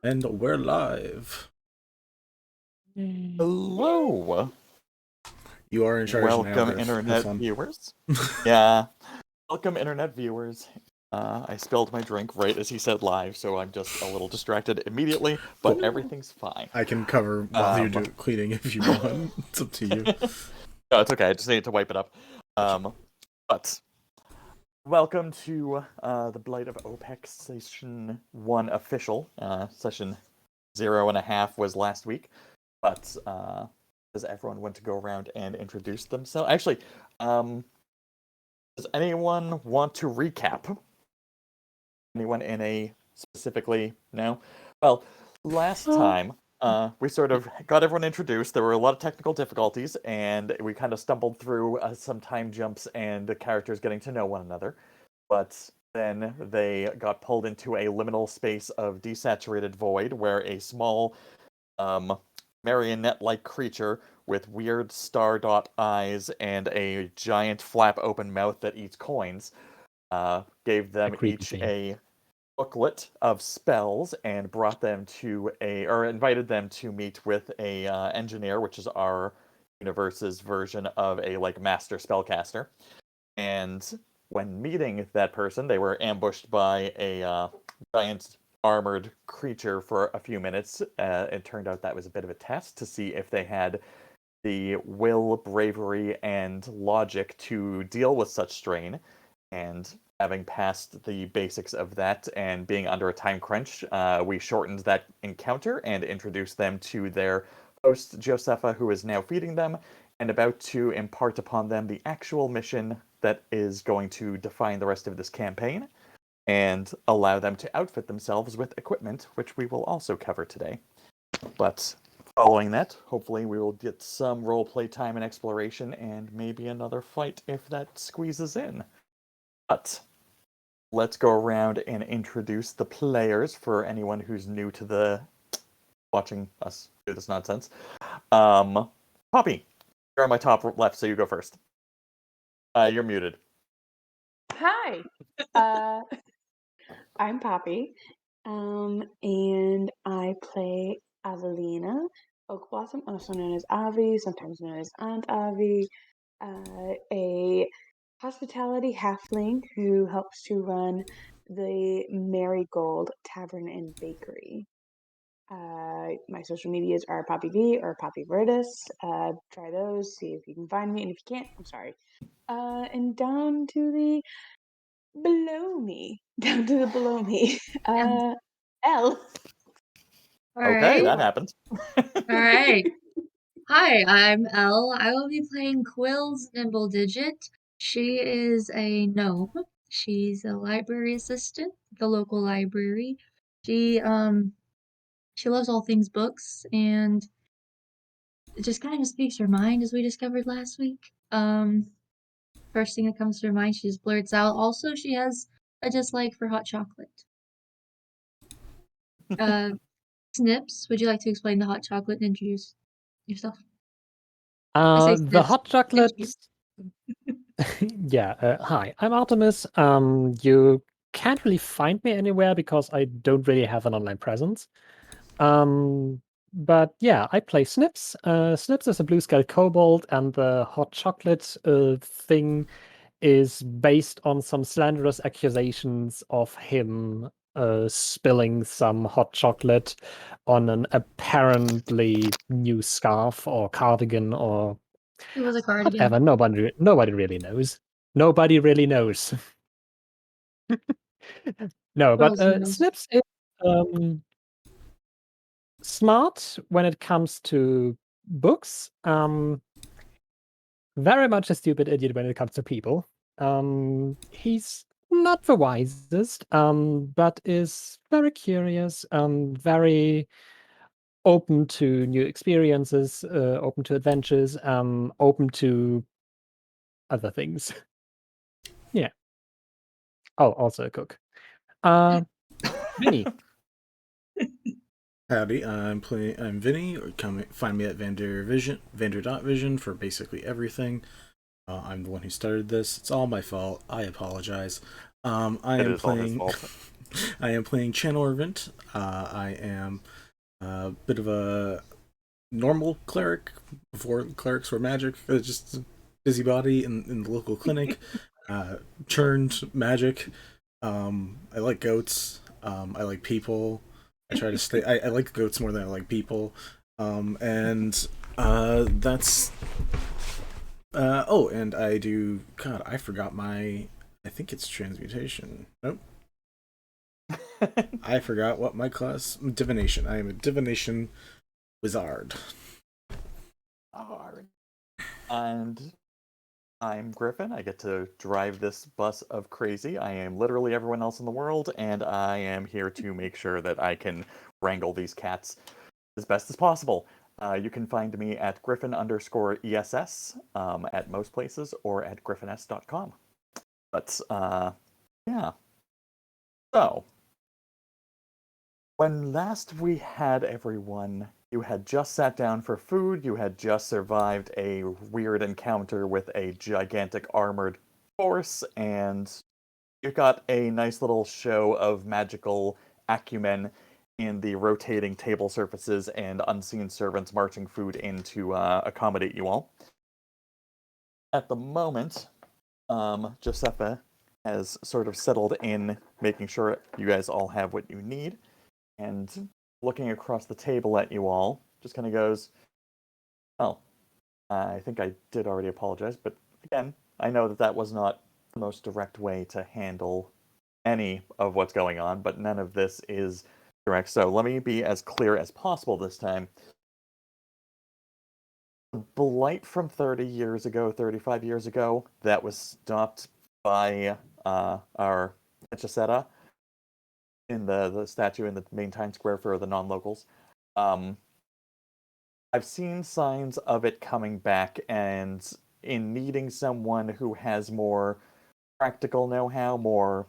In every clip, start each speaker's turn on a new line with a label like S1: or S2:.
S1: And we're live.
S2: Hello.
S1: You are in charge now,
S2: Welcome,
S1: Griff. Have
S2: internet
S1: fun.
S2: viewers. Yeah. Welcome, internet viewers. I spilled my drink right as he said live, so I'm just a little distracted immediately, but
S1: Cool.
S2: everything's fine.
S1: I can cover while you're cleaning if you want. It's up to you.
S2: No, it's okay. I just need to wipe it up.
S1: Okay.
S2: But welcome to the Blight of Opehc Session 1 official. Session 0.5 was last week, but does everyone want to go around and introduce themselves? Actually, does anyone want to recap? Anyone in a specifically? No? Well, last time, we sort of got everyone introduced. There were a lot of technical difficulties, and we kind of stumbled through some time jumps and the characters getting to know one another. But then they got pulled into a liminal space of desaturated void where a small marionette-like creature with weird star dot eyes and a giant flap open mouth that eats coins gave them each a booklet of spells and brought them to or invited them to meet with a engineer, which is our universe's version of a master spellcaster. And when meeting that person, they were ambushed by a giant armored creature for a few minutes. It turned out that was a bit of a test to see if they had the will, bravery, and logic to deal with such strain. And having passed the basics of that and being under a time crunch, we shortened that encounter and introduced them to their host, Josepha, who is now feeding them and about to impart upon them the actual mission that is going to define the rest of this campaign and allow them to outfit themselves with equipment, which we will also cover today. But following that, hopefully we will get some roleplay time and exploration and maybe another fight if that squeezes in. But let's go around and introduce the players for anyone who's new to the watching us do this nonsense. Poppy, you're on my top left, so you go first. You're muted.
S3: Hi, I'm Poppy, and I play Avelina Oakblossom, also known as Ave, sometimes known as Aunt Ave, a hospitality halfling who helps to run the Marigold Tavern and Bakery. My social medias are Poppy V or Poppy Vertus. Try those, see if you can find me, and if you can't, I'm sorry. And down to the below me. Down to the below me. Elle.
S2: Okay, that happened.
S4: Alright. Hi, I'm Elle. I will be playing Quillz Nimble Digit. She is a gnome. She's a library assistant at the local library. She loves all things books and it just kind of speaks her mind as we discovered last week. First thing that comes to her mind, she just blurts out. Also, she has a dislike for hot chocolate. Snipps, would you like to explain the hot chocolate and introduce yourself?
S5: The hot chocolate. Yeah, hi, I'm Artemis. You can't really find me anywhere because I don't really have an online presence. But yeah, I play Snipps. Snipps is a blue scale kobold, and the hot chocolate thing is based on some slanderous accusations of him spilling some hot chocolate on an apparently new scarf or cardigan or
S4: It was a cardigan.
S5: whatever. Nobody really knows. Nobody really knows. No, but Snipps is smart when it comes to books. Very much a stupid idiot when it comes to people. He's not the wisest, but is very curious, very open to new experiences, open to adventures, open to other things. Yeah. Oh, also a cook. Vinny.
S1: Howdy, I'm Vinny. Find me at Vander.vision for basically everything. I'm the one who started this. It's all my fault. I apologize. I am playing I am playing Chanor. I am a bit of a normal cleric before clerics were magic. Just a busybody in the local clinic. Churned magic. I like goats. I like people. I try to stay. I like goats more than I like people. And that's. Oh, and I do. God, I forgot my. I think it's transmutation. Nope. I forgot what my class. Divination. I am a divination wizard.
S2: And I'm Griffin. I get to drive this bus of crazy. I am literally everyone else in the world, and I am here to make sure that I can wrangle these cats as best as possible. You can find me at Griffin_ESS at most places, or at griffins.com. But, yeah. So, when last we had everyone, you had just sat down for food, you had just survived a weird encounter with a gigantic armored force, and you got a nice little show of magical acumen in the rotating table surfaces and unseen servants marching food in to accommodate you all. At the moment, Giuseppe has sort of settled in, making sure you guys all have what you need, and looking across the table at you all, just kind of goes, oh, I think I did already apologize, but again, I know that that was not the most direct way to handle any of what's going on, but none of this is direct, so let me be as clear as possible this time. The Blight from 30 years ago, 35 years ago, that was stopped by our Hechiceta in the statue in the main town square for the non-locals. I've seen signs of it coming back, and in needing someone who has more practical know-how, more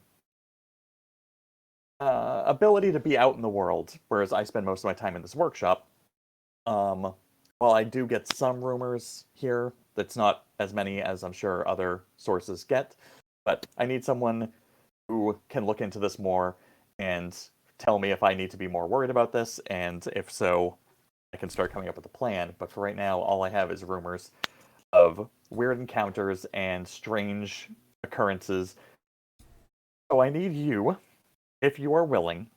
S2: ability to be out in the world, whereas I spend most of my time in this workshop. While I do get some rumors here, that's not as many as I'm sure other sources get, but I need someone who can look into this more and tell me if I need to be more worried about this, and if so, I can start coming up with a plan. But for right now, all I have is rumors of weird encounters and strange occurrences. So I need you, if you are willing,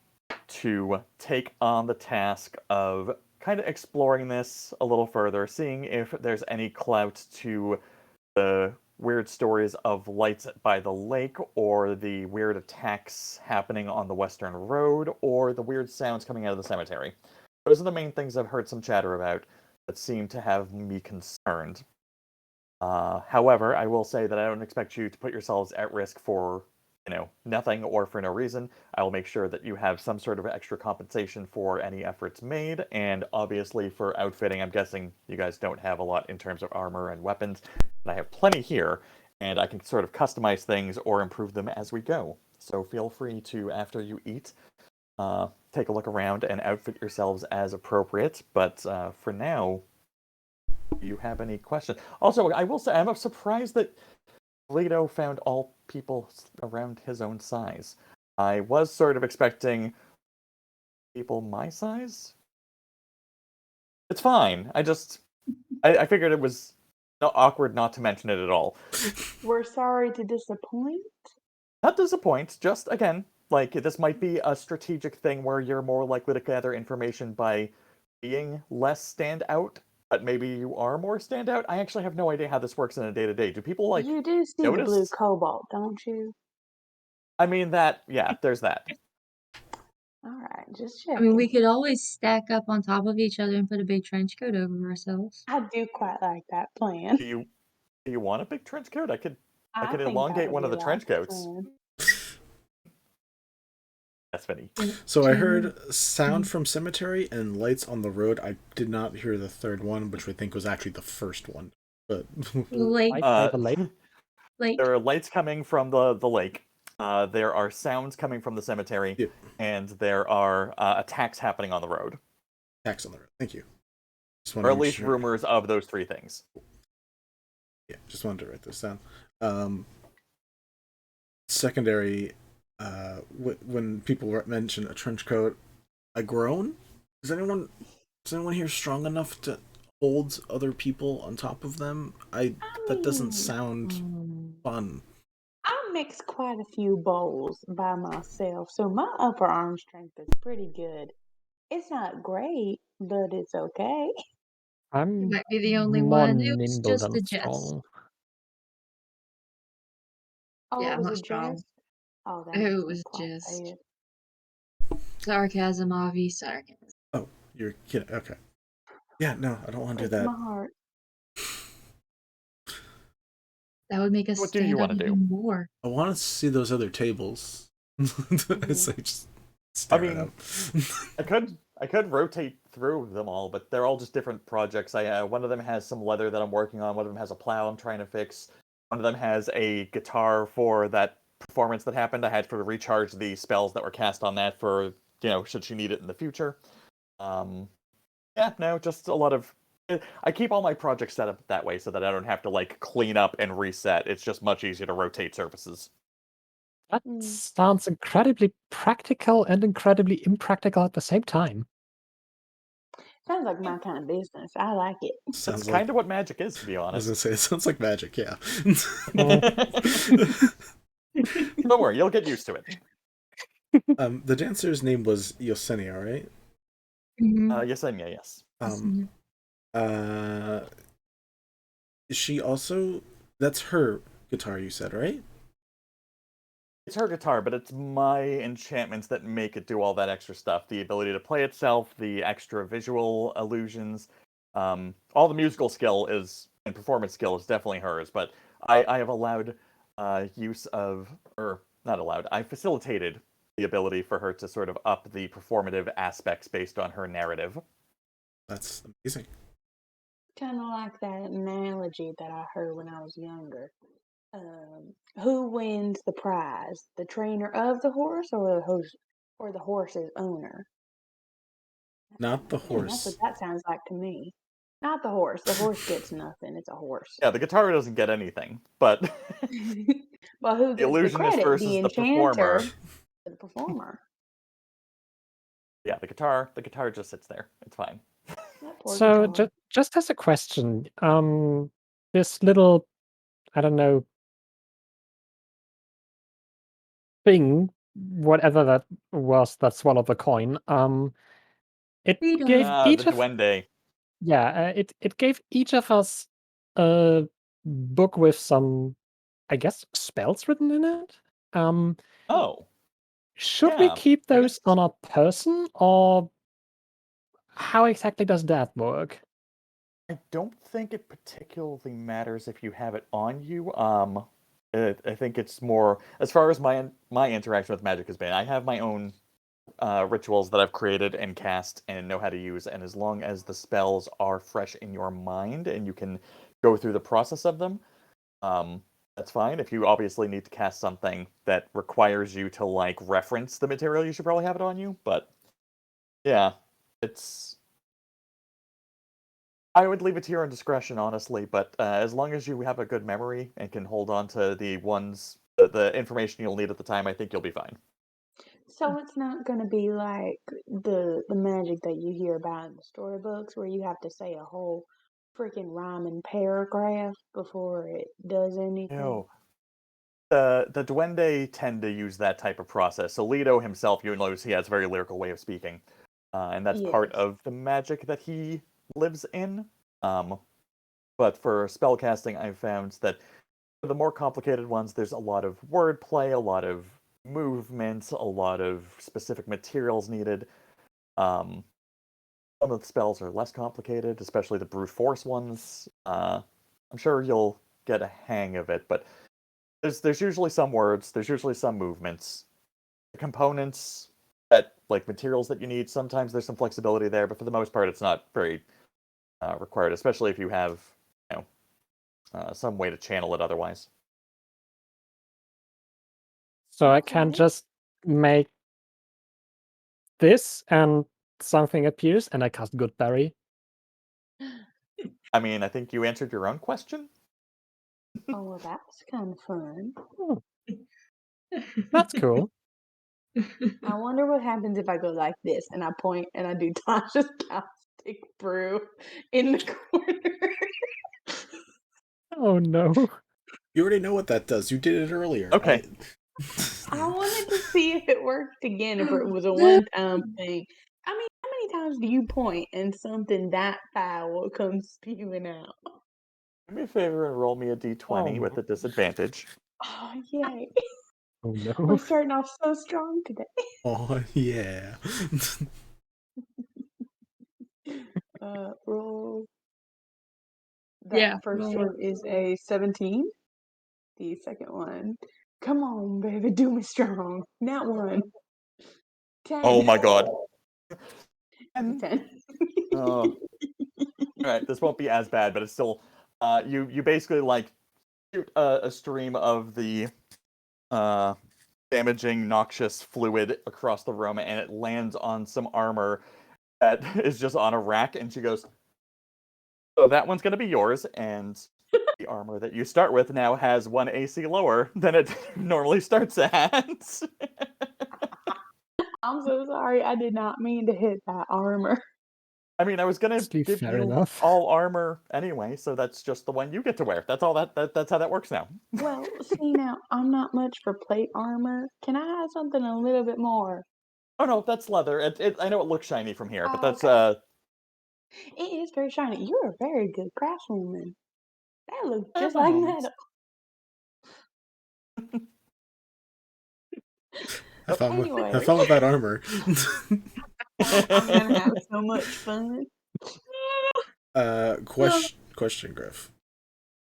S2: to take on the task of kind of exploring this a little further, seeing if there's any clout to the weird stories of lights by the lake, or the weird attacks happening on the Western Road, or the weird sounds coming out of the cemetery. Those are the main things I've heard some chatter about that seem to have me concerned. However, I will say that I don't expect you to put yourselves at risk for, nothing or for no reason. I will make sure that you have some sort of extra compensation for any efforts made, and obviously for outfitting, I'm guessing you guys don't have a lot in terms of armor and weapons, and I have plenty here, and I can sort of customize things or improve them as we go. So feel free to, after you eat, take a look around and outfit yourselves as appropriate, but for now, do you have any questions? Also, I will say, I'm surprised that Leto found all people around his own size. I was sort of expecting people my size. It's fine. I figured it was not awkward not to mention it at all.
S3: We're sorry to disappoint.
S2: Not disappoint, just, again, like, this might be a strategic thing where you're more likely to gather information by being less stand out, but maybe you are more stand out. I actually have no idea how this works in a day-to-day. Do people, like,
S3: You do see
S2: notice?
S3: the blue Kobold, don't you?
S2: I mean, there's that.
S3: Alright, just
S4: I mean, we
S3: checking.
S4: could always stack up on top of each other and put a big trench coat over ourselves.
S3: I do quite like that plan.
S2: Do you want a big trench coat? I could
S3: I think that
S2: elongate
S3: would
S2: one
S3: be
S2: of the trench
S3: lots of
S2: coats.
S3: fun.
S2: That's funny.
S1: So I
S4: Chanor.
S1: heard sound from cemetery and lights on the road. I did not hear the third one, which I think was actually the first one. But
S4: Lake,
S5: By the lake.
S4: lake.
S2: There are lights coming from the lake. There are sounds coming from the cemetery,
S1: Yep.
S2: and there are attacks happening on the road.
S1: attacks on the road. Thank you. Just
S2: Or
S1: wanted
S2: at
S1: to make
S2: least
S1: sure.
S2: rumors of those three things.
S1: Yeah, just wanted to write this down. Secondary, when people mention a trench coat, I groan. Is anyone here strong enough to hold other people on top of them? That doesn't sound fun.
S3: I mix quite a few bowls by myself, so my upper arm strength is pretty good. It's not great, but it's okay.
S4: You
S5: I'm
S4: might be the only
S5: more
S4: one. It was
S5: nimble
S4: just
S5: than
S4: a jest.
S5: strong.
S3: Oh,
S4: Yeah,
S3: it
S4: I'm
S3: was
S4: not
S3: a
S4: strong.
S3: jest? Oh, that
S4: It
S3: makes me
S4: was
S3: quite
S4: just
S3: sad.
S4: sarcasm, Avi, sarcasm.
S1: Oh, you're kidding. Okay. Yeah, no, I don't want to do
S3: Breaks
S1: that.
S3: my heart.
S4: That would make us
S2: What do you
S4: stand up
S2: want to do?
S4: even more.
S1: I want to see those other tables. As I just
S2: I
S1: stare at
S2: mean,
S1: them.
S2: I could rotate through them all, but they're all just different projects. One of them has some leather that I'm working on. One of them has a plow I'm trying to fix. One of them has a guitar for that performance that happened. I had to recharge the spells that were cast on that for should she need it in the future. Yeah, no, just a lot of. I keep all my projects set up that way so that I don't have to like clean up and reset. It's just much easier to rotate surfaces.
S5: That
S3: Mm.
S5: sounds incredibly practical and incredibly impractical at the same time.
S3: Sounds like my kind of business. I like it.
S2: That's
S1: Sounds
S2: kind
S1: like.
S2: of what magic is, to be
S1: I was gonna
S2: honest.
S1: say it sounds like magic. Yeah.
S2: Don't worry, you'll get used to it.
S1: The dancer's name was Yosenia, right?
S4: Mhm.
S2: Yesenia, yes.
S1: Um. Uh. Is she also? That's her guitar. You said, right?
S2: It's her guitar, but it's my enchantments that make it do all that extra stuff. The ability to play itself, the extra visual illusions, all the musical skill is and performance skill is definitely hers. But I have allowed use of, or not allowed, I facilitated the ability for her to sort of up the performative aspects based on her narrative.
S1: That's amazing.
S3: Kind of like that analogy that I heard when I was younger. Who wins the prize? The trainer of the horse or the horse's owner?
S1: Not the
S3: Man, that's what
S1: horse.
S3: that sounds like to me. Not the horse. The horse gets nothing. It's a horse.
S2: Yeah, the guitar doesn't get anything, but
S3: But who
S2: the
S3: gets the
S2: illusionist
S3: credit? The
S2: versus the
S3: enchanter
S2: performer.
S3: or the performer?
S2: Yeah, the guitar just sits there. It's fine.
S3: That poor
S5: So,
S3: guitar.
S5: just as a question, this little, I don't know, thing, whatever that was that swallowed the coin, it
S4: We don't
S5: gave
S4: know.
S2: The
S5: each of
S2: duende.
S5: it gave each of us a book with some, I guess, spells written in it.
S2: Oh,
S5: Should we
S2: yeah.
S5: keep
S2: I
S5: those
S2: guess
S5: on our person, or how exactly does that work?
S2: I don't think it particularly matters if you have it on you. I think it's more as far as my interaction with magic has been. I have my own rituals that I've created and cast and know how to use, and as long as the spells are fresh in your mind and you can go through the process of them, that's fine. If you obviously need to cast something that requires you to like reference the material, you should probably have it on you. But yeah, it's I would leave it to your own discretion, honestly. But as long as you have a good memory and can hold on to the information you'll need at the time, I think you'll be fine.
S3: So it's not gonna be like the magic that you hear about in the storybooks where you have to say a whole freaking rhyming paragraph before it does anything.
S2: No, the duende tend to use that type of process. So Leto himself, you notice he has a very lyrical way of speaking, and that's part
S3: Yes.
S2: of the magic that he lives in. But for spellcasting, I've found that for the more complicated ones, there's a lot of wordplay, a lot of movement, a lot of specific materials needed. Um, some of the spells are less complicated, especially the brute force ones. I'm sure you'll get a hang of it, but there's usually some words, there's usually some movements. The components that like materials that you need, sometimes there's some flexibility there, but for the most part, it's not very required, especially if you have you some way to channel it otherwise.
S5: So I can
S3: Okay.
S5: just make this and something appears and I cast Goodberry.
S2: I mean, I think you answered your own question.
S3: Oh, well, that's kind of fun.
S5: Oh, that's cool.
S3: I wonder what happens if I go like this and I point and I do Tasha's caustic brew in the corner.
S5: Oh no.
S1: You already know what that does. You did it earlier.
S2: Okay.
S3: I wanted to see if it worked again, if it was a one-time thing. I mean, how many times do you point and something that foul comes spewing out?
S2: Do me a favor and roll me a d20 with a disadvantage.
S3: Oh, yay.
S5: Oh no.
S3: We're starting off so strong today.
S1: Oh, yeah.
S3: Roll. That
S4: Yeah,
S3: first
S4: roll.
S3: one is a 17. The second one, come on, baby, do me strong. Not one. 10.
S2: Oh my god.
S3: That's a 10.
S2: Oh. Alright, this won't be as bad, but it's still you basically like shoot a stream of the damaging noxious fluid across the room, and it lands on some armor that is just on a rack, and she goes, so that one's gonna be yours, and the armor that you start with now has 1 AC lower than it normally starts at.
S3: I'm so sorry. I did not mean to hit that armor.
S2: I mean, I was gonna
S5: Honestly,
S2: give
S5: fair
S2: you
S5: enough.
S2: all armor anyway, so that's just the one you get to wear. That's all that's how that works now.
S3: Well, see now, I'm not much for plate armor. Can I have something a little bit more?
S2: Oh no, that's leather. I know it looks shiny from here, but
S3: Oh,
S2: that's
S3: okay. It is very shiny. You're a very good craftswoman. That looks
S2: I have
S3: just
S2: my
S3: like
S2: moments.
S3: metal.
S1: Have fun
S3: Anyway,
S1: with that armor.
S3: I'm gonna have so much fun.
S1: Question, Griff.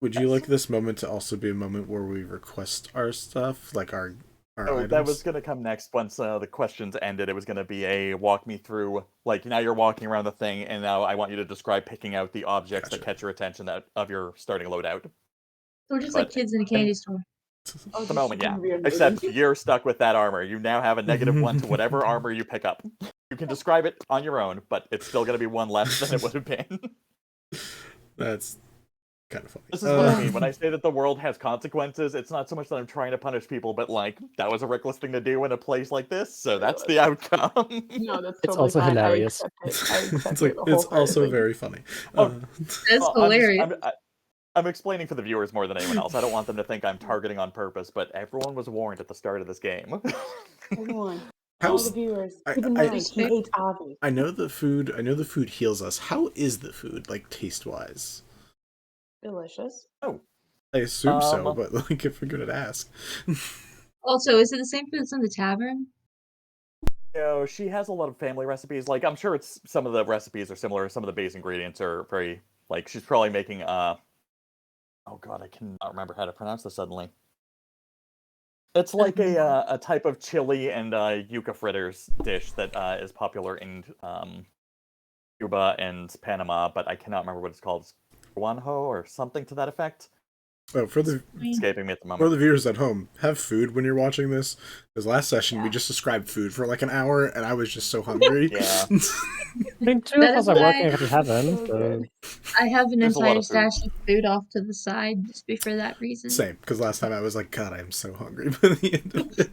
S1: Would you like this moment to also be a moment where we request our stuff, like our
S2: Oh,
S1: items?
S2: that was gonna come next once the questions ended. It was gonna be a walk me through, like now you're walking around the thing, and now I want you to describe picking out the objects that
S1: Gotcha.
S2: catch your attention of your starting loadout.
S4: We're just like
S2: But
S4: kids in a candy store.
S3: Oh,
S2: at the
S3: this
S2: moment,
S3: is
S2: yeah.
S3: gonna be amazing.
S2: Except you're stuck with that armor. You now have a -1 to whatever armor you pick up. You can describe it on your own, but it's still gonna be one less than it would have been.
S1: That's kind of funny.
S2: This is what I mean when I say that the world has consequences. It's not so much that I'm trying to punish people, but like that was a reckless thing to do in a place like this, so that's the outcome.
S3: No, that's
S5: It's
S3: totally
S5: also
S3: fine.
S5: hilarious.
S3: I accept it. I accept
S1: It's like
S3: it
S1: it's also
S3: wholeheartedly.
S1: very funny.
S4: That's
S2: Well,
S4: hilarious.
S2: I'm explaining for the viewers more than anyone else. I don't want them to think I'm targeting on purpose, but everyone was warned at the start of this game.
S3: Everyone, all
S1: How's
S3: the viewers,
S1: I,
S3: keep in
S1: I
S3: mind, he hates Avi.
S1: I know the food. I know the food heals us. How is the food, like taste wise?
S3: Delicious.
S2: Oh,
S1: I assume so,
S2: Um,
S1: but like if we're gonna ask.
S4: Also, is it the same food that's in the tavern?
S2: she has a lot of family recipes. Like I'm sure it's some of the recipes are similar. Some of the base ingredients are very like she's probably making oh god, I cannot remember how to pronounce this suddenly. It's like a type of chili and yuca fritters dish that is popular in Cuba and Panama, but I cannot remember what it's called. Guanho or something to that effect.
S1: Oh, for the
S2: Escaping me at the moment.
S1: viewers at home, have food when you're watching this. Because last session we
S3: Yeah.
S1: just described food for like an hour, and I was just so hungry.
S2: Yeah.
S5: I mean, two
S4: That
S5: of
S4: is
S5: us are
S4: why-
S5: working at the tavern,
S3: So
S5: so
S3: good.
S4: I have an
S2: There's a lot
S4: entire
S2: of food.
S4: stash of food off to the side just for that reason.
S1: Same, because last time I was like, God, I am so hungry by the end of it.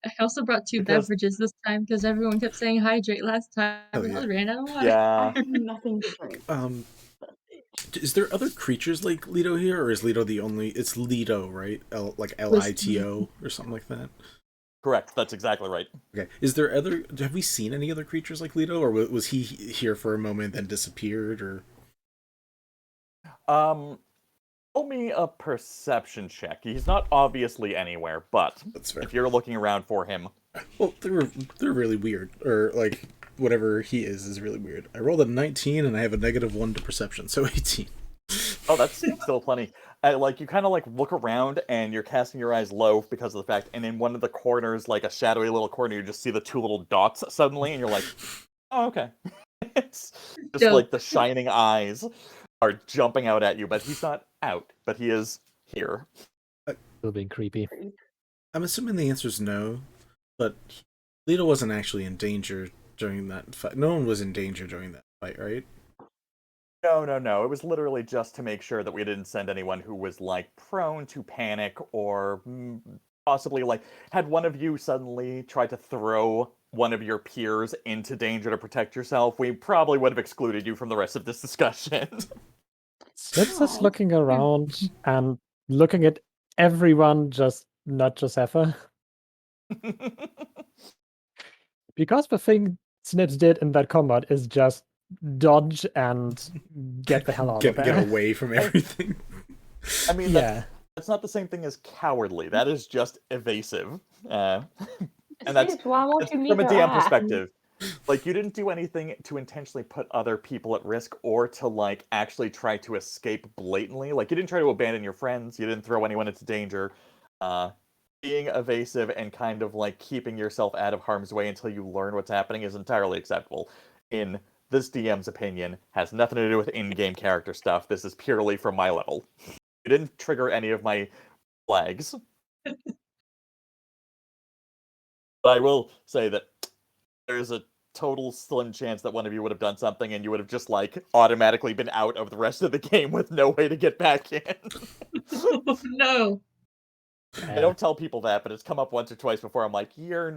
S4: I also brought 2
S2: Because-
S4: beverages this time because everyone kept saying hydrate last time.
S1: Hell yeah.
S4: I ran out of water.
S3: I
S2: Yeah.
S3: have nothing to drink.
S1: Is there other creatures like Lido here, or is Lido the only? It's Lido, right? Like Lito or something like that.
S2: Correct. That's exactly right.
S1: Okay. Is there other? Have we seen any other creatures like Lido, or was he here for a moment then disappeared? Or
S2: Roll me a perception check. He's not obviously anywhere, but
S1: that's fair.
S2: if you're looking around for him,
S1: Well, they're really weird, or like whatever he is really weird. I rolled a 19 and I have a -1 to perception, so 18.
S2: oh, that's still plenty. Like you kind of like look around and you're casting your eyes low because of the fact, and in one of the corners, like a shadowy little corner, you just see the 2 little dots suddenly, and you're like, oh, okay. It's just
S4: Dope.
S2: like the shining eyes are jumping out at you, but he's not out, but he is here.
S5: still being creepy.
S1: I'm assuming the answer is no, but Lido wasn't actually in danger during that fight. No one was in danger during that fight, right?
S2: No. It was literally just to make sure that we didn't send anyone who was like prone to panic or possibly, like, had one of you suddenly tried to throw one of your peers into danger to protect yourself, we probably would have excluded you from the rest of this discussion.
S5: Snipps is
S3: Alright.
S5: looking around and looking at everyone, just not Josefa. Because the thing Snipps did in that combat is just dodge and get the hell out of
S1: Get
S5: there.
S1: away from everything.
S2: I mean,
S5: Yeah.
S2: that's not the same thing as cowardly. That is just evasive. And that's
S3: Snipps, why won't you
S2: from
S3: meet
S2: a
S3: her
S2: DM
S3: eye?
S2: perspective. Like, you didn't do anything to intentionally put other people at risk or to, like, actually try to escape blatantly. Like, you didn't try to abandon your friends. You didn't throw anyone into danger. Being evasive and kind of, like, keeping yourself out of harm's way until you learn what's happening is entirely acceptable. In this DM's opinion, has nothing to do with in-game character stuff. This is purely from my level. You didn't trigger any of my flags. But I will say that there's a total slim chance that one of you would have done something and you would have just, like, automatically been out of the rest of the game with no way to get back in.
S4: Oh, no.
S2: I don't tell people that, but it's come up once or twice before. I'm like, your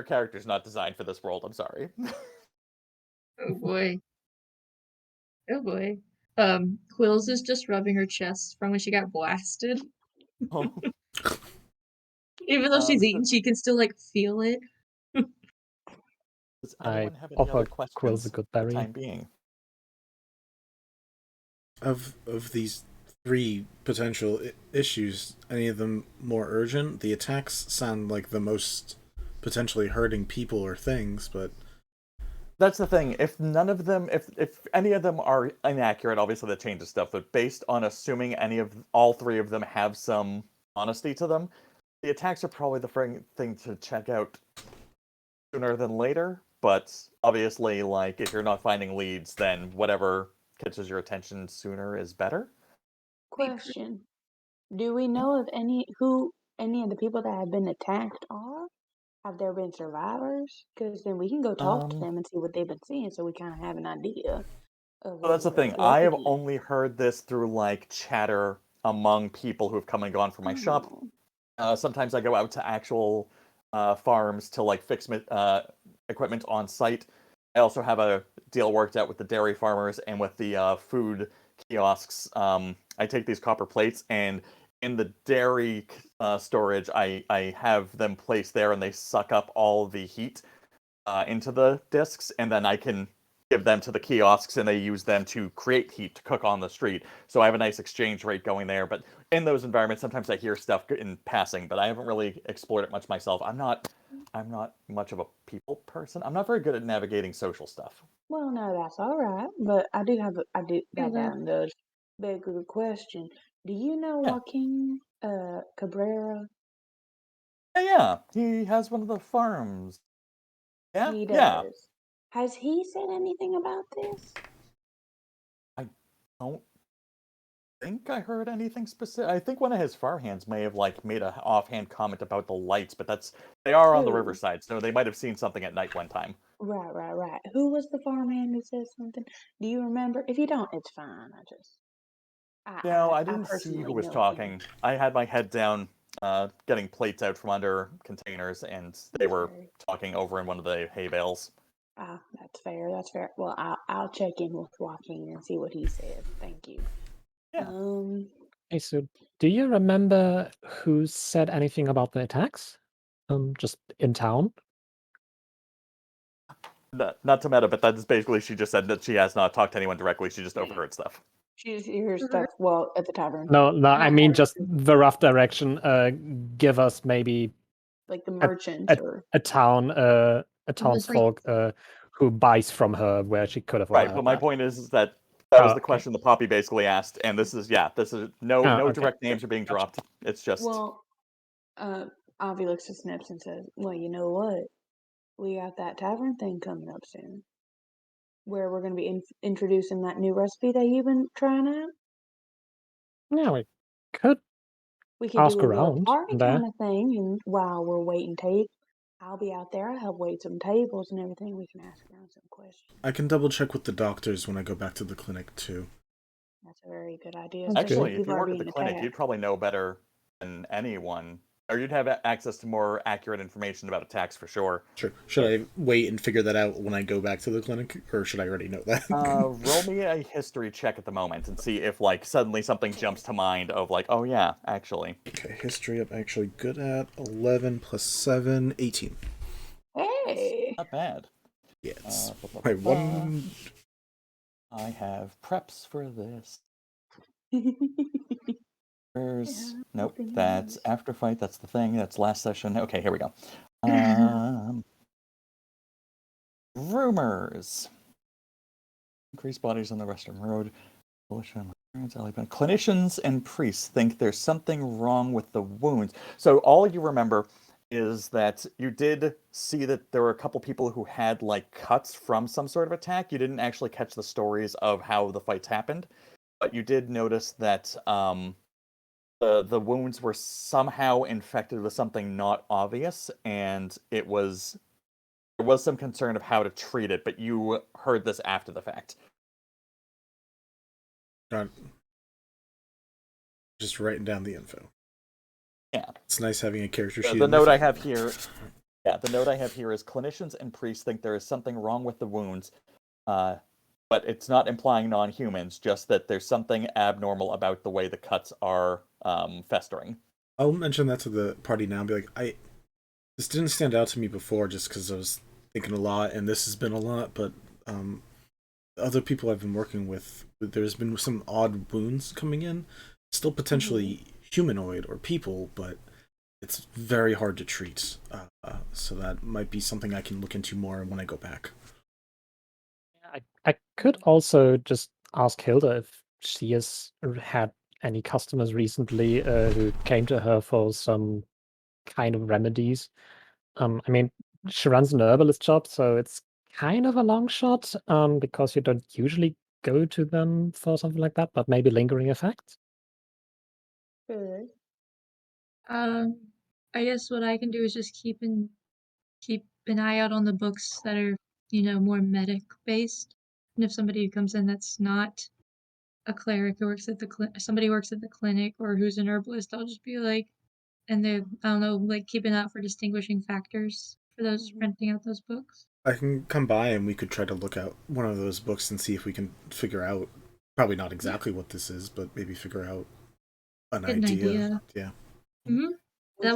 S2: character's not designed for this world. I'm sorry.
S4: Oh boy. Oh boy. Quillz is just rubbing her chest from when she got blasted.
S2: Oh.
S4: Even though she's
S2: So-
S4: eating, she can still, like, feel it.
S2: Does
S5: I
S2: anyone have any other
S5: offer
S2: questions
S5: Quillz a good
S2: for the
S5: berry.
S2: time being?
S1: Of these three potential issues, any of them more urgent? The attacks sound like the most potentially hurting people or things, but
S2: That's the thing. If none of them, if any of them are inaccurate, obviously that changes stuff. But based on assuming all three of them have some honesty to them, the attacks are probably the thing to check out sooner than later. But obviously, like, if you're not finding leads, then whatever catches your attention sooner is better.
S3: Question: do we know of any of the people that have been attacked are? Have there been survivors? Because then we can go talk to them and see what they've been seeing, so we kind of have an idea of
S2: So that's the
S3: what
S2: thing.
S3: we're
S2: I
S3: up
S2: have
S3: against.
S2: only heard this through, like, chatter among people who have come and gone from my shop.
S3: Oh.
S2: Sometimes I go out to actual farms to, like, fix equipment on site. I also have a deal worked out with the dairy farmers and with the food kiosks. I take these copper plates, and in the dairy storage, I have them placed there, and they suck up all the heat into the discs, and then I can give them to the kiosks, and they use them to create heat to cook on the street. So I have a nice exchange rate going there. But in those environments, sometimes I hear stuff in passing, but I haven't really explored it much myself. I'm not much of a people person. I'm not very good at navigating social stuff.
S3: Well, no, that's all right. But I do
S4: Yeah,
S3: that does beg a good question. Do you know
S2: Yeah.
S3: Joaquin Cabrera?
S2: Yeah. He has one of the farms. Yeah,
S3: He
S2: yeah.
S3: does. Has he said anything about this?
S2: I don't think I heard anything specific. I think one of his farmhands may have, like, made an offhand comment about the lights, but they are on the
S3: Who?
S2: riverside, so they might have seen something at night one time.
S3: Right. Who was the farmhand who said something? Do you remember? If you don't, it's fine.
S2: No, I
S3: I
S2: didn't see who
S3: personally
S2: was
S3: know him.
S2: talking. I had my head down, getting plates out from under containers, and they were
S3: Okay.
S2: talking over in one of the hay bales.
S3: Ah, that's fair. That's fair. Well, I'll check in with Joaquin and see what he says. Thank you.
S2: Yeah.
S5: Hey, so do you remember who said anything about the attacks? Just in town?
S2: Not to meta, but that's basically, she just said that she has not talked to anyone directly. She just overheard stuff.
S3: She just hears stuff. Well, at the tavern,
S5: No, I
S3: Not
S5: mean
S3: tavern.
S5: just the rough direction. Give us maybe
S3: like the merchants or
S5: a
S4: Just, like,
S5: townsfolk who buys from her where she could have
S2: Right,
S5: overheard
S2: but my
S5: that.
S2: point is that was
S5: Oh,
S2: the
S5: okay.
S2: question the Poppy basically asked, and this is no
S5: okay.
S2: direct names are being
S5: Gotcha.
S2: dropped. It's just
S3: well, Avi looks at Snipps and says, "Well, you know what? We got that tavern thing coming up soon, where we're going to be introducing that new recipe that you've been trying out.
S5: Yeah, we could
S3: We could
S5: ask
S3: do a little
S5: around
S3: party
S5: there.
S3: kind of thing, and while we're waiting I'll be out there. I'll help wait some tables and everything. We can ask around some questions.
S1: I can double check with the doctors when I go back to the clinic too.
S3: That's a very good idea.
S5: That's
S3: Especially
S2: actually,
S3: if
S2: if you
S3: people are
S2: work at
S3: being
S2: the clinic,
S3: attacked.
S2: you'd probably know better than anyone or you'd have access to more accurate information about attacks for sure.
S1: Sure. Should I wait and figure that out when I go back to the clinic, or should I already know that?
S2: Roll me a history check at the moment and see if like suddenly something jumps to mind of like, oh yeah, actually.
S1: Okay, history I'm actually good at. 11 plus 7, 18.
S3: Hey.
S2: Not bad.
S1: Yes.
S2: Blah, blah,
S1: Wait,
S2: blah.
S1: one.
S2: I have preps for this. There's nope. That's after fight. That's the thing. That's last session. Okay, here we go. Rumors. Increased bodies on the Western Road. Clinicians and priests think there's something wrong with the wounds. So all you remember is that you did see that there were a couple people who had like cuts from some sort of attack. You didn't actually catch the stories of how the fights happened, but you did notice that the wounds were somehow infected with something not obvious, and there was some concern of how to treat it, but you heard this after the fact.
S1: Just writing down the info.
S2: Yeah.
S1: It's nice having a character sheet.
S2: The note I have here, the note I have here is clinicians and priests think there is something wrong with the wounds, but it's not implying non-humans, just that there's something abnormal about the way the cuts are festering.
S1: I'll mention that to the party now and be like, this didn't stand out to me before just because I was thinking a lot, and this has been a lot, but other people I've been working with, there's been some odd wounds coming in, still potentially humanoid or people, but it's very hard to treat. So that might be something I can look into more when I go back.
S5: I could also just ask Hilda if she has had any customers recently who came to her for some kind of remedies. I mean, she runs an herbalist shop, so it's kind of a long shot because you don't usually go to them for something like that, but maybe lingering effects.
S3: Good.
S4: I guess what I can do is just keep an eye out on the books that are, more medic based. And if somebody comes in that's not a cleric who works at somebody works at the clinic or who's an herbalist, I'll just be like, and they're, I don't know, like keeping out for distinguishing factors for those renting out those books.
S1: I can come by and we could try to look out one of those books and see if we can figure out, probably not exactly what this is, but maybe figure out an idea. Yeah.
S4: Mm-hmm.
S3: We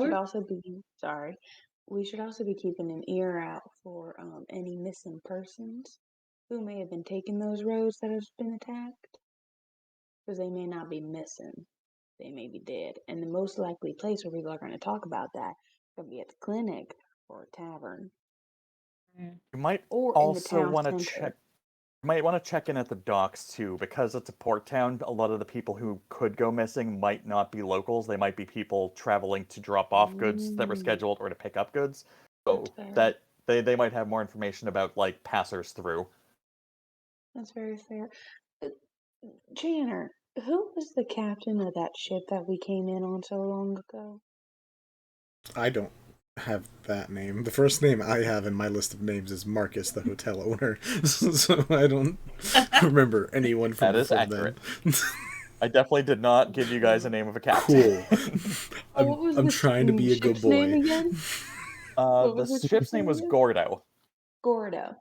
S3: should also be keeping an ear out for any missing persons who may have been taking those roads that have been attacked. Because they may not be missing. They may be dead. And the most likely place where people are going to talk about that could be at the clinic or a tavern.
S2: You might
S3: Or
S2: also want to
S3: center.
S2: check. You might want to check in at the docks too, because it's a port town. A lot of the people who could go missing might not be locals. They might be people traveling to drop off goods that were scheduled or to pick up goods. So that they might have more information about like passers through.
S3: That's very fair. Chanor, who was the captain of that ship that we came in on so long ago?
S1: I don't have that name. The first name I have in my list of names is Marcus, the hotel owner. So I don't remember anyone from
S2: that is accurate. I definitely did not give you guys a name of a captain.
S1: Cool. I'm trying to be a good boy.
S3: Name again?
S2: The ship's name was Gordo.
S3: Gordo.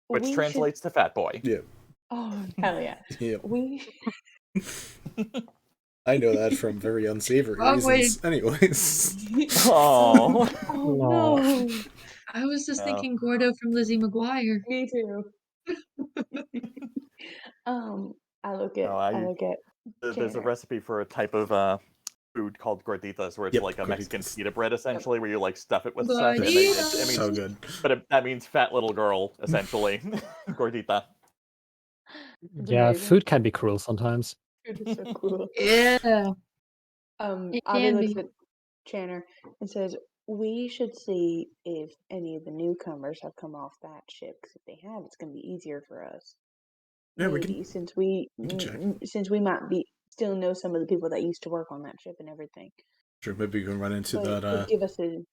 S2: Which translates to fat boy.
S1: Yeah.
S3: Oh, hell yeah.
S1: Yeah. I know that from very unsavory reasons. Anyways.
S2: Oh
S3: no.
S4: I was just thinking Gordo from Lizzie McGuire.
S3: Me too. I look at
S2: there's a recipe for a type of food called gorditas, where it's like a Mexican pita bread, essentially, where you like stuff it with stuff. And it means,
S1: so good.
S2: But that means fat little girl, essentially. Gordita.
S5: Yeah, food can be cruel sometimes.
S3: Food is so cool.
S4: Yeah.
S3: Ave looks at Chanor and says, "We should see if any of the newcomers have come off that ship. Because if they have, it's going to be easier for us.
S1: Yeah,
S3: maybe since we might be still know some of the people that used to work on that ship and everything.
S1: Sure, maybe we can run into that.
S3: It give us a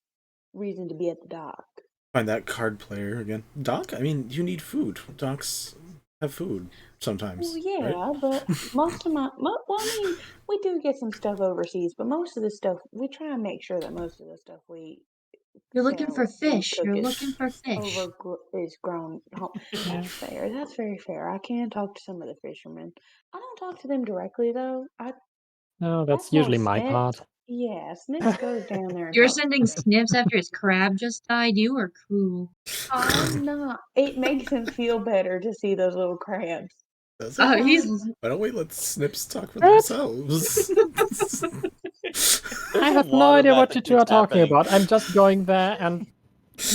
S3: reason to be at the dock.
S1: Find that card player again. Doc? I mean, you need food. Doc's have food sometimes.
S3: Well, yeah,
S1: right?
S3: but most of well, I mean, we do get some stuff overseas, but most of the stuff we try and make sure that most of the stuff we
S4: You're looking for
S3: sell and
S4: fish.
S3: cook
S4: You're looking for fish.
S3: is grown home.
S5: Yeah.
S3: That's fair. That's very fair. I can talk to some of the fishermen. I don't talk to them directly though.
S5: No,
S3: That's
S5: that's
S3: more
S5: usually my
S3: Snipps.
S5: part.
S3: Yeah, Snipps goes down there and
S4: You're
S3: talks
S4: sending
S3: to them.
S4: Snipps after his crab just died? You are cruel.
S3: I'm not. It makes him feel better to see those little crabs.
S1: Does
S4: Oh,
S1: it?
S4: he's.
S1: Why don't we let Snips talk for
S5: What?
S1: themselves?
S2: There's
S5: I
S2: a
S5: have no
S2: lot of
S5: idea what
S2: that
S5: you
S2: that
S5: two are
S2: keeps
S5: talking
S2: happening.
S5: about. I'm just going there and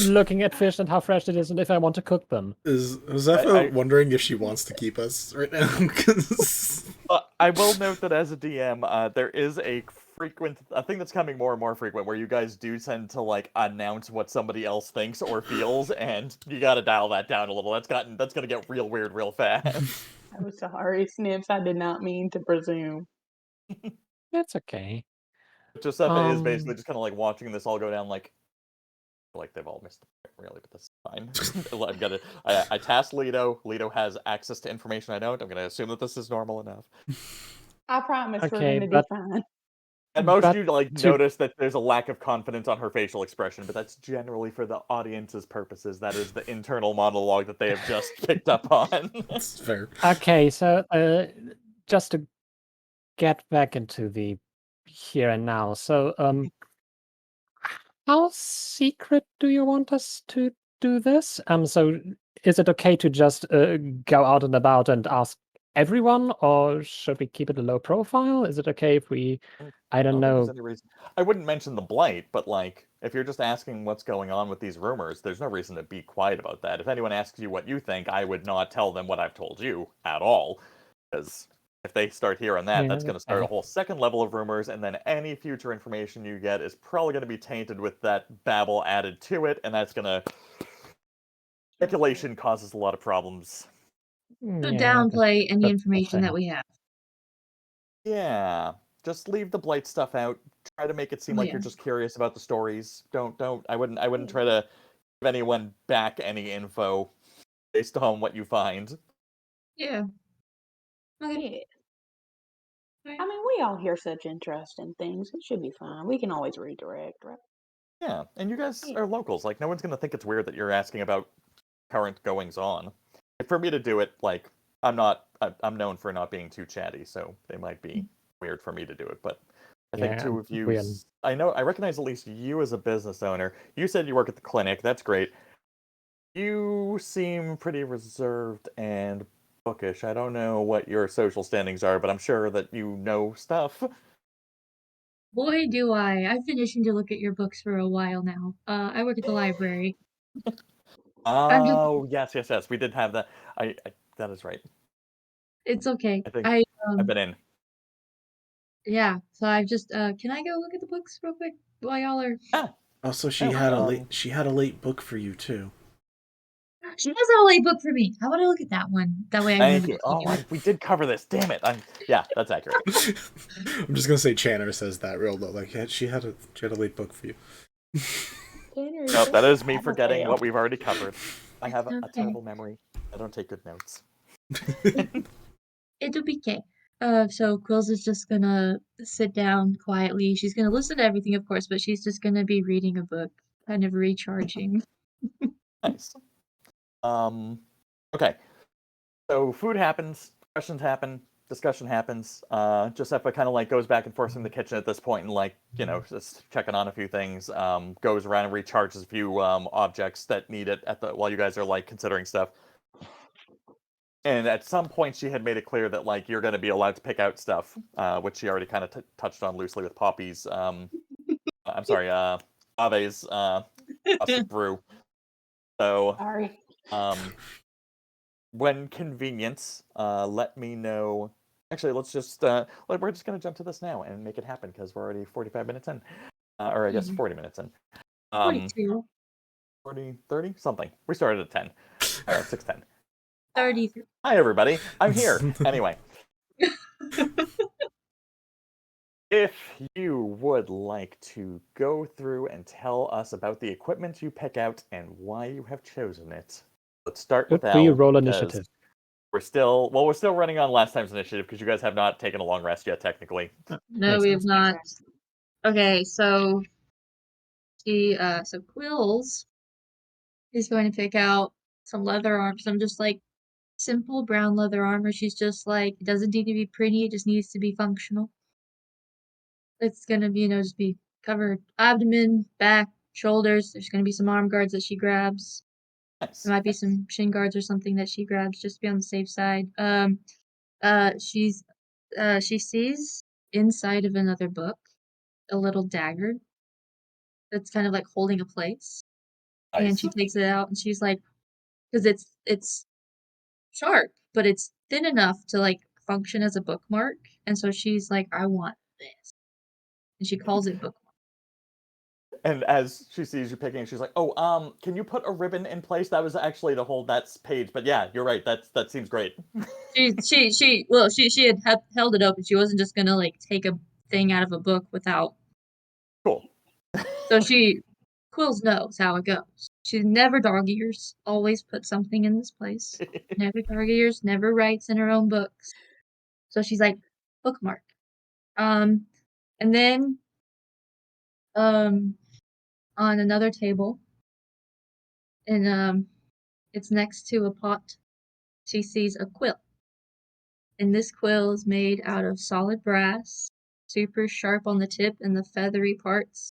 S5: looking at fish and how fresh it is and if I want to cook them.
S1: Is Zephyr
S2: I-
S1: wondering if she wants to keep us right now? 'Cause
S2: I will note that as a DM, there is a thing that's coming more and more frequent, where you guys do tend to like announce what somebody else thinks or feels, and you got to dial that down a little. That's gonna get real weird real fast.
S3: I'm sorry, Snips. I did not mean to presume.
S5: It's okay.
S2: Giuseppe is
S5: Um,
S2: basically just kind of like watching this all go down, like they've all missed the point, really, but that's fine. I'm gonna. I tasked Lido. Lido has access to information I don't. I'm gonna assume that this is normal enough.
S3: I promise we're
S5: okay,
S3: gonna do
S5: but
S3: fine.
S2: And most
S5: but
S2: of you like
S5: to
S2: notice that there's a lack of confidence on her facial expression, but that's generally for the audience's purposes. That is the internal monologue that they have just picked up on.
S1: it's fair.
S5: okay, so just to get back into the here and now. So how secret do you want us to do this? So is it okay to just go out and about and ask everyone, or should we keep it a low profile? Is it okay if we, I
S2: I
S5: don't
S2: don't think there's
S5: know,
S2: any reason. I wouldn't mention the blight, but like, if you're just asking what's going on with these rumors, there's no reason to be quiet about that. If anyone asks you what you think, I would not tell them what I've told you at all, because if they start hearing that,
S5: yeah,
S2: that's going to start a
S5: okay.
S2: whole second level of rumors, and then any future information you get is probably going to be tainted with that babble added to it, and that's going to speculation causes a lot of problems.
S4: So
S5: Yeah,
S4: downplay any
S5: that's the
S4: information that
S5: thing.
S4: we have.
S2: Yeah, just leave the blight stuff out. Try to make it seem
S4: Oh,
S2: like
S4: yeah.
S2: you're just curious about the stories. Don't. I wouldn't try to give anyone back any info based on what you find.
S4: Yeah. Okay.
S3: Yeah.
S4: Alright.
S3: I mean, we all hear such interesting things. It should be fine. We can always redirect, right?
S2: Yeah, and you guys
S3: Yeah.
S2: are locals. Like, no one's gonna think it's weird that you're asking about current goings on. For me to do it, like, I'm known for not being too chatty, so it might be weird for me to do it. But I think
S5: Yeah,
S2: two of you,
S5: we are.
S2: I recognize at least you as a business owner. You said you work at the clinic. That's great. You seem pretty reserved and bookish. I don't know what your social standings are, but I'm sure that you know stuff.
S4: Boy, do I. I've been itching to look at your books for a while now. I work at the library. I'm just.
S2: Oh, yes. We did have that. That is right.
S4: It's okay.
S2: I think I've been in.
S4: Yeah. So I've just. Can I go look at the books real quick while y'all are?
S2: Ah,
S1: Also,
S2: oh,
S1: she had a late book for you too.
S4: She has a late book for me. How about I look at that one? That way I
S2: thank
S4: remember
S2: you.
S4: to
S2: Oh,
S4: continue it.
S2: we did cover this. Damn it. Yeah, that's accurate.
S1: I'm just gonna say Chanor says that real low. Like she had a late book for you.
S2: Nope, that is me forgetting what we've already covered. I have a
S4: Okay.
S2: terrible memory. I don't take good notes.
S4: It'll be okay. So Quillz is just gonna sit down quietly. She's gonna listen to everything, of course, but she's just gonna be reading a book, kind of recharging.
S2: Nice. Okay. So food happens, questions happen, discussion happens. Giuseppe kind of like goes back and forth in the kitchen at this point and like, just checking on a few things. Goes around and recharges a few objects that need it while you guys are like considering stuff. And at some point, she had made it clear that like you're going to be allowed to pick out stuff, which she already kind of touched on loosely with Poppy's. I'm sorry, Ave's rustic brew. So,
S3: Sorry.
S2: when convenient, let me know. Actually, let's just we're just going to jump to this now and make it happen because we're already 45 minutes in, or I guess 40 minutes in.
S4: 42.
S2: 40, 30, something. We started at 10. All right, 6:10.
S4: 33.
S2: Hi, everybody. I'm here. Anyway. If you would like to go through and tell us about the equipment you pick out and why you have chosen it, let's start
S5: Should
S2: with
S5: we
S2: Elle.
S5: roll
S2: Because
S5: initiative?
S2: We're still running on last time's initiative because you guys have not taken a long rest yet, technically.
S4: No,
S5: Makes
S4: we have
S5: sense.
S4: not. Okay, so Quillz is going to pick out some leather armor, some just like simple brown leather armor. She's just like, it doesn't need to be pretty, it just needs to be functional. It's gonna be, just be covered abdomen, back, shoulders. There's gonna be some arm guards that she grabs.
S2: Nice.
S4: There might be some shin guards or something that she grabs just to be on the safe side. She sees inside of another book a little dagger that's kind of like holding a place. And
S2: Nice.
S4: she takes it out and she's like, because it's sharp, but it's thin enough to like function as a bookmark. And so she's like, I want this. And she calls it bookmark.
S2: And as she sees you picking, she's like, "Oh, can you put a ribbon in place? That was actually to hold that page." But yeah, you're right. That seems great.
S4: She had held it open. She wasn't just gonna like take a thing out of a book without.
S2: Cool.
S4: So Quills knows how it goes. She never dog ears. Always put something in this place. Never dog ears. Never writes in her own books. So she's like, bookmark. And then on another table, and it's next to a pot, she sees a quill. And this quill is made out of solid brass, super sharp on the tip, and the feathery parts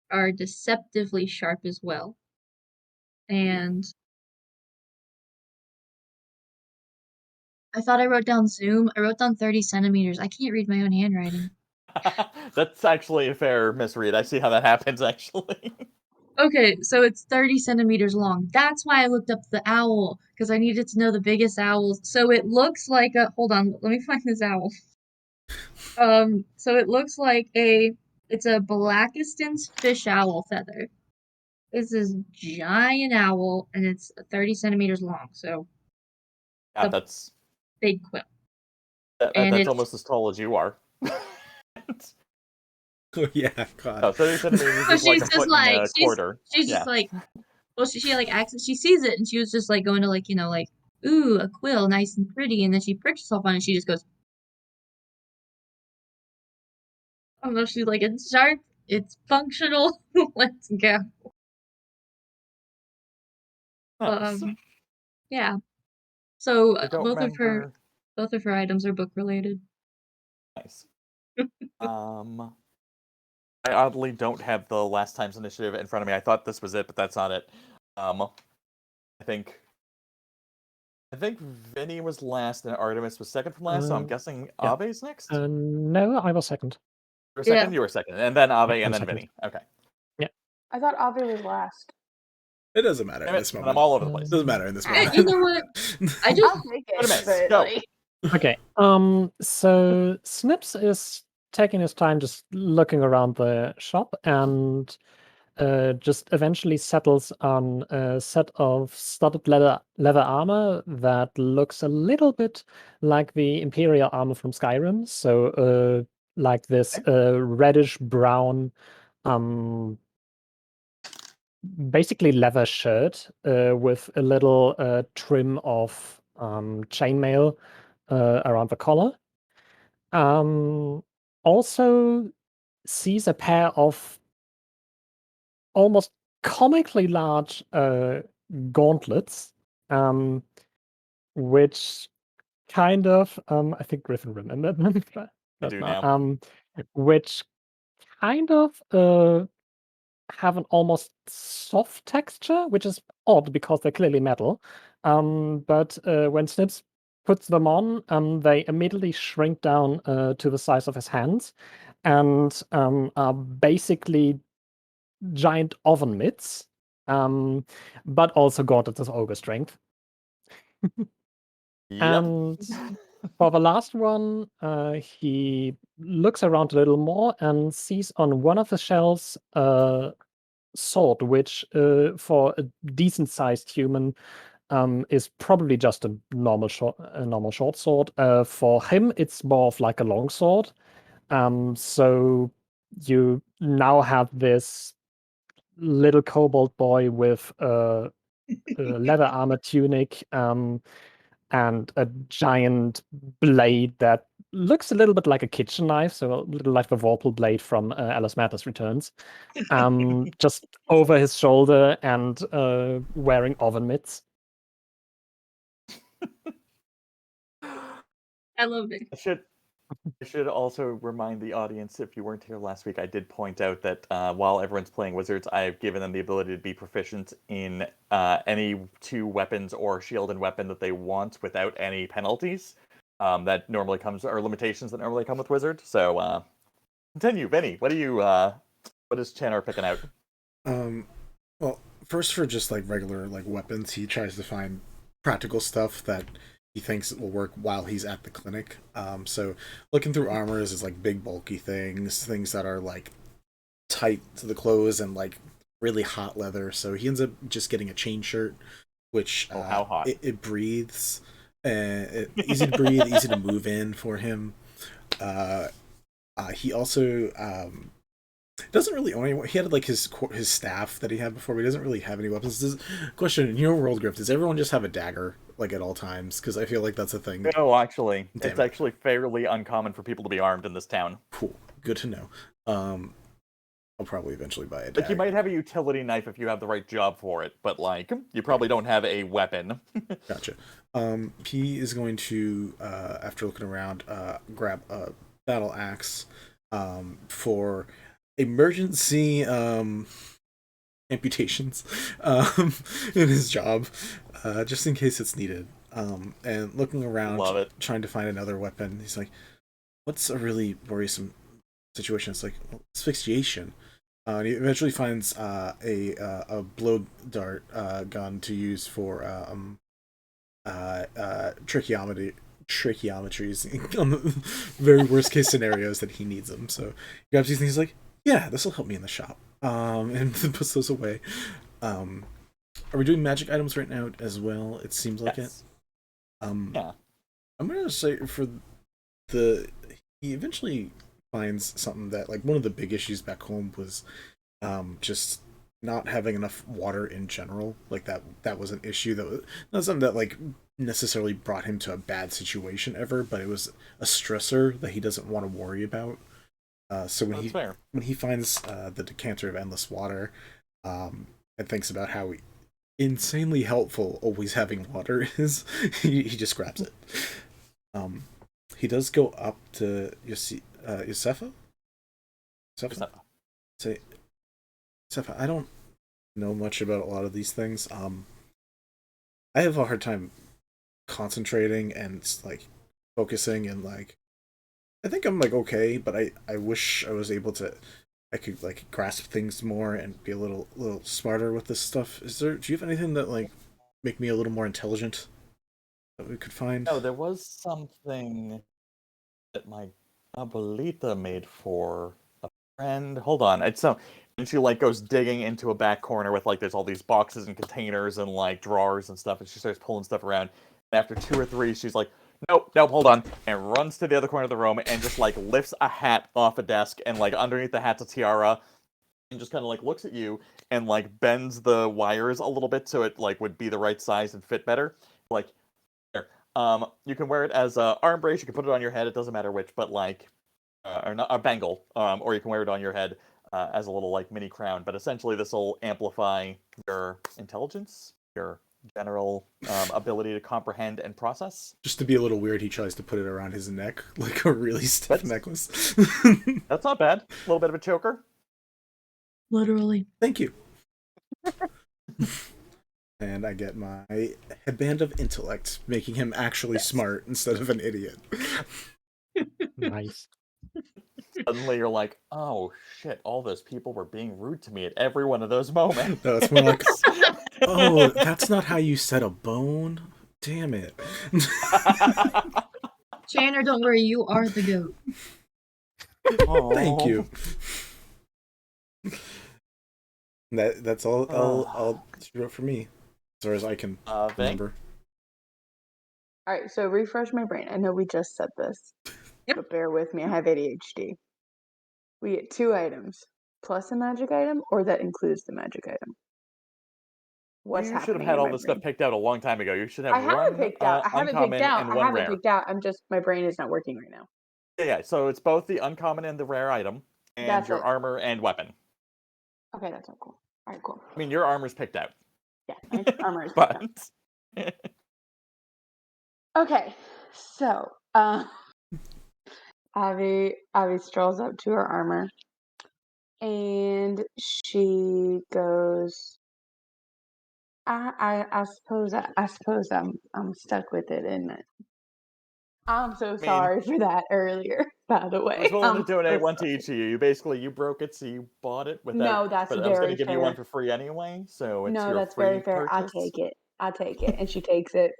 S4: are deceptively sharp as well. And I thought I wrote down zoom. I wrote down 30 centimeters. I can't read my own handwriting.
S2: That's actually a fair misread. I see how that happens, actually.
S4: Okay, so it's 30 centimeters long. That's why I looked up the owl, because I needed to know the biggest owls. So it looks like a... Hold on, let me find this owl. So it looks like it's a Blackiston's fish owl feather. This is giant owl, and it's 30 centimeters long, so
S2: Yeah,
S4: a
S2: that's
S4: big quill.
S2: that's
S4: it's
S2: almost as tall as you are.
S1: Oh yeah, God.
S2: No, 30 centimeters
S4: So
S2: is like
S4: she's
S2: a
S4: just
S2: foot
S4: like
S2: and a quarter.
S4: she's just like, well, she like acts, she sees it and she was just like going to like, like, ooh, a quill, nice and pretty, and then she pricks herself on it and she just goes, I don't know, she's like, it's sharp, it's functional, let's go.
S2: Nice.
S4: Yeah. So
S2: I don't
S4: both
S2: remember.
S4: of her items are book related.
S2: Nice. I oddly don't have the last time's initiative in front of me. I thought this was it, but that's not it. I think Vinny was last and Artemis was second from last, so I'm guessing
S5: yeah.
S2: Ave's next?
S5: No, I was second.
S2: You were second?
S4: Yeah.
S2: You were second. And then Ave,
S5: Yeah,
S2: and
S5: I'm
S2: then
S5: second.
S2: Vinny. Okay.
S3: I thought Ave was last.
S1: It doesn't matter
S2: Damn
S1: in
S2: it,
S1: this
S2: and
S1: moment.
S2: I'm all over the place.
S1: It doesn't matter in this
S4: Hey,
S1: moment.
S4: you know what? I just
S3: I'll take
S2: Artemis,
S3: it, but
S2: go.
S3: like,
S5: Okay. So Snipps is taking his time just looking around the shop and just eventually settles on a set of studded leather armor that looks a little bit like the Imperial armor from Skyrim. So like this reddish brown basically leather shirt with a little trim of chainmail around the collar. Also sees a pair of almost comically large gauntlets, which kind of I think Griffin remembered them.
S2: I do now.
S5: Which kind of have an almost soft texture, which is odd because they're clearly metal. But when Snipps puts them on, they immediately shrink down to the size of his hands and are basically giant oven mitts, but also gauntlets of ogre strength.
S2: Yep.
S5: And for the last one, he looks around a little more and sees on one of the shelves a sword, which for a decent-sized human is probably just a normal short sword. For him, it's more of like a long sword. So you now have this little kobold boy with a leather armor tunic, and a giant blade that looks a little bit like a kitchen knife, so a little like the Vorpal blade from Alice Matters Returns, just over his shoulder and wearing oven mitts.
S4: I love it.
S2: I should also remind the audience, if you weren't here last week, I did point out that while everyone's playing Wizards, I've given them the ability to be proficient in any 2 weapons or shield and weapon that they want without any penalties. That normally comes, or limitations that normally come with Wizard. So continue, Vinny. What is Chanor picking out?
S1: Well, first for just like regular like weapons, he tries to find practical stuff that he thinks will work while he's at the clinic. So looking through armors is like big bulky things that are like tight to the clothes and like really hot leather. So he ends up just getting a chain shirt, which
S2: how hot?
S1: It breathes, easy to breathe, easy to move in for him. He also doesn't really own any. He had like his staff that he had before, but he doesn't really have any weapons. Question: in your world, Griff, does everyone just have a dagger like at all times? Because I feel like that's a thing.
S2: No, actually, it's actually fairly uncommon for people to be armed in this town.
S1: Cool, good to know. I'll probably eventually buy a dagger.
S2: Like, you might have a utility knife if you have the right job for it, but like you probably don't have a weapon.
S1: Gotcha. He is going to, after looking around, grab a battle axe for emergency amputations in his job, just in case it's needed. And looking around,
S2: Love it.
S1: trying to find another weapon. He's like, what's a really worrisome situation? It's like, well, asphyxiation. And he eventually finds a blow dart gun to use for tracheometries on the very worst case scenarios that he needs them. So he grabs these things, he's like, yeah, this will help me in the shop. And puts those away. Are we doing magic items right now as well? It seems like
S2: Yes.
S1: it.
S2: Yeah.
S1: I'm gonna say he eventually finds something that, like, one of the big issues back home was just not having enough water in general. Like that was an issue that was not something that like necessarily brought him to a bad situation ever, but it was a stressor that he doesn't want to worry about. So when he finds the decanter of endless water, and thinks about how insanely helpful always having water is, he just grabs it. He does go up to Yosefa? Say, Yosefa, I don't know much about a lot of these things. I have a hard time concentrating and like focusing, and like I think I'm like okay, but I wish I was able to. I could like grasp things more and be a little smarter with this stuff. Do you have anything that like make me a little more intelligent that we could find?
S2: No, there was something that my abuelita made for a friend. Hold on, and she like goes digging into a back corner with like there's all these boxes and containers and like drawers and stuff, and she starts pulling stuff around. And after 2 or 3, she's like, nope, hold on, and runs to the other corner of the room and just like lifts a hat off a desk, and like underneath the hat's a tiara, and just kind of like looks at you and like bends the wires a little bit so it like would be the right size and fit better. Like, here, you can wear it as a arm brace. You can put it on your head. It doesn't matter which, but like, or not a bangle. Or you can wear it on your head as a little like mini crown. But essentially, this will amplify your intelligence, your general ability to comprehend and process.
S1: Just to be a little weird, he tries to put it around his neck like a really stiff necklace.
S2: That's not bad. A little bit of a choker.
S4: Literally.
S1: Thank you. And I get my headband of intellect, making him actually smart instead of an idiot.
S5: Nice.
S2: Suddenly you're like, oh shit, all those people were being rude to me at every one of those moments.
S1: No, it's more like, oh, that's not how you set a bone? Damn it.
S4: Chanor, don't worry, you are the goat.
S1: Thank you. That's all she wrote for me, as far as I can remember.
S3: Alright, so refresh my brain. I know we just said this, but bear with me, I have ADHD. We get 2 items, plus a magic item, or that includes the magic item? what's
S2: You should have
S3: happening
S2: had
S3: in
S2: all
S3: my
S2: this
S3: brain.
S2: stuff picked out a long time ago. You should have
S3: I have it
S2: one
S3: picked out. I have it picked
S2: uncommon
S3: out.
S2: and
S3: I
S2: one
S3: have it
S2: rare.
S3: picked out. I'm just my brain is not working right now.
S2: Yeah, so it's both the uncommon and the rare item, and
S3: That's
S2: your
S3: it.
S2: armor and weapon.
S3: Okay, that's all cool. All right, cool.
S2: I mean, your armor's picked out.
S3: Yeah, my armor is picked out.
S2: But
S3: Okay, so Avi strolls up to her armor, and she goes, I suppose I'm stuck with it, isn't it? I'm so
S2: I mean,
S3: sorry for that earlier, by the way.
S2: I was willing to
S3: I'm
S2: donate
S3: so
S2: one to
S3: sorry.
S2: each of you. You broke it, so you bought it without.
S3: No, that's
S2: But I was going
S3: very
S2: to give you one
S3: fair.
S2: for free anyway, so it's
S3: No,
S2: your
S3: that's
S2: free
S3: very fair. I
S2: purchase.
S3: take it. And she takes it.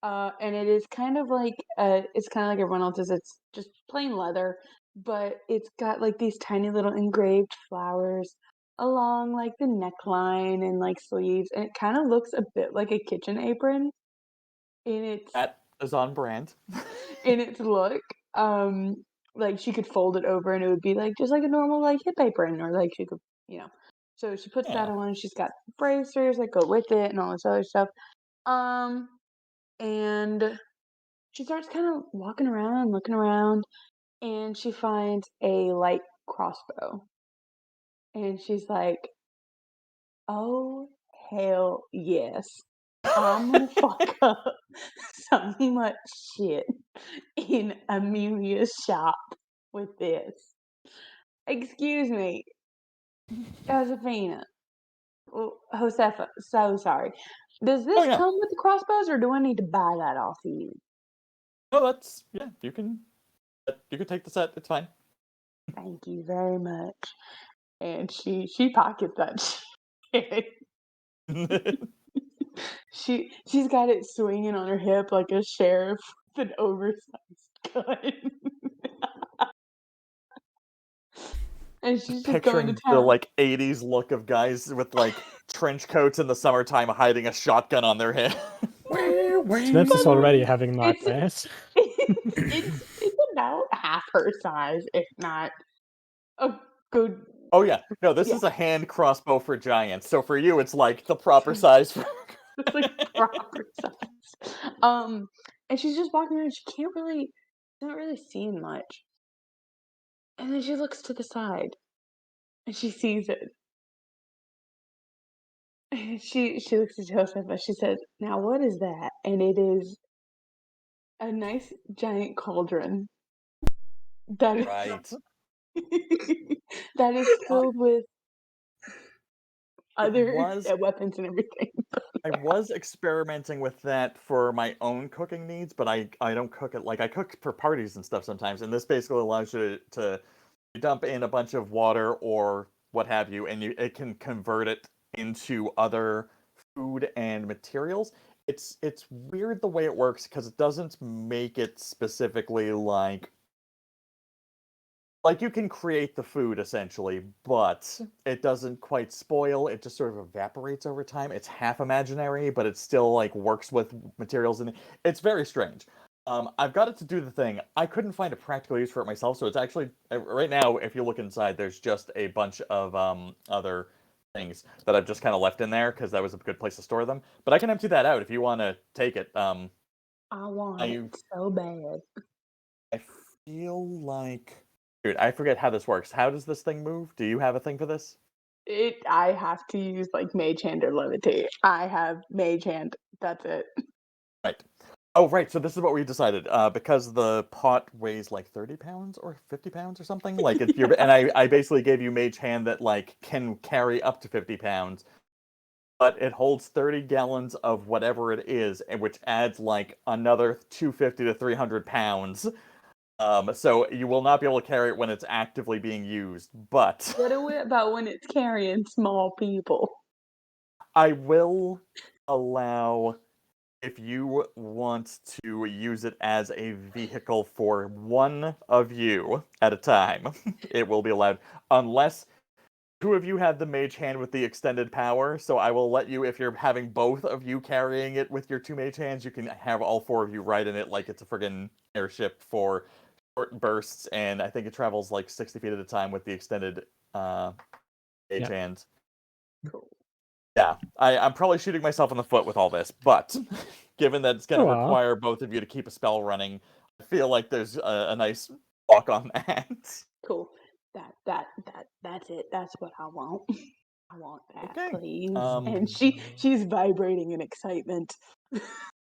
S3: And it is kind of like everyone else's. It's just plain leather, but it's got like these tiny little engraved flowers along like the neckline and like sleeves, and it kind of looks a bit like a kitchen apron in its
S2: That is on brand.
S3: look. Like she could fold it over and it would be like just like a normal like hip apron, or like she could, you know. So she puts that
S2: Yeah.
S3: on. She's got bracers that go with it and all this other stuff. And she starts kind of walking around, looking around, and she finds a light crossbow. And she's like, oh, hell yes. I'm gonna fuck up so much shit in Amelia's shop with this. Excuse me, Josephina. Josefa, so sorry. Does this
S2: yeah.
S3: come with the crossbows, or do I need to buy that off of you?
S2: Oh, that's yeah. You can take the set. It's fine.
S3: Thank you very much. And she pockets that shit. She's got it swinging on her hip like a sheriff with an oversized gun. And she's just going to
S2: Picturing the
S3: town.
S2: like 80s look of guys with like trench coats in the summertime hiding a shotgun on their head.
S5: Snipps is already having
S3: It's
S5: nightmares.
S3: it's about half her size, if not a good.
S2: Oh yeah, no, this
S3: Yeah.
S2: is a hand crossbow for giants. So for you, it's like the proper size for.
S3: It's like proper size. And she's just walking around. She not really see much. And then she looks to the side, and she sees it. And she looks at Joseph, and she says, "Now what is that?" And it is a nice giant cauldron that is
S2: Right.
S3: that is filled with other
S2: was
S3: weapons and everything.
S2: I was experimenting with that for my own cooking needs, but I don't cook it like I cook for parties and stuff sometimes, and this basically allows you to dump in a bunch of water or what have you, and it can convert it into other food and materials. It's weird the way it works because it doesn't make it specifically like you can create the food essentially, but it doesn't quite spoil. It just sort of evaporates over time. It's half imaginary, but it still like works with materials in it. It's very strange. I've got it to do the thing. I couldn't find a practical use for it myself, so it's actually right now. If you look inside, there's just a bunch of other things that I've just kind of left in there because that was a good place to store them. But I can empty that out if you want to take it.
S3: I want it so bad.
S2: I feel like. Dude, I forget how this works. How does this thing move? Do you have a thing for this?
S3: I have to use like Mage Hand or Levitate. I have Mage Hand. That's it.
S2: Right. Oh, right. So this is what we decided. Because the pot weighs like 30 pounds or 50 pounds or something. Like, and I basically gave you Mage Hand that like can carry up to 50 pounds, but it holds 30 gallons of whatever it is, and which adds like another 250 to 300 pounds. So you will not be able to carry it when it's actively being used, but
S3: What about when it's carrying small people?
S2: I will allow if you want to use it as a vehicle for one of you at a time. It will be allowed, unless two of you have the mage hand with the extended power. So I will let you, if you're having both of you carrying it with your two mage hands, you can have all four of you ride in it like it's a friggin' airship for short bursts, and I think it travels like 60 feet at a time with the extended mage hand.
S3: Cool.
S2: Yeah, I'm probably shooting myself in the foot with all this, but given that it's going to
S5: You are.
S2: require both of you to keep a spell running, I feel like there's a nice walk on that.
S3: Cool. That's it. That's what I want. I want that,
S2: Okay.
S3: please. And she's vibrating in excitement.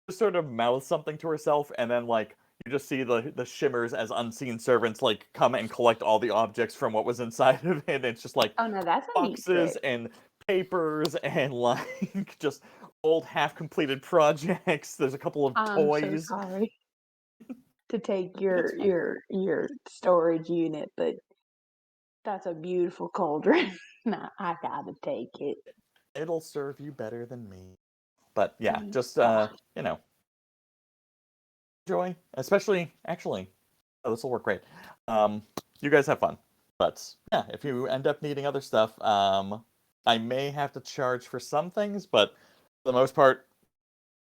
S2: Just sort of mouths something to herself, and then like you just see the shimmers as unseen servants like come and collect all the objects from what was inside of it. And it's just like
S3: Oh no, that's a neat
S2: boxes
S3: trick.
S2: and papers and like just old half-completed projects. There's a couple of
S3: I'm so
S2: toys.
S3: sorry to take
S2: That's fine.
S3: your storage unit, but that's a beautiful cauldron. Nah, I gotta take it.
S2: It'll serve you better than me. But yeah,
S3: Thank
S2: just
S3: God.
S2: enjoy. Especially actually, this will work great. You guys have fun. But yeah, if you end up needing other stuff, I may have to charge for some things, but for the most part,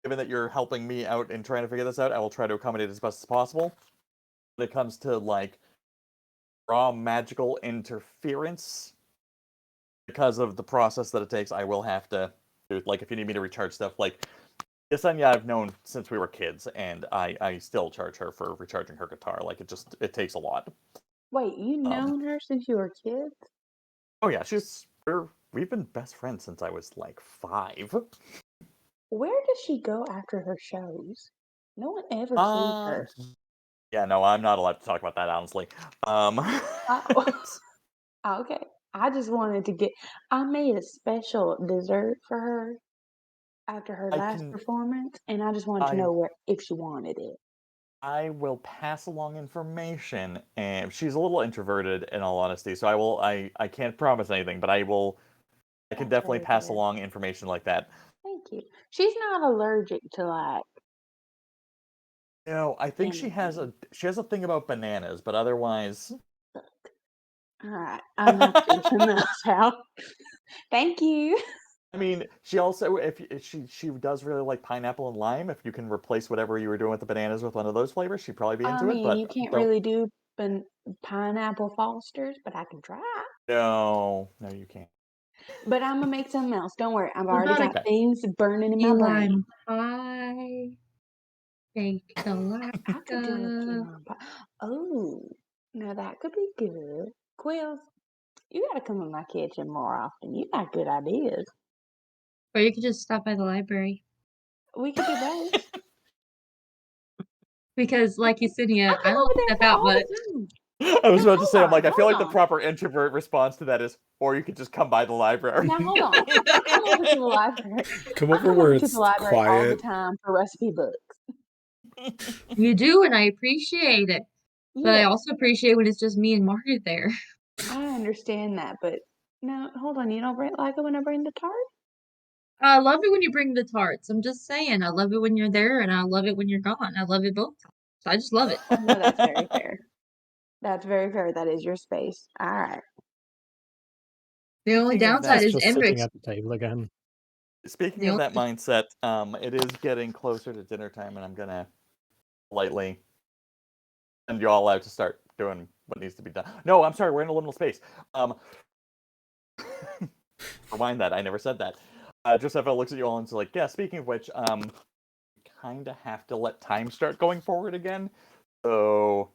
S2: given that you're helping me out in trying to figure this out, I will try to accommodate as best as possible. When it comes to like raw magical interference, because of the process that it takes, I will have to do, like, if you need me to recharge stuff, like Yesenia I've known since we were kids, and I still charge her for recharging her guitar. Like, it takes a lot.
S3: Wait, you known her since you were kids?
S2: Oh yeah, we've been best friends since I was like 5.
S3: Where does she go after her shows? No one ever sees her.
S2: Yeah, no, I'm not allowed to talk about that, honestly.
S3: Oh, okay. I just wanted to get. I made a special dessert for her after her last performance, and I just wanted to know if she wanted it.
S2: I will pass along information, and she's a little introverted, in all honesty. So I can't promise anything, but I can definitely pass along information like that.
S3: Thank you. She's not allergic to like.
S2: No, I think she has a thing about bananas, but otherwise.
S3: All right, I'm not fishing this out. Thank you.
S2: I mean, she also, if she does really like pineapple and lime. If you can replace whatever you were doing with the bananas with one of those flavors, she'd probably be into it. But
S3: you can't really do pineapple Fosters, but I can try.
S2: No, you can't.
S3: But I'm gonna make something else. Don't worry, I've
S4: What
S3: already
S4: about
S3: got things burning in my
S4: key
S3: brain.
S4: lime pie? Baked
S3: I could do a key
S4: Alaska.
S3: lime pie. Oh, now that could be good. Quillz, you gotta come in my kitchen more often. You got good ideas.
S4: Or you could just stop by the library.
S3: We could do both.
S4: Because, like Yesenia,
S3: I
S4: I
S3: come
S4: don't
S3: over there
S4: step
S3: for
S4: out
S3: all
S4: much.
S3: the time.
S2: I was
S3: Now,
S2: about to say, I'm like, I feel like the
S3: hold on.
S2: proper introvert response to that is, or you could just come by the library.
S3: Now hold on. I come over to the library.
S1: Come
S3: I
S1: over
S3: come
S1: where
S3: over to
S1: it's
S3: the library all the
S1: quiet.
S3: time for recipe books.
S4: You do, and I appreciate it. But I
S3: Yeah,
S4: also appreciate when it's just me and Margaret there.
S3: I understand that, but no, hold on. You don't like it when I bring the tart?
S4: I love it when you bring the tarts. I'm just saying. I love it when you're there, and I love it when you're gone. I love it both times. I just love it.
S3: No, that's very fair. That's very fair. That is your space. All right.
S4: The only
S2: Speaking of
S4: downside
S2: that-
S5: Just
S4: is
S5: sitting
S4: Emric.
S5: at the table again.
S2: Speaking
S4: The
S2: of
S4: only
S2: that mindset, it is getting closer to dinner time, and I'm gonna politely send you all out to start doing what needs to be done. No, I'm sorry, we're in a liminal space. Rewind that. I never said that. Josepha looks at you all and is like, "Yeah." Speaking of which, kind of have to let time start going forward again. So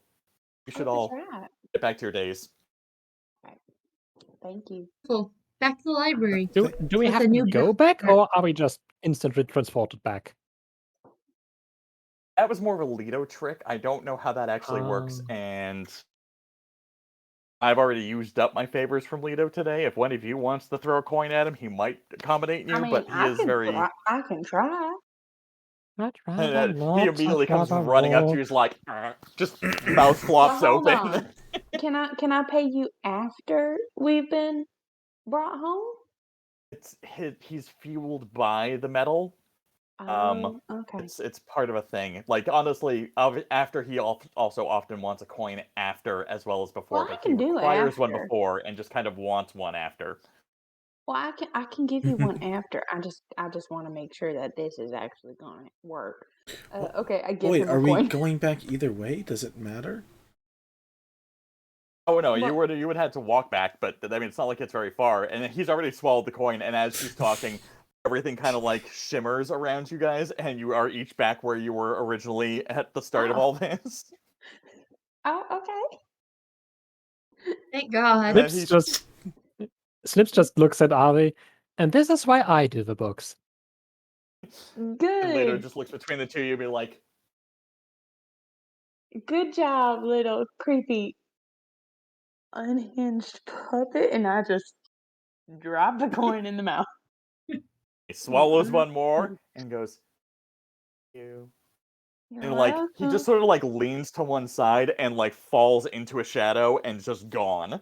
S2: you should all
S3: right.
S2: get back to your days.
S3: Right. Thank you.
S4: cool. Back to the library.
S5: Do we
S4: With
S5: have
S4: a
S5: to
S4: new
S5: go
S4: book.
S5: back, or are we just instantly transported back?
S2: That was more of a Lido trick. I don't know how that actually works,
S5: Ah.
S2: and I've already used up my favors from Lido today. If one of you wants to throw a coin at him, he might accommodate you,
S3: I mean,
S2: but he is very.
S3: I can try.
S5: I'd rather not.
S2: He immediately
S5: I'd
S2: comes
S5: rather
S2: running up to
S5: walk.
S2: you, he's like, just mouth flops
S3: Well, hold
S2: open.
S3: on. Can I pay you after we've been brought home?
S2: He's fueled by the metal.
S3: Oh, okay.
S2: It's part of a thing. Like, honestly, after he also often wants a coin after as well as before,
S3: Well, I
S2: but he
S3: can do
S2: requires one
S3: after.
S2: before and just kind of wants one after.
S3: Well, I can give you one after. I just want to make sure that this is actually going to work. Okay, I give
S1: Wait,
S3: him
S1: are
S3: a
S1: we
S3: coin.
S1: going back either way? Does it matter?
S2: Oh no,
S3: Well-
S2: you would have to walk back, but I mean it's not like it's very far. And he's already swallowed the coin, and as she's talking, everything kind of like shimmers around you guys, and you are each back where you were originally at the start of all this.
S3: Oh, okay.
S4: Thank God.
S2: And then
S5: Snipps just looks at Ave, and this is why I do the books.
S2: and later
S3: Good.
S2: just looks between the two of you and be like,
S3: Good job, little creepy unhinged puppet. And I just drop the coin in the mouth.
S2: he swallows one more and goes, you.
S3: You're
S2: And like he
S3: welcome.
S2: just sort of like leans to one side and like falls into a shadow and just gone.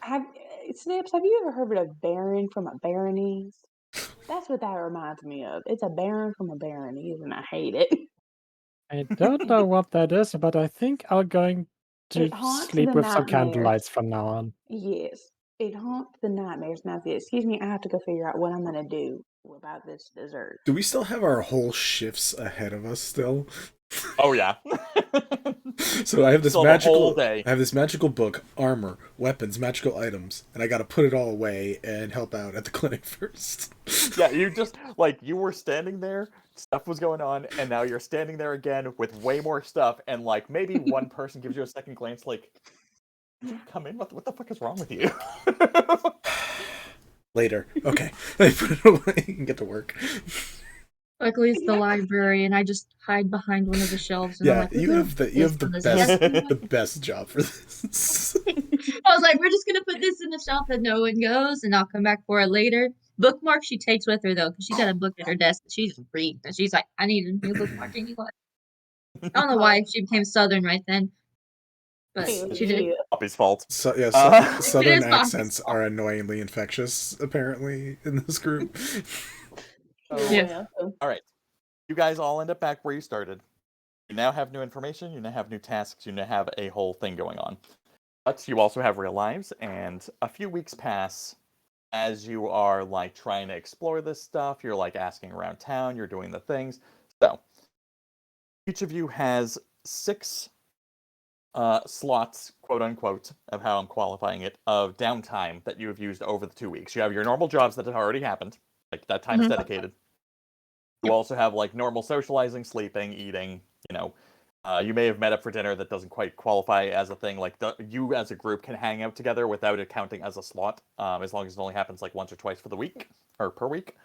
S3: Snipps, have you ever heard of a baron from a baroness? That's what that reminds me of. It's a baron from a baroness, and I hate it.
S5: I don't know what that is, but I think I'm going to
S3: It haunts
S5: sleep
S3: the
S5: with some
S3: nightmares.
S5: candlelights from now on.
S3: Yes, it haunts the nightmares. Now, excuse me, I have to go figure out what I'm gonna do about this dessert.
S1: Do we still have our whole shifts ahead of us still?
S2: Oh yeah.
S1: So I have this
S2: Still the whole
S1: magical
S2: day.
S1: I have this magical book, armor, weapons, magical items, and I gotta put it all away and help out at the clinic first.
S2: Yeah, you just like you were standing there, stuff was going on, and now you're standing there again with way more stuff, and like maybe one person gives you a second glance, like, come in, what the fuck is wrong with you?
S1: Later. Okay. I put it away and get to work.
S4: Luckily, it's the library, and I just hide behind one of the shelves. And I'm
S1: Yeah,
S4: like,
S1: you have the best
S4: Yes.
S1: the best job for this.
S4: I was like, we're just gonna put this in the shelf that no one goes, and I'll come back for it later. Bookmark she takes with her though, because she got a book at her desk that she just reads, and she's like, I need a new bookmark anyway. I don't know why she became Southern right then, but she did.
S2: Poppy's fault.
S1: So yeah,
S4: It
S1: Southern
S4: is Bob's
S1: accents
S4: fault.
S1: are annoyingly infectious, apparently, in this group.
S4: Yeah.
S2: All right, you guys all end up back where you started. You now have new information. You now have new tasks. You now have a whole thing going on. But you also have real lives, and a few weeks pass as you are like trying to explore this stuff. You're like asking around town. You're doing the things. So each of you has 6 slots, quote unquote, of how I'm qualifying it, of downtime that you have used over the 2 weeks. You have your normal jobs that have already happened, like that time is dedicated. You also have like normal socializing, sleeping, eating. You may have met up for dinner that doesn't quite qualify as a thing. Like you as a group can hang out together without it counting as a slot, as long as it only happens like once or twice for the week or per week.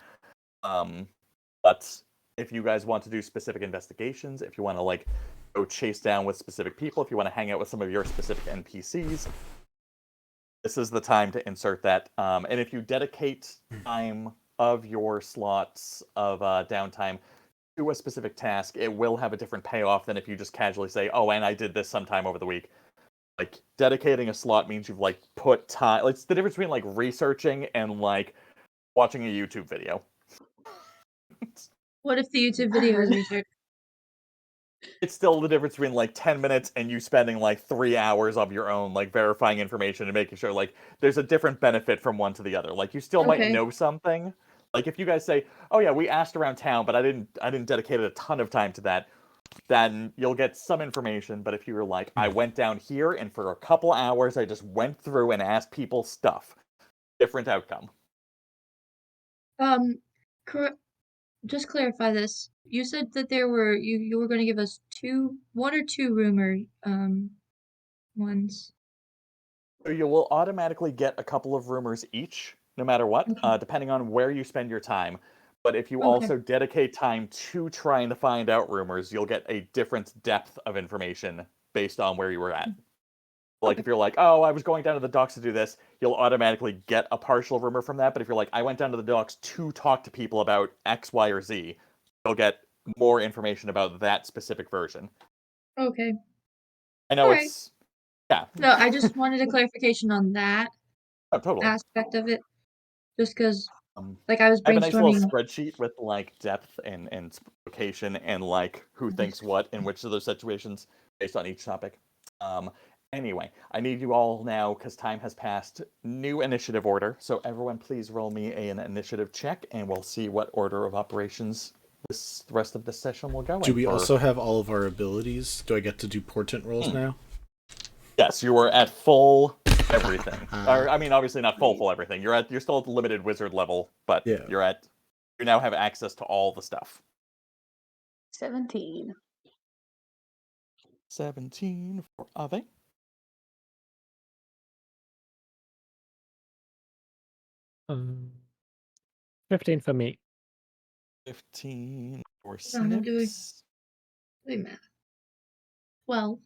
S2: But if you guys want to do specific investigations, if you want to like go chase down with specific people, if you want to hang out with some of your specific NPCs, this is the time to insert that. And if you dedicate time of your slots of downtime to a specific task, it will have a different payoff than if you just casually say, oh, and I did this sometime over the week. Like, dedicating a slot means you've, like, put time... It's the difference between, like, researching and, like, watching a YouTube video.
S4: What if the YouTube video is research?
S2: It's still the difference between, like, 10 minutes and you spending, like, 3 hours of your own, like, verifying information and making sure, like, there's a different benefit from one to the other. Like, you still might know something. Like, if you guys say, oh, yeah, we asked around town, but I didn't dedicate a ton of time to that, then you'll get some information. But if you were like, I went down here, and for a couple hours, I just went through and asked people stuff, different outcome.
S4: Just clarify this. You said that there were you were going to give us 1 or 2 rumor ones.
S2: So you will automatically get a couple of rumors each, no matter what, depending on where you spend your time. But if you also dedicate time to trying to find out rumors, you'll get a different depth of information based on where you were at. Like, if you're like, oh, I was going down to the docks to do this, you'll automatically get a partial rumor from that. But if you're like, I went down to the docks to talk to people about X, Y, or Z, you'll get more information about that specific version.
S4: Okay.
S2: I know it's... Yeah.
S4: No, I just wanted a clarification on that aspect of it. Just because, like, I was brainstorming...
S2: I have a nice little spreadsheet with, like, depth and location and, like, who thinks what in which of those situations based on each topic. Anyway, I need you all now, because time has passed, new initiative order. So everyone please roll me an initiative check, and we'll see what order of operations the rest of this session will go in.
S1: Do we also have all of our abilities? Do I get to do portent rolls now?
S2: Yes, you are at full everything. I mean, obviously not full everything. You're still at the limited wizard level, but you're at You now have access to all the stuff.
S3: 17.
S2: 17 for Ave.
S5: 15 for me.
S2: 15 for
S4: I'm doing-
S2: Snipps.
S4: Wait a minute. 12.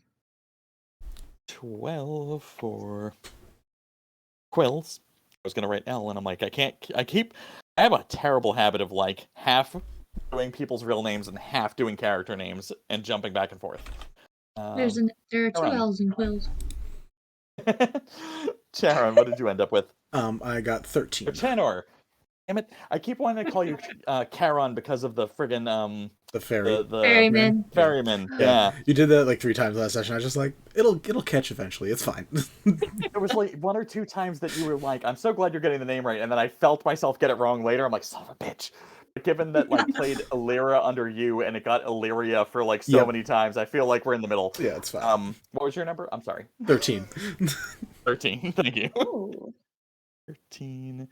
S2: 12 for Quillz. I was gonna write Elle, and I'm like, I have a terrible habit of like half doing people's real names and half doing character names and jumping back and forth.
S4: There are 2
S2: Sharon.
S4: L's in Quills.
S2: Sharon, what did you end up with?
S1: I got 13.
S2: Or Chanor. Damn it! I keep wanting to call you Charon because of the friggin'
S1: The fairy.
S2: the
S4: Ferryman.
S2: ferryman. Yeah.
S1: You did that like 3 times last session. I was just like, it'll catch eventually. It's fine.
S2: There was like 1 or 2 times that you were like, I'm so glad you're getting the name right, and then I felt myself get it wrong later. I'm like, son of a bitch. But given that like played Illyria under you and it got Illyria for like so many times, I feel like we're in the middle.
S1: Yeah, it's fine.
S2: What was your number? I'm sorry.
S1: 13.
S2: 13. Thank you.
S3: Ooh.
S2: 13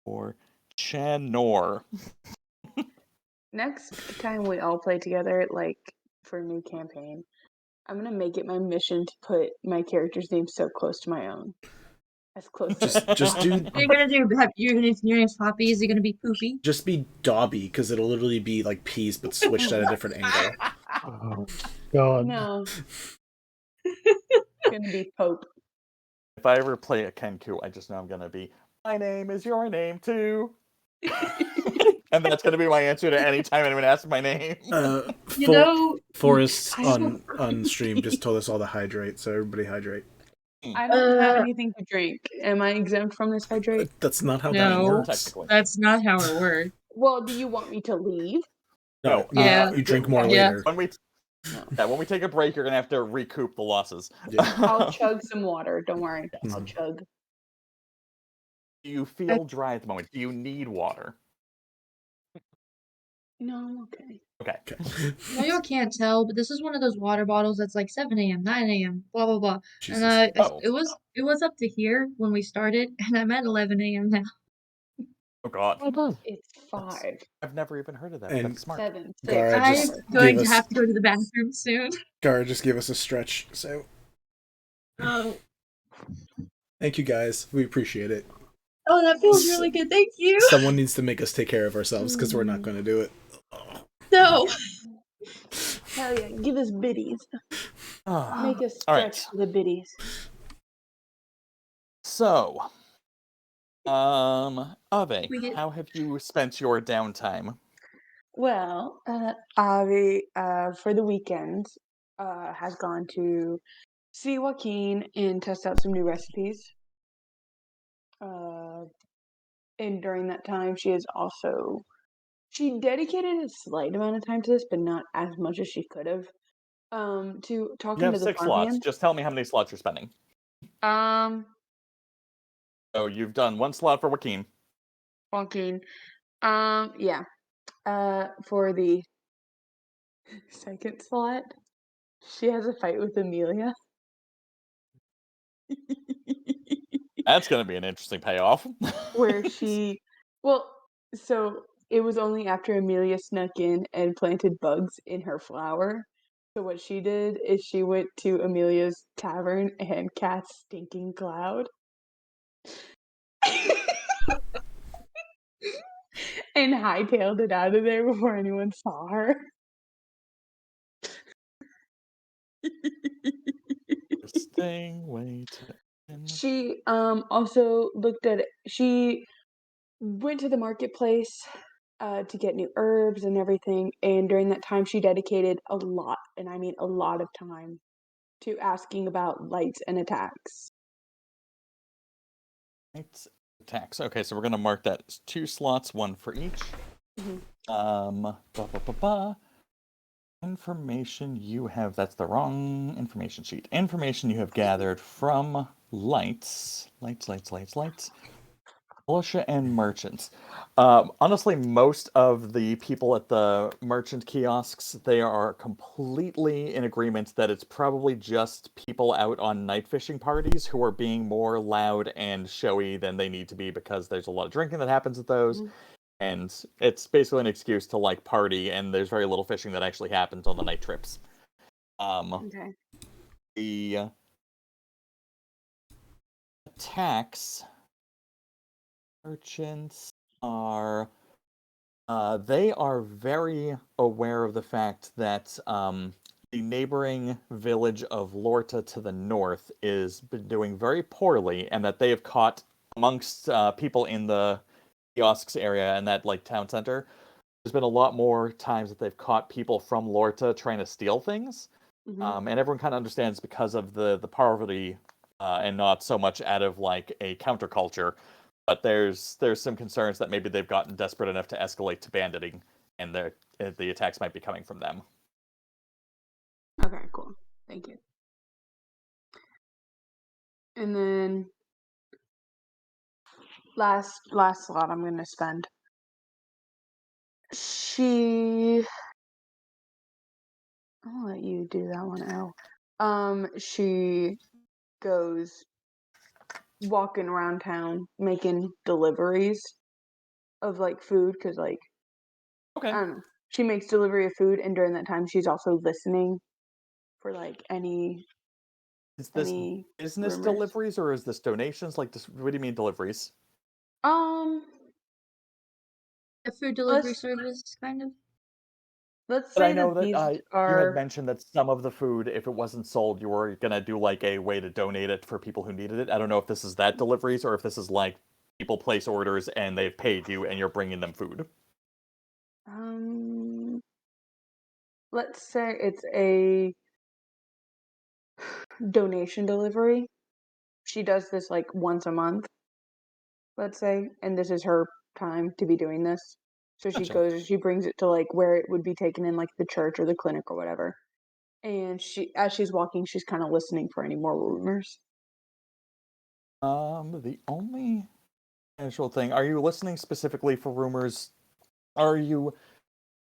S2: for Chanor.
S3: Next time we all play together, like for a new campaign, I'm gonna make it my mission to put my character's name so close to my own. As close
S1: Just do.
S4: You're gonna do. Your name's Poppy. Is it gonna be Poopy?
S1: Just be Dobby, because it'll literally be like peas, but switched at a different angle.
S5: Oh, God.
S3: No. It's gonna be Pope.
S2: If I ever play a Kenku, I just know I'm gonna be, my name is your name too. And that's gonna be my answer to any time anyone asks my name.
S4: You know,
S1: Forrest on stream just told us all to hydrate, so everybody hydrate.
S3: I don't have anything to drink. Am I exempt from this hydrate?
S1: That's not how that
S4: No.
S1: works.
S2: Technically.
S4: that's not how it works.
S3: Well, do you want me to leave?
S1: No,
S4: Yeah.
S1: you drink more
S4: Yeah.
S1: later.
S2: When we take a break, you're gonna have to recoup the losses.
S1: Yeah.
S3: I'll chug some water. Don't worry. I'll
S1: Mhm.
S3: chug.
S2: Do you feel dry at the moment? Do you need water?
S3: No, I'm okay.
S2: Okay.
S4: I know you can't tell, but this is one of those water bottles that's like 7 a.m., 9 a.m., blah blah blah.
S1: Jesus.
S4: And
S2: Oh.
S4: it was up to here when we started, and I'm at 11 a.m. now.
S2: Oh God.
S5: Well done.
S3: It's 5,
S2: I've never even heard of that.
S1: And-
S2: That's smart.
S3: 7, 6.
S1: Gara
S4: I'm
S1: just
S4: going
S1: gave
S4: to
S1: us-
S4: have to go to the bathroom soon.
S1: Gara just gave us a stretch, so
S4: Oh,
S1: thank you guys. We appreciate it.
S4: oh, that feels really good. Thank you.
S1: Someone needs to make us take care of ourselves because we're not going to do it.
S4: No.
S3: Hell yeah, give us biddies. Make us
S2: All right.
S3: stretch for the biddies.
S2: So, Ave,
S4: We get-
S2: how have you spent your downtime?
S3: Well, Avi, for the weekend, has gone to see Joaquin and test out some new recipes. And during that time, she dedicated a slight amount of time to this, but not as much as she could have. To talking
S2: You have
S3: to the
S2: 6 slots.
S3: farmhand.
S2: Just tell me how many slots you're spending. So you've done 1 slot for Joaquin.
S3: Joaquin. Yeah. For the second slot, she has a fight with Amelia.
S2: That's going to be an interesting payoff.
S3: Where so it was only after Amelia snuck in and planted bugs in her flour. So what she did is she went to Amelia's tavern and cast Stinking Cloud. And hightailed it out of there before anyone saw her.
S2: Interesting way to end.
S3: She also she went to the marketplace to get new herbs and everything, and during that time she dedicated a lot, and I mean a lot of time, to asking about lights and attacks.
S2: Right. Attacks. Okay, so we're going to mark that as 2 slots, 1 for each.
S3: Mhm.
S2: Information you have, that's the wrong information sheet. Information you have gathered from lights, militia and merchants. Honestly, most of the people at the merchant kiosks, they are completely in agreement that it's probably just people out on night fishing parties who are being more loud and showy than they need to be because there's a lot of drinking that happens at those.
S3: Mhm.
S2: And it's basically an excuse to like party, and there's very little fishing that actually happens on the night trips.
S3: Okay.
S2: The attacks merchants are they are very aware of the fact that the neighboring village of Lorta to the north is been doing very poorly, and that they have caught amongst people in the kiosks area and that like town center. There's been a lot more times that they've caught people from Lorta trying to steal things,
S3: Mm-hmm.
S2: and everyone kind of understands because of the poverty, and not so much out of like a counterculture. But there's some concerns that maybe they've gotten desperate enough to escalate to banditing, and the attacks might be coming from them.
S3: Okay, cool. Thank you. And then last slot I'm gonna spend. I'll let you do that one, Elle. She goes walking around town making deliveries of like food because like
S2: Okay.
S3: I don't know. She makes delivery of food, and during that time she's also listening for like any
S2: Is this business
S3: rumors.
S2: deliveries or is this donations? Like, what do you mean deliveries?
S3: Um,
S4: A food delivery
S3: let's
S4: service, kind of.
S3: let's
S2: But I
S3: say
S2: know
S3: that
S2: that
S3: these
S2: you had
S3: are
S2: mentioned that some of the food, if it wasn't sold, you were gonna do like a way to donate it for people who needed it. I don't know if this is that deliveries or if this is like people place orders and they've paid you and you're bringing them food.
S3: um let's say it's a donation delivery. She does this like once a month, let's say, and this is her time to be doing this. So she
S2: Gotcha.
S3: goes, she brings it to like where it would be taken in, like the church or the clinic or whatever. And as she's walking, she's kind of listening for any more rumors.
S2: The only casual thing, are you listening specifically for rumors? Are you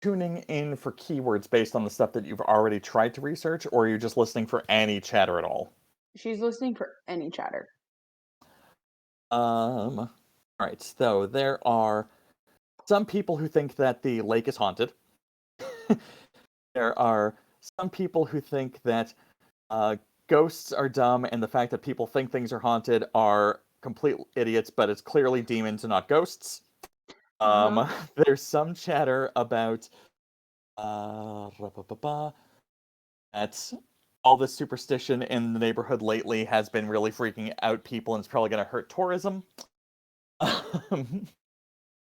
S2: tuning in for keywords based on the stuff that you've already tried to research, or are you just listening for any chatter at all?
S3: She's listening for any chatter.
S2: All right, so there are some people who think that the lake is haunted. There are some people who think that ghosts are dumb, and the fact that people think things are haunted are complete idiots, but it's clearly demons and not ghosts. There's some chatter about that all this superstition in the neighborhood lately has been really freaking out people and it's probably going to hurt tourism.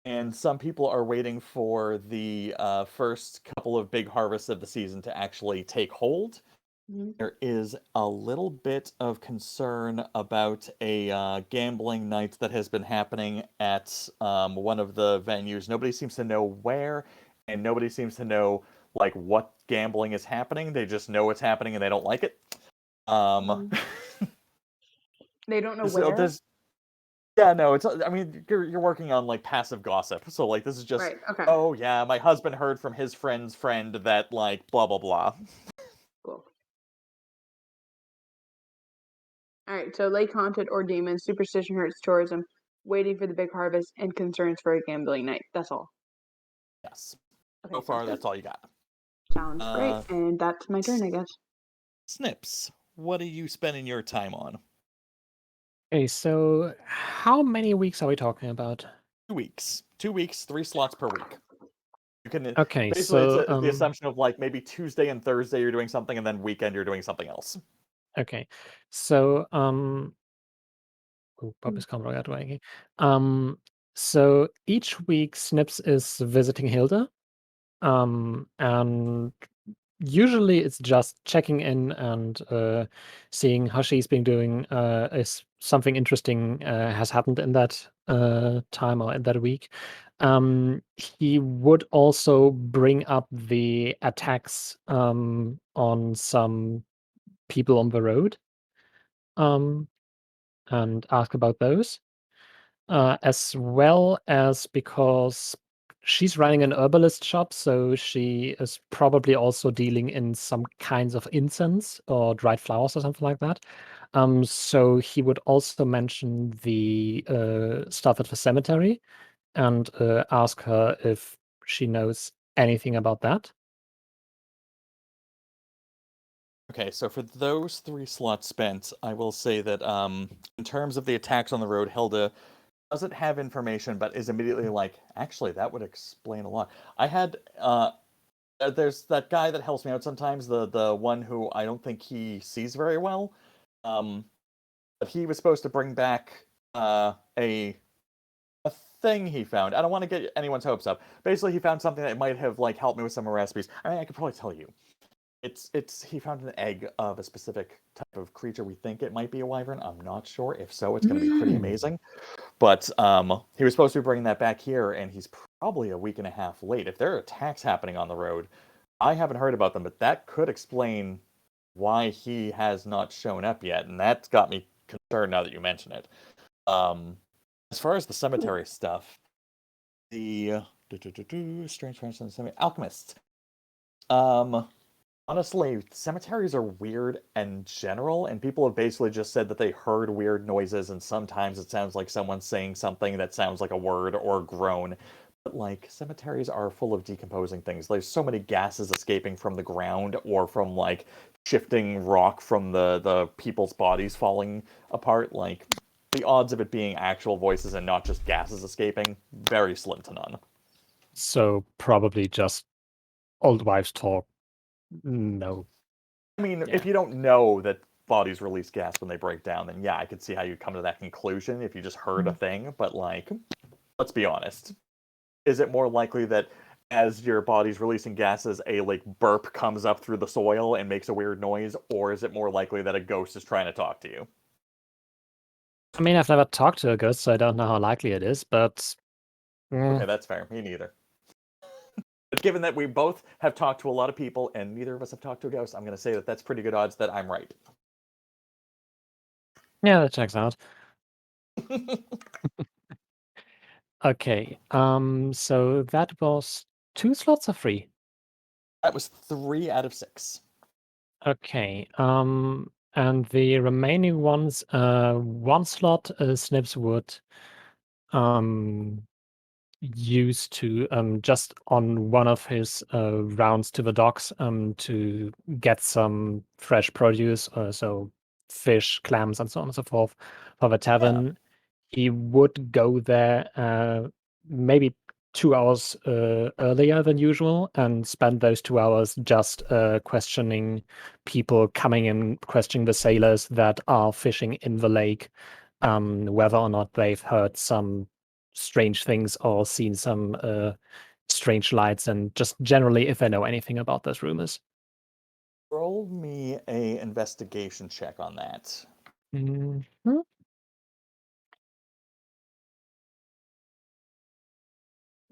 S2: And some people are waiting for the first couple of big harvests of the season to actually take hold.
S3: Mhm.
S2: There is a little bit of concern about a gambling night that has been happening at one of the venues. Nobody seems to know where, and nobody seems to know like what gambling is happening. They just know it's happening and they don't like it.
S3: They don't know
S2: So
S3: where.
S2: yeah, no, it's. I mean, you're working on like passive gossip, so like this is just.
S3: Right. Okay.
S2: Oh yeah, my husband heard from his friend's friend that like blah blah blah.
S3: Cool. All right. So lake haunted or demons, superstition hurts tourism, waiting for the big harvest, and concerns for a gambling night. That's all.
S2: Yes.
S3: Okay.
S2: So
S3: Sounds
S2: far,
S3: good.
S2: that's all you got.
S3: Sounds great. And that's my turn, I guess.
S2: Snipps, what are you spending your time on?
S5: Okay, so how many weeks are we talking about?
S2: 2 weeks. 2 weeks, 3 slots per week. You can
S5: Okay,
S2: basically
S5: so
S2: it's the assumption of like maybe Tuesday and Thursday you're doing something, and then weekend you're doing something else.
S5: okay, so Bob is coming out way. So each week Snipps is visiting Hilda, and usually it's just checking in and seeing how she's been doing. If something interesting has happened in that time or in that week. He would also bring up the attacks on some people on the road and ask about those, as well as because she's running an herbalist shop, so she is probably also dealing in some kinds of incense or dried flowers or something like that. So he would also mention the stuff at the cemetery and ask her if she knows anything about that.
S2: Okay, so for those 3 slots spent, I will say that in terms of the attacks on the road, Hilda doesn't have information, but is immediately like, actually, that would explain a lot. I had there's that guy that helps me out sometimes, the one who I don't think he sees very well. But he was supposed to bring back a thing he found. I don't want to get anyone's hopes up. Basically, he found something that might have like helped me with some recipes. I mean, I could probably tell you. It's he found an egg of a specific type of creature. We think it might be a wyvern. I'm not sure. If so, it's going to be pretty amazing. But he was supposed to be bringing that back here, and he's probably a week and a half late. If there are attacks happening on the road, I haven't heard about them, but that could explain why he has not shown up yet, and that's got me concerned now that you mention it. As far as the cemetery stuff, the strange friends in the cemetery alchemists. Honestly, cemeteries are weird in general, and people have basically just said that they heard weird noises, and sometimes it sounds like someone's saying something that sounds like a word or a groan. But, like, cemeteries are full of decomposing things. There's so many gases escaping from the ground or from, like, shifting rock from the people's bodies falling apart. Like, the odds of it being actual voices and not just gases escaping, very slim to none.
S5: So probably just old wives' talk. No.
S2: I mean,
S5: Yeah.
S2: if you don't know that bodies release gas when they break down, then yeah, I could see how you come to that conclusion if you just heard a thing. But, like, let's be honest. Is it more likely that as your body's releasing gases, a, like, burp comes up through the soil and makes a weird noise? Or is it more likely that a ghost is trying to talk to you?
S5: I mean, I've never talked to a ghost, so I don't know how likely it is, but...
S2: Okay, that's fair. Me neither. But given that we both have talked to a lot of people and neither of us have talked to a ghost, I'm going to say that that's pretty good odds that I'm right.
S5: Yeah, that checks out. Okay, so that was 2 slots or 3?
S2: That was 3 out of 6.
S5: Okay, and the remaining ones, 1 slot, Snipps would use to just on one of his rounds to the docks to get some fresh produce, so fish, clams, and so on and so forth for the tavern. He would go there maybe 2 hours earlier than usual and spend those 2 hours just questioning people coming in, questioning the sailors that are fishing in the lake, whether or not they've heard some strange things or seen some strange lights, and just generally if they know anything about those rumors.
S2: Roll me a investigation check on that.
S5: Mhm.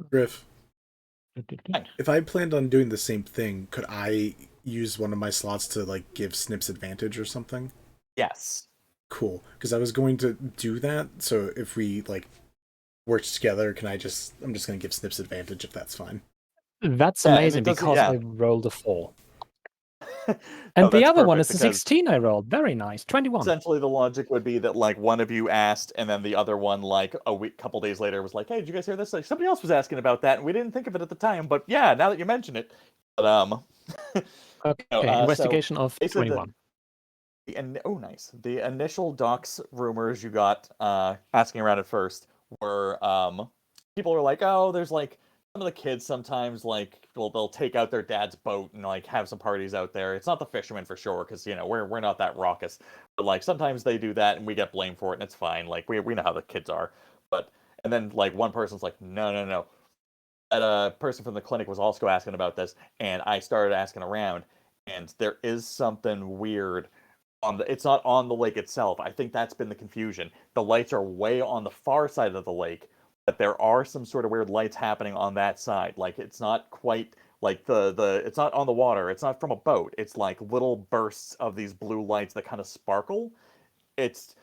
S1: Griff,
S2: Hi.
S1: if I planned on doing the same thing, could I use one of my slots to like give Snipps advantage or something?
S2: Yes.
S1: Cool, because I was going to do that. So if we like worked together, I'm just gonna give Snipps advantage if that's fine.
S5: That's
S2: Yeah, and
S5: amazing
S2: it doesn't.
S5: because
S2: Yeah.
S5: I rolled a 4.
S2: Oh,
S5: And the
S2: that's
S5: other one
S2: perfect
S5: is the
S2: because
S5: 16 I rolled. Very nice. 21.
S2: essentially the logic would be that like one of you asked, and then the other one like couple days later was like, "Hey, did you guys hear this? Like somebody else was asking about that, and we didn't think of it at the time, but yeah, now that you mention it." But
S5: Okay,
S2: so
S5: investigation of
S2: basically
S5: 21.
S2: oh nice. The initial docs rumors you got asking around at first were people were like, "Oh, there's like some of the kids sometimes like they'll take out their dad's boat and like have some parties out there. It's not the fishermen for sure because you know we're not that raucous, but like sometimes they do that and we get blamed for it and it's fine. Like we know how the kids are." But and then like one person's like, "No. That person from the clinic was also asking about this, and I started asking around, and there is something weird on the. It's not on the lake itself. I think that's been the confusion. The lights are way on the far side of the lake, but there are some sort of weird lights happening on that side. Like it's not quite like the it's not on the water. It's not from a boat. It's like little bursts of these blue lights that kind of sparkle. It's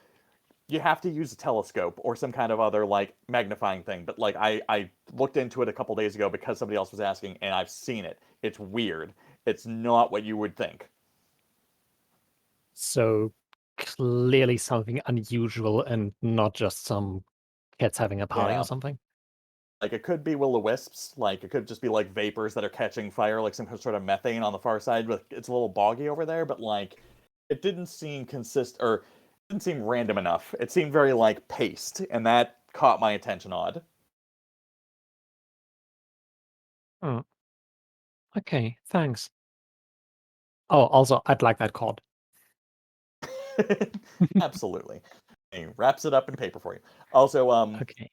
S2: you have to use a telescope or some kind of other like magnifying thing. But like I looked into it a couple days ago because somebody else was asking, and I've seen it. It's weird. It's not what you would think.
S5: So clearly something unusual and not just some kids having a party
S2: Yeah.
S5: or something.
S2: Like, it could be will-o-wisps, like, it could just be, like, vapors that are catching fire, like some sort of methane on the far side, but it's a little boggy over there, but, like, it didn't seem or it didn't seem random enough. It seemed very, like, paced, and that caught my attention odd.
S5: Oh. Okay, thanks. Oh, also, I'd like that card.
S2: Absolutely. He wraps it up in paper for you. Also,
S5: Okay.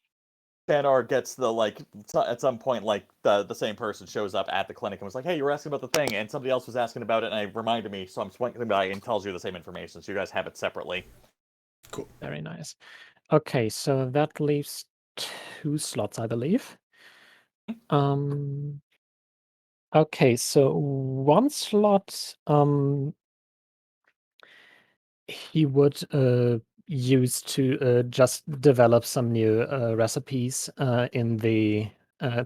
S2: Chanor gets the, like, at some point, like, the same person shows up at the clinic and was like, hey, you were asking about the thing, and somebody else was asking about it, and I reminded me, so I'm swinging by and tells you the same information, so you guys have it separately.
S1: Cool.
S5: Very nice. Okay, so that leaves 2 slots, I believe. Okay, so 1 slot, he would use to just develop some new recipes in the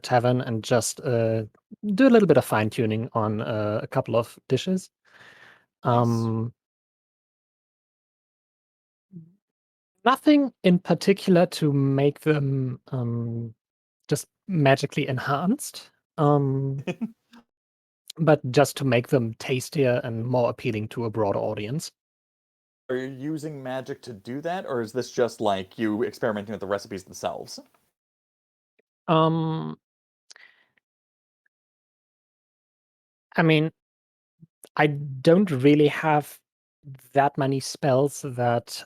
S5: tavern and just do a little bit of fine tuning on a couple of dishes.
S2: Nice.
S5: Nothing in particular to make them just magically enhanced, but just to make them tastier and more appealing to a broader audience.
S2: Are you using magic to do that, or is this just, like, you experimenting with the recipes themselves?
S5: Um, I mean, I don't really have that many spells that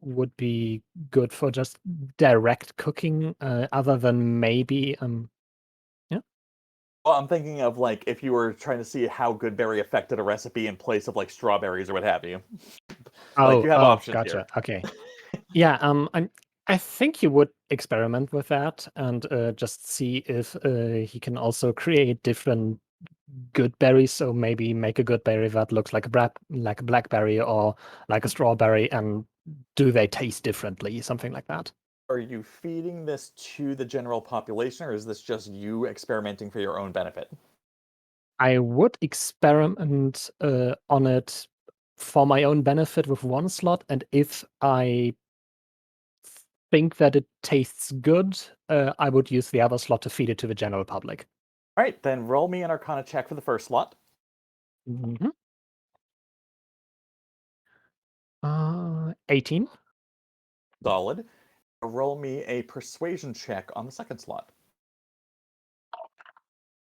S5: would be good for just direct cooking, other than maybe yeah.
S2: Well, I'm thinking of, like, if you were trying to see how good berry affected a recipe in place of, like, strawberries or what have you. Like, you have options here.
S5: Gotcha. Okay. Yeah, I think you would experiment with that and just see if he can also create different good berries. So maybe make a good berry that looks like like a blackberry or like a strawberry, and do they taste differently? Something like that.
S2: Are you feeding this to the general population, or is this just you experimenting for your own benefit?
S5: I would experiment on it for my own benefit with 1 slot, and if I think that it tastes good, I would use the other slot to feed it to the general public.
S2: All right, then roll me an Arcana check for the first slot.
S5: Mhm. 18.
S2: Solid. Roll me a Persuasion check on the second slot.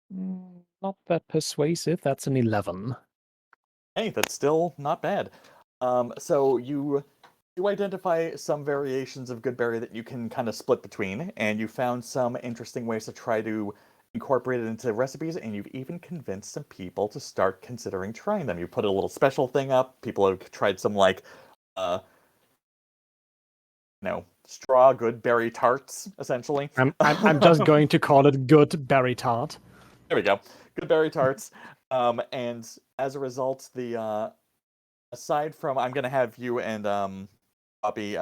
S5: Not that persuasive. That's an 11.
S2: Hey, that's still not bad. So you identify some variations of Goodberry that you can kind of split between, and you found some interesting ways to try to incorporate it into recipes, and you've even convinced some people to start considering trying them. You put a little special thing up. People have tried some, like, uh, straw Goodberry tarts, essentially.
S5: I'm just going to call it good berry tart.
S2: There we go. Goodberry tarts. And as a result, aside from, I'm gonna have you and Bobby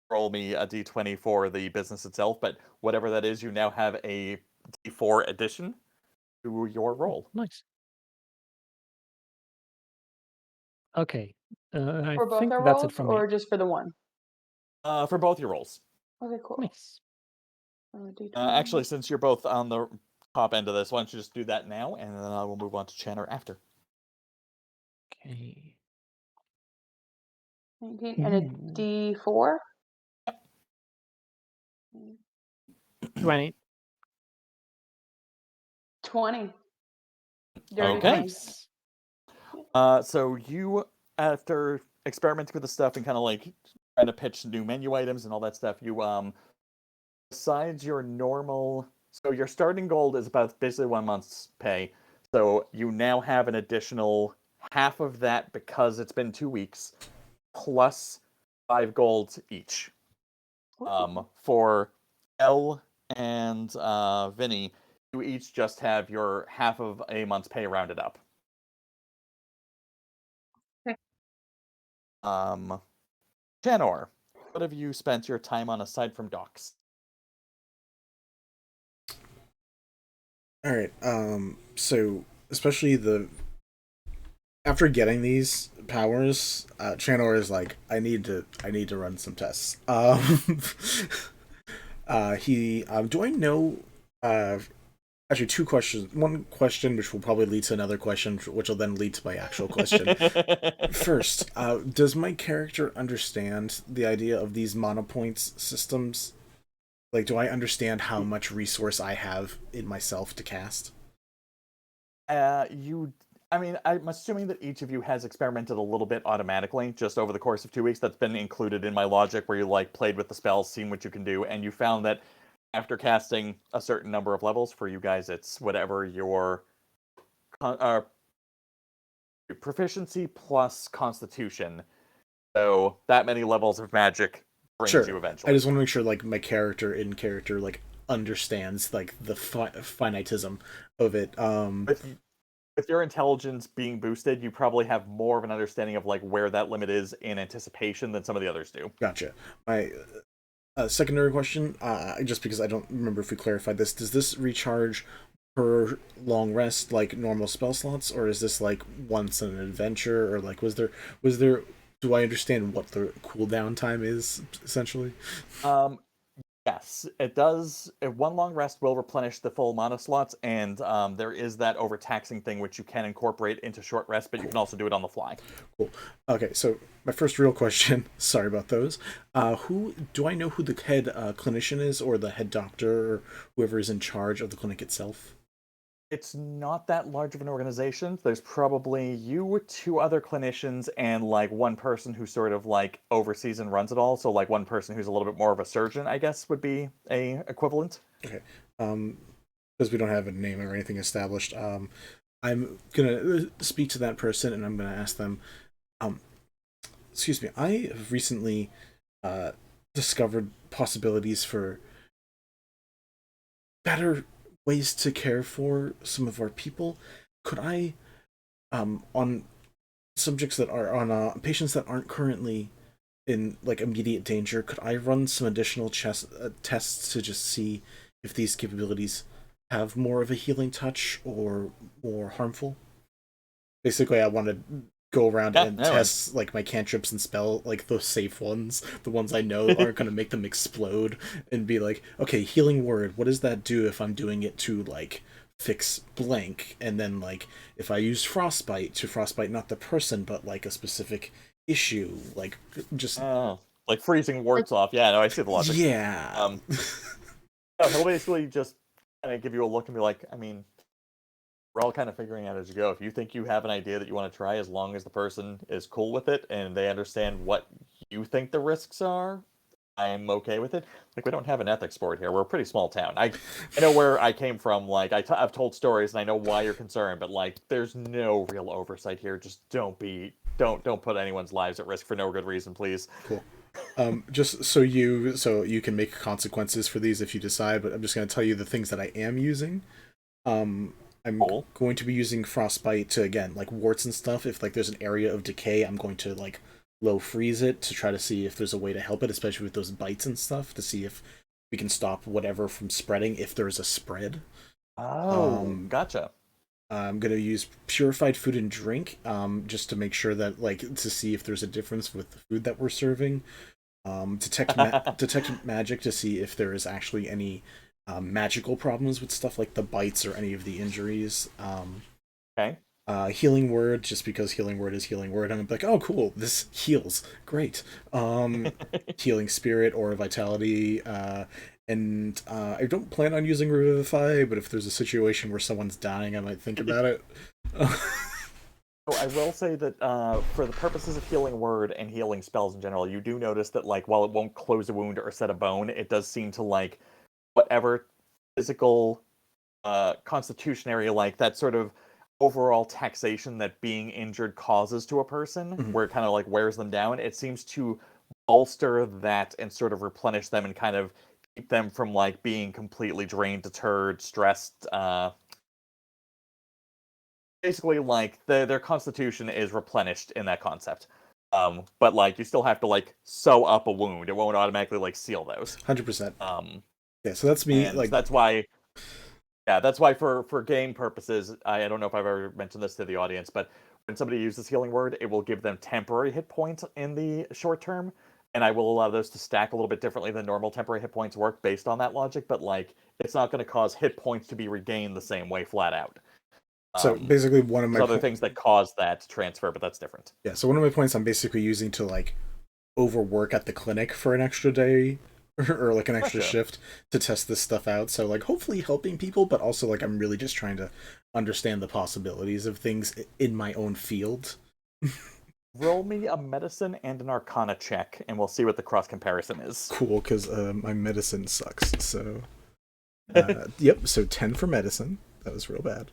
S2: roll me a d20 for the business itself, but whatever that is, you now have a d4 addition to your roll.
S5: Nice. Okay. I
S3: For both
S5: think
S3: our
S5: that's it
S3: rolls,
S5: from
S3: or
S5: me.
S3: just for the one?
S2: For both your rolls.
S3: Okay, cool.
S5: Nice.
S3: D20.
S2: Actually, since you're both on the top end of this, why don't you just do that now, and then we'll move on to Chanor after.
S5: Okay.
S3: 19 and a D4.
S5: 20.
S3: 20. Dirty
S2: Okay.
S3: 20.
S5: Nice.
S2: So you, after experimenting with the stuff and kind of like trying to pitch new menu items and all that stuff, you besides your normal, so your starting gold is about basically 1 month's pay. So you now have an additional half of that because it's been 2 weeks, plus 5 gold each. For Elle and Vinny, you each just have your half of a month's pay rounded up.
S4: Okay.
S2: Chanor, what have you spent your time on aside from docks?
S1: All right. So especially after getting these powers, Chanor is like, I need to run some tests. Do I know? Actually, two questions. One question, which will probably lead to another question, which will then lead to my actual question. First, does my character understand the idea of these monopoints systems? Like, do I understand how much resource I have in myself to cast?
S2: I'm assuming that each of you has experimented a little bit automatically, just over the course of 2 weeks. That's been included in my logic, where you like played with the spells, seen what you can do, and you found that after casting a certain number of levels, for you guys, it's whatever your proficiency plus constitution. So that many levels of magic brings
S1: Sure.
S2: you eventually.
S1: I just want to make sure, like, my character in character, like, understands, like, the finitism of it.
S2: With your intelligence being boosted, you probably have more of an understanding of like where that limit is in anticipation than some of the others do.
S1: Gotcha. My secondary question, just because I don't remember if we clarified this, does this recharge per long rest like normal spell slots, or is this like once in an adventure, or like was there do I understand what the cooldown time is essentially?
S2: Yes, it does. One long rest will replenish the full mana slots, and there is that overtaxing thing which you can incorporate into short rest, but you can also do it on the fly.
S1: Cool. Okay, so my first real question, sorry about those. Who do I know who the head clinician is, or the head doctor, or whoever is in charge of the clinic itself?
S2: It's not that large of an organization. There's probably you, two other clinicians, and like one person who sort of like oversees and runs it all. So like one person who's a little bit more of a surgeon, I guess, would be a equivalent.
S1: Okay. Because we don't have a name or anything established, I'm gonna speak to that person and I'm gonna ask them, excuse me, I have recently discovered possibilities for better ways to care for some of our people. Could I, on subjects that are on patients that aren't currently in like immediate danger, could I run some additional tests to just see if these capabilities have more of a healing touch or more harmful? Basically, I want to go around and test like my cantrips and spell like those safe ones, the ones I know aren't going to make them explode, and be like, okay, healing word, what does that do if I'm doing it to like fix blank? And then like if I use frostbite to frostbite not the person but like a specific issue, like just
S2: like freezing warts off. Yeah, no, I see the logic.
S1: Yeah.
S2: No, he'll basically just kind of give you a look and be like, I mean, we're all kind of figuring out as you go. If you think you have an idea that you want to try, as long as the person is cool with it and they understand what you think the risks are, I'm okay with it. Like, we don't have an ethics board here. We're a pretty small town. I know where I came from. Like, I've told stories and I know why you're concerned, but like, there's no real oversight here. Just don't put anyone's lives at risk for no good reason, please.
S1: Cool. Just so you can make consequences for these if you decide, but I'm just going to tell you the things that I am using. I'm going to be using frostbite to, again, like warts and stuff. If like there's an area of decay, I'm going to like low freeze it to try to see if there's a way to help it, especially with those bites and stuff, to see if we can stop whatever from spreading if there's a spread.
S2: Gotcha.
S1: I'm gonna use purified food and drink, just to make sure that like to see if there's a difference with the food that we're serving. Detect magic to see if there is actually any magical problems with stuff like the bites or any of the injuries.
S2: Okay.
S1: Healing word, just because healing word is healing word. I'm like, oh cool, this heals. Great. Healing spirit or vitality. And I don't plan on using Revivify, but if there's a situation where someone's dying, I might think about it.
S2: So I will say that for the purposes of healing word and healing spells in general, you do notice that like while it won't close a wound or set a bone, it does seem to like whatever physical constitution area, like that sort of overall taxation that being injured causes to a person, where it kind of like wears them down, it seems to bolster that and sort of replenish them and kind of keep them from like being completely drained, deterred, stressed. Basically, like their constitution is replenished in that concept. But like you still have to like sew up a wound. It won't automatically like seal those.
S1: 100%. Yeah, so that's me. Like
S2: that's why. Yeah, that's why for game purposes, I don't know if I've ever mentioned this to the audience, but when somebody uses healing word, it will give them temporary hit points in the short term. and I will allow those to stack a little bit differently than normal temporary hit points work based on that logic, but like it's not going to cause hit points to be regained the same way flat out.
S1: So basically, one of my
S2: there's other things that cause that to transfer, but that's different.
S1: Yeah, so one of my points I'm basically using to like overwork at the clinic for an extra day or like an extra shift to test this stuff out. So like hopefully helping people, but also like I'm really just trying to understand the possibilities of things in my own field.
S2: Roll me a medicine and an arcana check, and we'll see what the cross comparison is.
S1: Cool, because my medicine sucks. So yep, so 10 for medicine. That was real bad.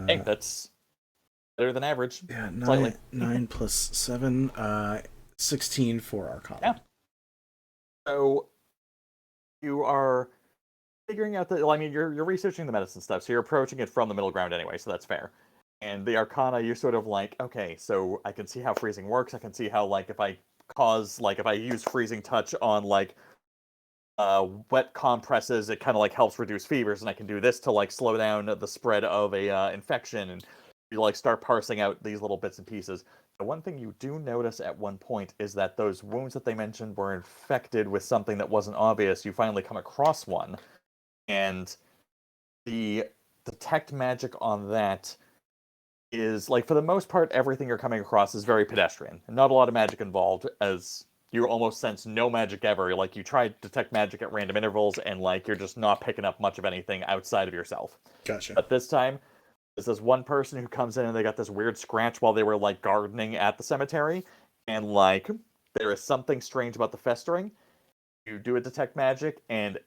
S2: Hey, that's better than average.
S1: Yeah,
S2: slightly.
S1: 9 plus 7, 16 for Arcana.
S2: Yeah. So you are figuring out I mean, you're researching the medicine stuff, so you're approaching it from the middle ground anyway, so that's fair. And the Arcana, you're sort of like, okay, so I can see how freezing works. I can see how like if I use freezing touch on like wet compresses, it kind of like helps reduce fevers, and I can do this to like slow down the spread of a infection, and you like start parsing out these little bits and pieces. The one thing you do notice at one point is that those wounds that they mentioned were infected with something that wasn't obvious. You finally come across one, and the detect magic on that is like, for the most part, everything you're coming across is very pedestrian. Not a lot of magic involved, as you almost sense no magic ever. Like, you try to detect magic at random intervals, and like you're just not picking up much of anything outside of yourself.
S1: Gotcha.
S2: But this time, there's this one person who comes in and they got this weird scratch while they were like gardening at the cemetery, and like there is something strange about the festering. You do a detect magic, and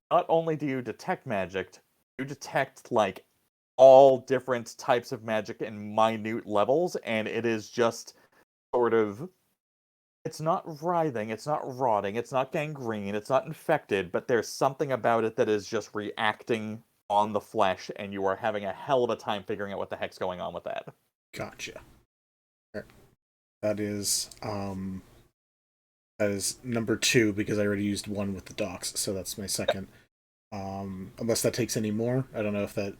S2: not only do you detect magic, you detect like all different types of magic in minute levels, and it is just sort of, it's not writhing, it's not rotting, it's not gangrene, it's not infected, but there's something about it that is just reacting on the flesh, and you are having a hell of a time figuring out what the heck's going on with that.
S1: Gotcha. That is number 2, because I already used 1 with the docs, so that's my second. Unless that takes any more. I don't know if that,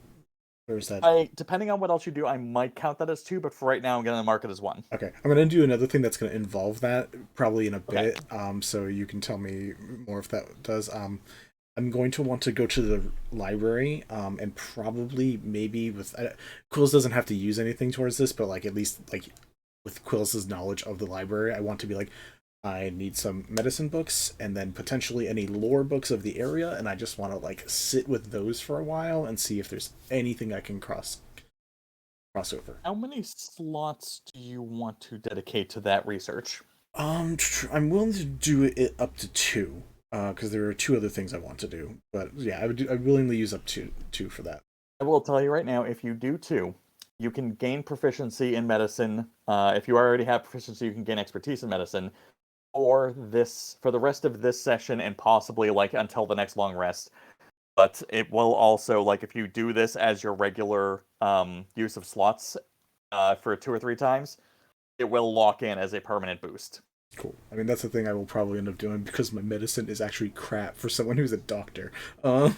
S1: or is that...
S2: Depending on what else you do, I might count that as 2, but for right now, I'm going to mark it as 1.
S1: Okay, I'm going to do another thing that's going to involve that, probably in a bit, so you can tell me more if that does. I'm going to want to go to the library, and probably maybe with... Quillz doesn't have to use anything towards this, but like at least like with Quillz's knowledge of the library, I want to be like, I need some medicine books, and then potentially any lore books of the area, and I just want to like sit with those for a while and see if there's anything I can cross over.
S2: How many slots do you want to dedicate to that research?
S1: I'm willing to do it up to 2, because there are 2 other things I want to do. But yeah, I'd willingly use up to 2 for that.
S2: I will tell you right now, if you do 2, you can gain proficiency in medicine. If you already have proficiency, you can gain expertise in medicine. For the rest of this session, and possibly like until the next long rest. But it will also, like, if you do this as your regular use of slots for 2 or 3 times, it will lock in as a permanent boost.
S1: Cool. I mean, that's the thing I will probably end up doing, because my medicine is actually crap for someone who's a doctor. So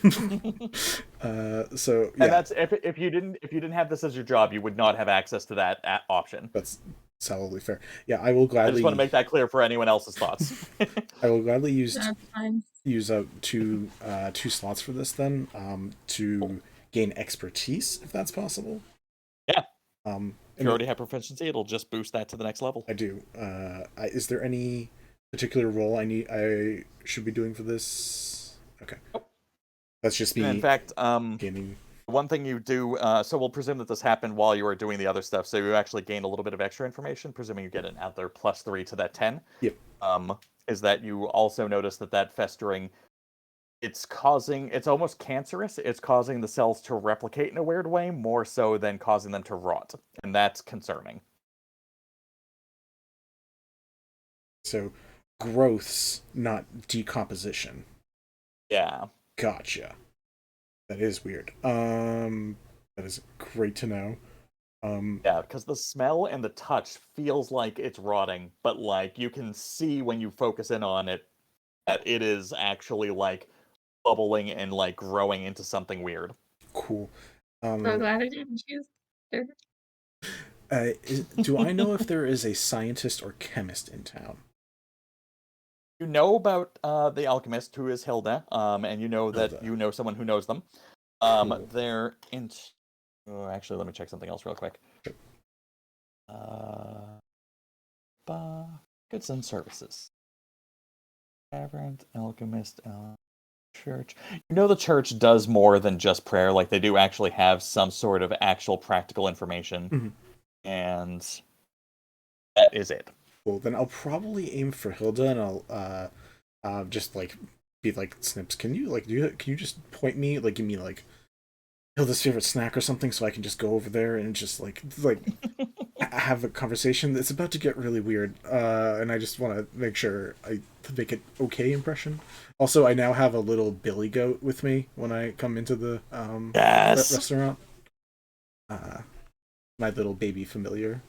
S1: yeah.
S2: And that's if you didn't have this as your job, you would not have access to that option.
S1: That's solidly fair. Yeah, I will gladly...
S2: I just want to make that clear for anyone else's thoughts.
S1: I will gladly use up 2 slots for this then, to gain expertise, if that's possible.
S2: Yeah. If you already have proficiency, it'll just boost that to the next level.
S1: I do. Is there any particular role I should be doing for this? Okay.
S2: Nope.
S1: That's just me.
S2: And in fact,
S1: gaining...
S2: one thing you do, so we'll presume that this happened while you were doing the other stuff, so you actually gain a little bit of extra information, presuming you get an other +3 to that 10.
S1: Yep.
S2: Is that you also notice that festering, it's almost cancerous. It's causing the cells to replicate in a weird way, more so than causing them to rot. And that's concerning.
S1: So, growths, not decomposition.
S2: Yeah.
S1: Gotcha. That is weird. That is great to know.
S2: Yeah, because the smell and the touch feels like it's rotting, but like you can see when you focus in on it that it is actually like bubbling and like growing into something weird.
S1: Cool.
S4: So glad I didn't choose her.
S1: Do I know if there is a scientist or chemist in town?
S2: you know about the alchemist, who is Hilda, and you know that
S1: Hilda.
S2: you know someone who knows them.
S1: Cool.
S2: They're in. Oh, actually, let me check something else real quick. Goods and services. Tavern, alchemist, church. You know the church does more than just prayer. Like, they do actually have some sort of actual practical information.
S1: Mm-hmm.
S2: And that is it.
S1: Well, then I'll probably aim for Hilda, and I'll just like be like, Snipps, can you just point me, like give me like Hilda's favorite snack or something, so I can just go over there and just like have a conversation. It's about to get really weird, and I just want to make sure I make it okay impression. Also, I now have a little billy goat with me when I come into the
S2: Yes!
S1: restaurant. My little baby familiar.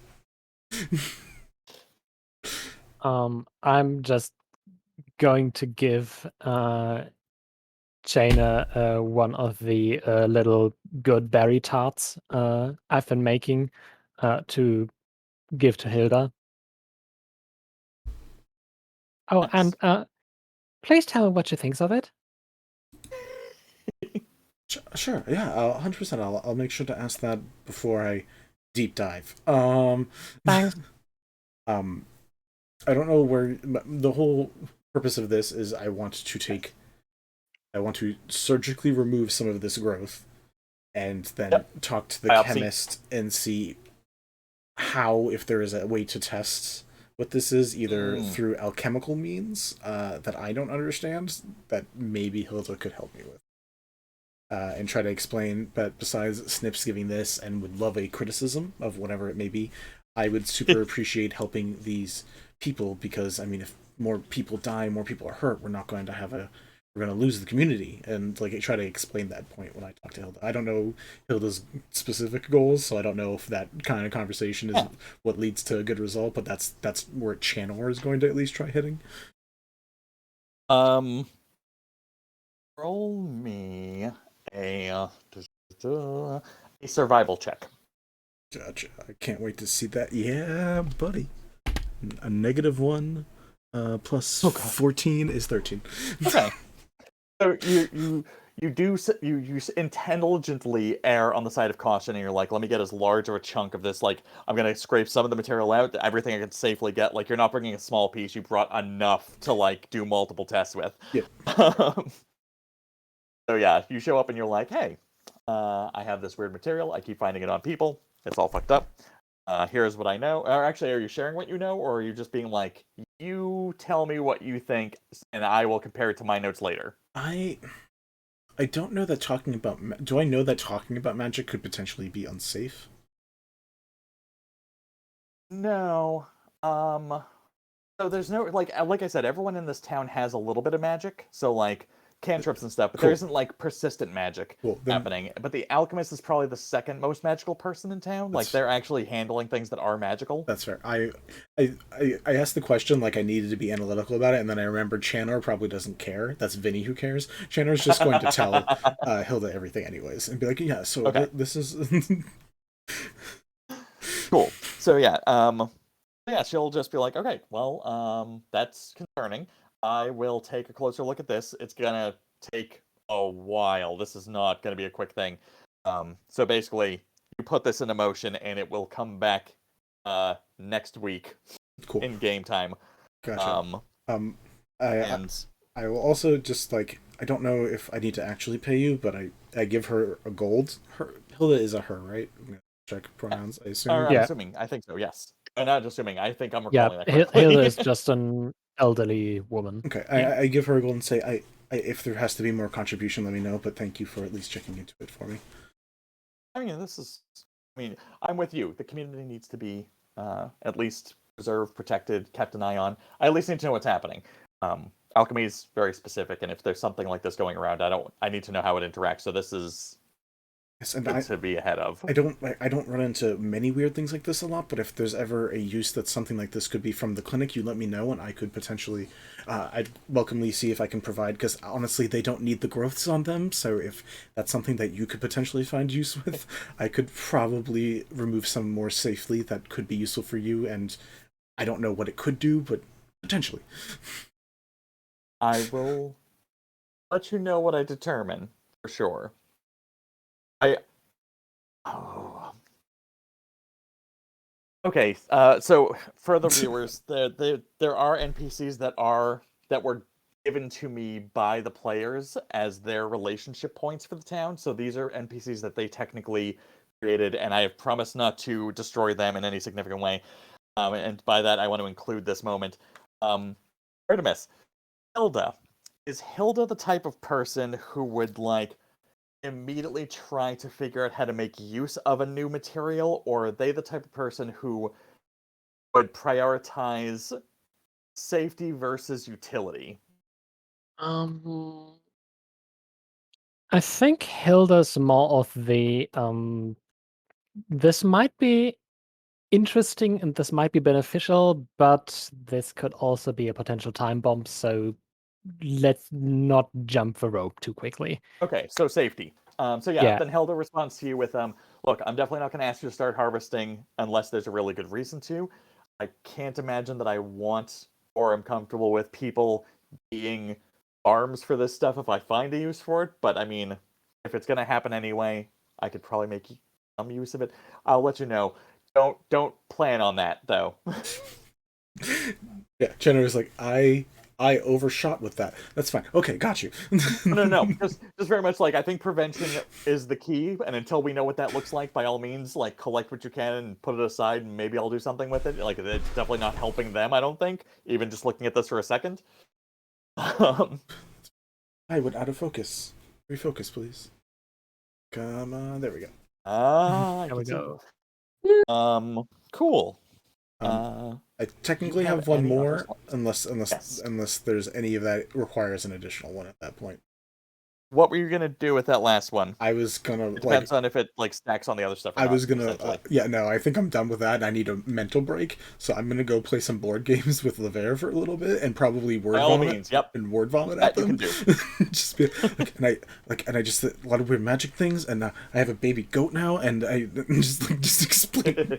S5: I'm just going to give Chanor one of the little good berry tarts I've been making to give to Hilda. Oh,
S2: Nice.
S5: and please tell me what she thinks of it.
S1: Sure, yeah, 100%. I'll make sure to ask that before I deep dive.
S5: Thanks.
S1: I don't know where the whole purpose of this is. I want to surgically remove some of this growth, and then talk to the chemist and see how, if there is a way to test what this is, either through alchemical means that I don't understand, that maybe Hilda could help me with. And try to explain, but besides Snipps giving this and would love a criticism of whatever it may be, I would super appreciate helping these people, because, I mean, if more people die, more people are hurt, we're going to lose the community. And like, I try to explain that point when I talk to Hilda. I don't know Hilda's specific goals, so I don't know if that kind of conversation is what leads to a good result, but that's where Chanor is going to at least try hitting.
S2: Roll me a survival check.
S1: Gotcha. I can't wait to see that. Yeah, buddy. A -1 plus 14 is 13.
S2: Okay. So you intelligently err on the side of caution, and you're like, let me get as large of a chunk of this. Like, I'm gonna scrape some of the material out, everything I can safely get. Like, you're not bringing a small piece. You brought enough to like do multiple tests with.
S1: Yep.
S2: So yeah, you show up and you're like, hey, I have this weird material. I keep finding it on people. It's all fucked up. Here's what I know. Or actually, are you sharing what you know, or are you just being like, you tell me what you think, and I will compare it to my notes later?
S1: I don't know that talking about... Do I know that talking about magic could potentially be unsafe?
S2: No. So there's no... Like I said, everyone in this town has a little bit of magic. So, like, cantrips and stuff, but there isn't like persistent magic happening. But the alchemist is probably the second most magical person in town. Like, they're actually handling things that are magical.
S1: That's fair. I asked the question like I needed to be analytical about it, and then I remembered Chanor probably doesn't care. That's Vinny who cares. Chanor's just going to tell Hilda everything anyways, and be like, yeah, so this is
S2: cool. So yeah, she'll just be like, okay, well, that's concerning. I will take a closer look at this. It's gonna take a while. This is not gonna be a quick thing. So basically, you put this into motion, and it will come back next week in game time.
S1: Gotcha. I will also just like, I don't know if I need to actually pay you, but I give her a gold. Hilda is a her, right? I'm gonna check pronouns. I assume.
S2: I'm assuming. I think so. Yes. I'm not assuming. I think I'm recalling that
S5: Yeah,
S2: correctly.
S5: Hilda is just an elderly woman.
S1: Okay, I give her a gold and say, I if there has to be more contribution, let me know. But thank you for at least checking into it for me.
S2: I mean, I'm with you. The community needs to be at least preserved, protected, kept an eye on. I at least need to know what's happening. Alchemy is very specific, and if there's something like this going around, I need to know how it interacts. So this is good to be ahead of.
S1: I don't run into many weird things like this a lot, but if there's ever a use that something like this could be from the clinic, you let me know, and I could potentially, I'd welcomely see if I can provide, because honestly, they don't need the growths on them, so if that's something that you could potentially find use with, I could probably remove some more safely that could be useful for you, and I don't know what it could do, but potentially.
S2: I will let you know what I determine for sure. Oh. Okay, so for the viewers, there are NPCs that were given to me by the players as their relationship points for the town. So these are NPCs that they technically created, and I have promised not to destroy them in any significant way. And by that, I want to include this moment. Artemis, Hilda. Is Hilda the type of person who would immediately try to figure out how to make use of a new material, or are they the type of person who would prioritize safety versus utility?
S5: I think Hilda's more of the this might be interesting and this might be beneficial, but this could also be a potential time bomb, so let's not jump the rope too quickly.
S2: Okay, so safety.
S5: Yeah.
S2: Then Hilda responds to you with, look, I'm definitely not going to ask you to start harvesting unless there's a really good reason to. I can't imagine that I want or am comfortable with people being farms for this stuff if I find a use for it, but I mean, if it's going to happen anyway, I could probably make some use of it. I'll let you know. Don't plan on that, though.
S1: Yeah, Chanor is like, I overshot with that. That's fine. Okay, got you.
S2: No. Just very much I think prevention is the key, and until we know what that looks like, by all means, collect what you can and put it aside, and maybe I'll do something with it. It's definitely not helping them, I don't think, even just looking at this for a second.
S1: I went out of focus. Refocus, please. Come on, there we go.
S5: There we go.
S2: Cool.
S1: I technically
S2: have
S1: have one
S2: any
S1: more,
S2: others?
S1: unless there's any of that requires an additional one at that point.
S2: What were you gonna do with that last one?
S1: I was gonna
S2: It depends on if it stacks on the other stuff or
S1: I
S2: not,
S1: was gonna
S2: essentially.
S1: no, I think I'm done with that and I need a mental break, so I'm gonna go play some board games with Lever for a little bit and probably
S2: By all means, yep.
S1: and word vomit
S2: That
S1: at them.
S2: you can do.
S1: Just be and I just a lot of weird magic things, and I have a baby goat now, and I just explain.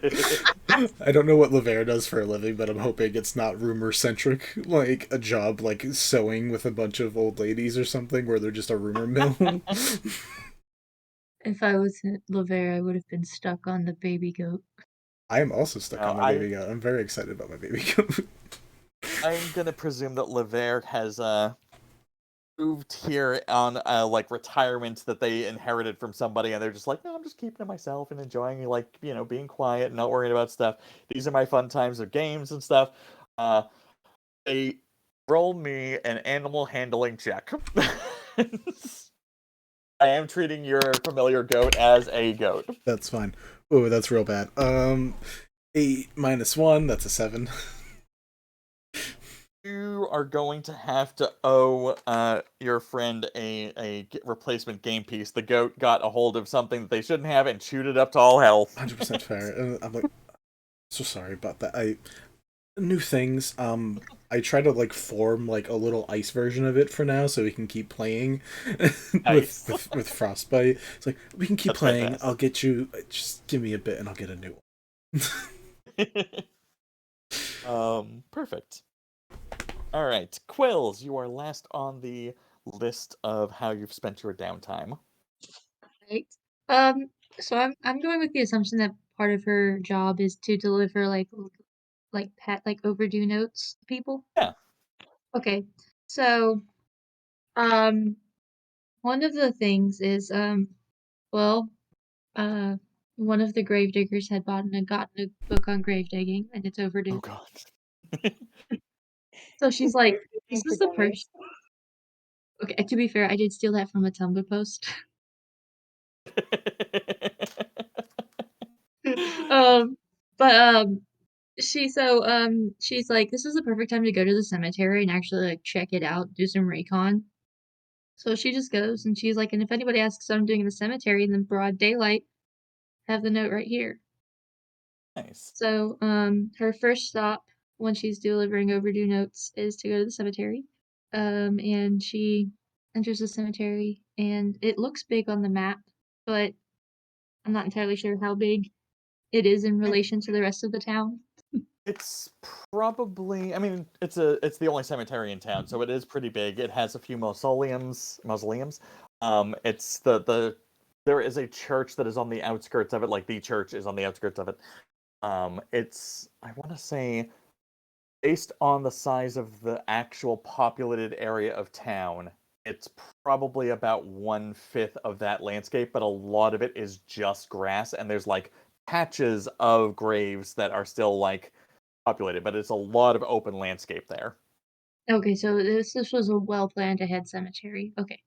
S1: I don't know what Lever does for a living, but I'm hoping it's not rumor centric, like a job like sewing with a bunch of old ladies or something, where they're just a rumor mill.
S4: If I was at Lever, I would have been stuck on the baby goat.
S1: I am also stuck on my baby goat. I'm very excited about my baby goat.
S2: I'm gonna presume that Lever has moved here on retirement that they inherited from somebody, and they're just like, no, I'm just keeping to myself and enjoying being quiet and not worrying about stuff. These are my fun times of games and stuff. They roll me an animal handling check. I am treating your familiar goat as a goat.
S1: That's fine. Oh, that's real bad. 8 minus 1, that's a 7.
S2: You are going to have to owe your friend a replacement game piece. The goat got a hold of something that they shouldn't have and chewed it up to all hell.
S1: 100% fair. And I'm like, so sorry about that. New things. I try to form a little ice version of it for now, so we can keep playing with Frostbite. It's like we can keep
S2: That's
S1: playing.
S2: fantastic.
S1: I'll get you. Just give me a bit, and I'll get a new
S2: one. Perfect. All right, Quillz, you are last on the list of how you've spent your downtime.
S4: Right. So I'm going with the assumption that part of her job is to deliver overdue notes to people.
S2: Yeah.
S4: Okay. So one of the things is one of the gravediggers had gotten a book on grave digging, and it's overdue.
S2: Oh god.
S4: So she's like, this is the person. Okay, to be fair, I did steal that from a Tumblr post. But she's like, this is the perfect time to go to the cemetery and actually check it out, do some recon. So she just goes and she's like, and if anybody asks what I'm doing in the cemetery in the broad daylight, have the note right here.
S2: Nice.
S4: So her first stop when she's delivering overdue notes is to go to the cemetery. And she enters the cemetery and it looks big on the map, but I'm not entirely sure how big it is in relation to the rest of the town.
S2: It's probably, I mean, it's the only cemetery in town, so it is pretty big. It has a few mausoleums. It's there is a church that is on the outskirts of it, like the church is on the outskirts of it. It's, I want to say, based on the size of the actual populated area of town, it's probably about 1/5 of that landscape, but a lot of it is just grass, and there's like patches of graves that are still like populated, but it's a lot of open landscape there.
S4: Okay, so this was a well planned ahead cemetery. Okay.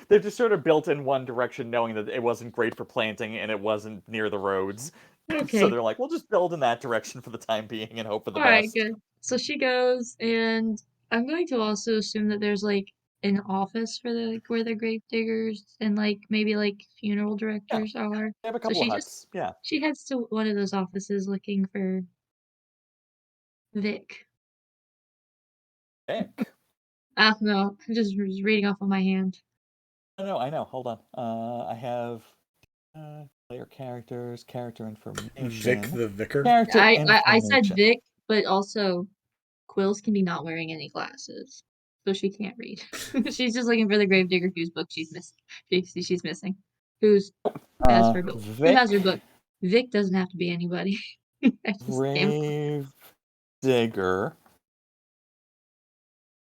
S2: They're just sort of built in one direction, knowing that it wasn't great for planting and it wasn't near the roads. So
S4: Okay.
S2: they're like, we'll just build in that direction for the time being and hope for the
S4: All right,
S2: best.
S4: good. So she goes, and I'm going to also assume that there's like an office for the like, where the grave diggers and like maybe like funeral directors are.
S2: They have a
S4: So
S2: couple of huts. Yeah.
S4: she heads to one of those offices looking for Vic.
S2: Vic.
S4: No, I'm just reading off of my hand.
S2: No, I know. Hold on. I have player characters, character information.
S1: Vic the Vicar.
S2: Character
S4: I said
S2: information.
S4: Vic, but also Quillz can be not wearing any glasses, so she can't read. She's just looking for the gravedigger whose book she's missing. She's missing. Who has her book? Who
S2: Vic
S4: has her book? Vic doesn't have to be anybody.
S2: Grave Digger.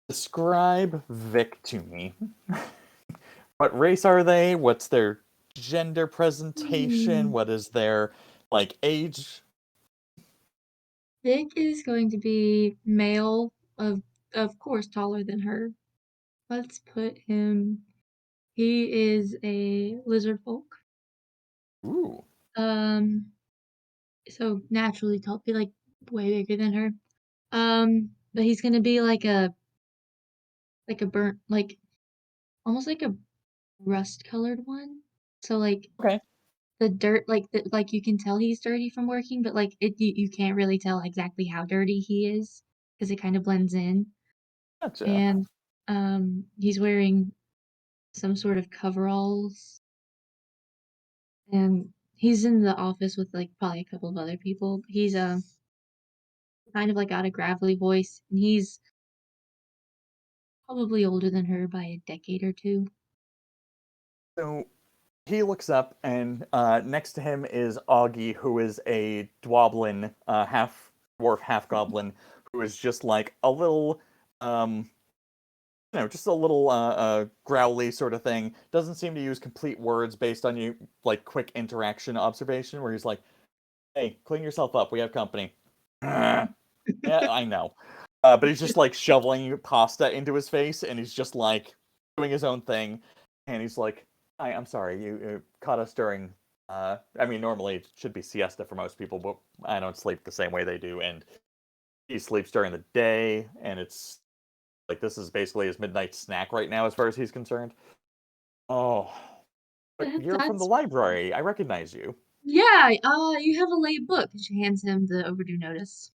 S2: Describe Vic to me. What race are they? What's their gender presentation? What is their like age?
S4: Vic is going to be male, of course taller than her. Let's put him. He is a lizard folk.
S2: Ooh.
S4: So naturally tall, be like way bigger than her. But he's gonna be like a burnt, like almost like a rust colored one. So like
S2: Okay.
S4: the dirt, like you can tell he's dirty from working, but like you can't really tell exactly how dirty he is because it kind of blends in.
S2: Gotcha.
S4: And he's wearing some sort of coveralls, and he's in the office with like probably a couple of other people. He's kind of like got a gravelly voice, and he's probably older than her by a decade or two.
S2: So he looks up, and next to him is Augie, who is a dwoblin, half dwarf, half goblin, who is just like a little, just a little growly sort of thing. Doesn't seem to use complete words based on you like quick interaction observation, where he's like, "Hey, clean yourself up. We have company." Yeah, I know. But he's just like shoveling pasta into his face, and he's just like doing his own thing. And he's like, "Hi, I'm sorry, you caught us during. I mean, normally it should be siesta for most people, but I don't sleep the same way they do. And he sleeps during the day, and it's like this is basically his midnight snack right now, as far as he's concerned." Oh, but you're from the
S4: That's
S2: library. I recognize you.
S4: Yeah. You have a late book. She hands him the overdue notice.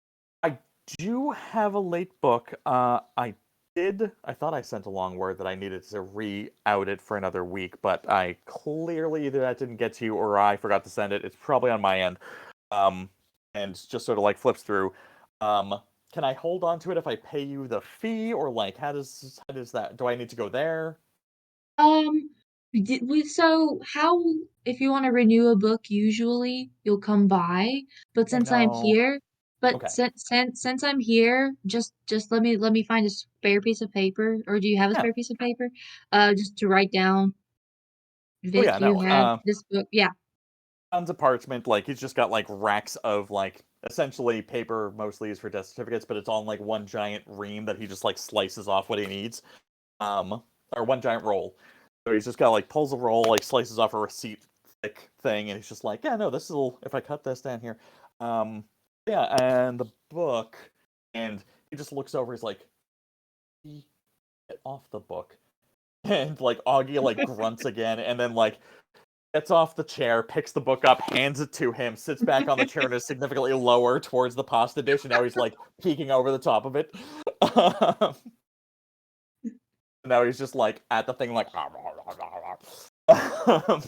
S2: I do have a late book. I did. I thought I sent along word that I needed to re-out it for another week, but I clearly either that didn't get to you or I forgot to send it. It's probably on my end. And just sort of like flips through. Can I hold on to it if I pay you the fee, or like how does that? Do I need to go there?
S4: So how, if you want to renew a book, usually you'll come by, but
S2: Oh
S4: since I'm
S2: no.
S4: here, but
S2: Okay.
S4: since I'm here, just let me find a spare piece of paper, or do you have a
S2: Yeah.
S4: spare piece of paper? Just to write down,
S2: Oh yeah.
S4: Vic, you
S2: No.
S4: have this book. Yeah.
S2: Tons of parchment. Like he's just got like racks of like essentially paper, mostly used for death certificates, but it's on like one giant ream that he just like slices off what he needs. Or one giant roll. So he's just got like pulls a roll, like slices off a receipt thick thing, and he's just like, yeah, no, this will if I cut this down here. Yeah, and the book, and he just looks over. He's like, get off the book, and like Augie like grunts again, and then like gets off the chair, picks the book up, hands it to him, sits back on the chair and is significantly lower towards the pasta dish, and now he's like peeking over the top of it. Now he's just like at the thing like and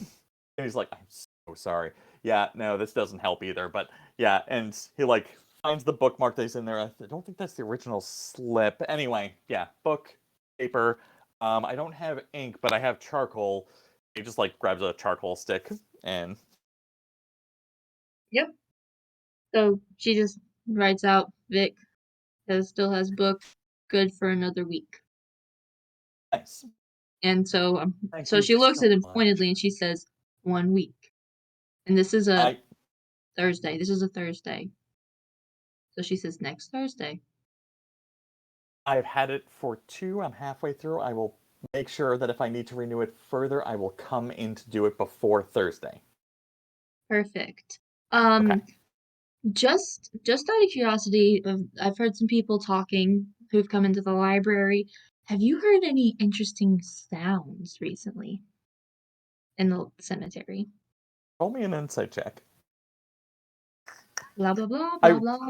S2: he's like, I'm Oh, sorry. Yeah, no, this doesn't help either. But yeah, and he like finds the bookmark that's in there. I don't think that's the original slip. Anyway, yeah, book, paper. I don't have ink, but I have charcoal. He just like grabs a charcoal stick and
S4: Yep. So she just writes out Vic still has book, good for another week.
S2: nice.
S4: And so
S2: Thank
S4: so
S2: you
S4: she looks
S2: so
S4: at him
S2: much.
S4: pointedly and she says, 1 week. And this is a
S2: I
S4: Thursday. This is a Thursday. So she says next Thursday.
S2: I've had it for 2. I'm halfway through. I will make sure that if I need to renew it further, I will come in to do it before Thursday.
S4: Perfect.
S2: Okay.
S4: Just out of curiosity, I've heard some people talking who've come into the library. Have you heard any interesting sounds recently in the cemetery?
S2: Roll me an insight check.
S4: Blah blah blah
S2: I
S4: blah blah.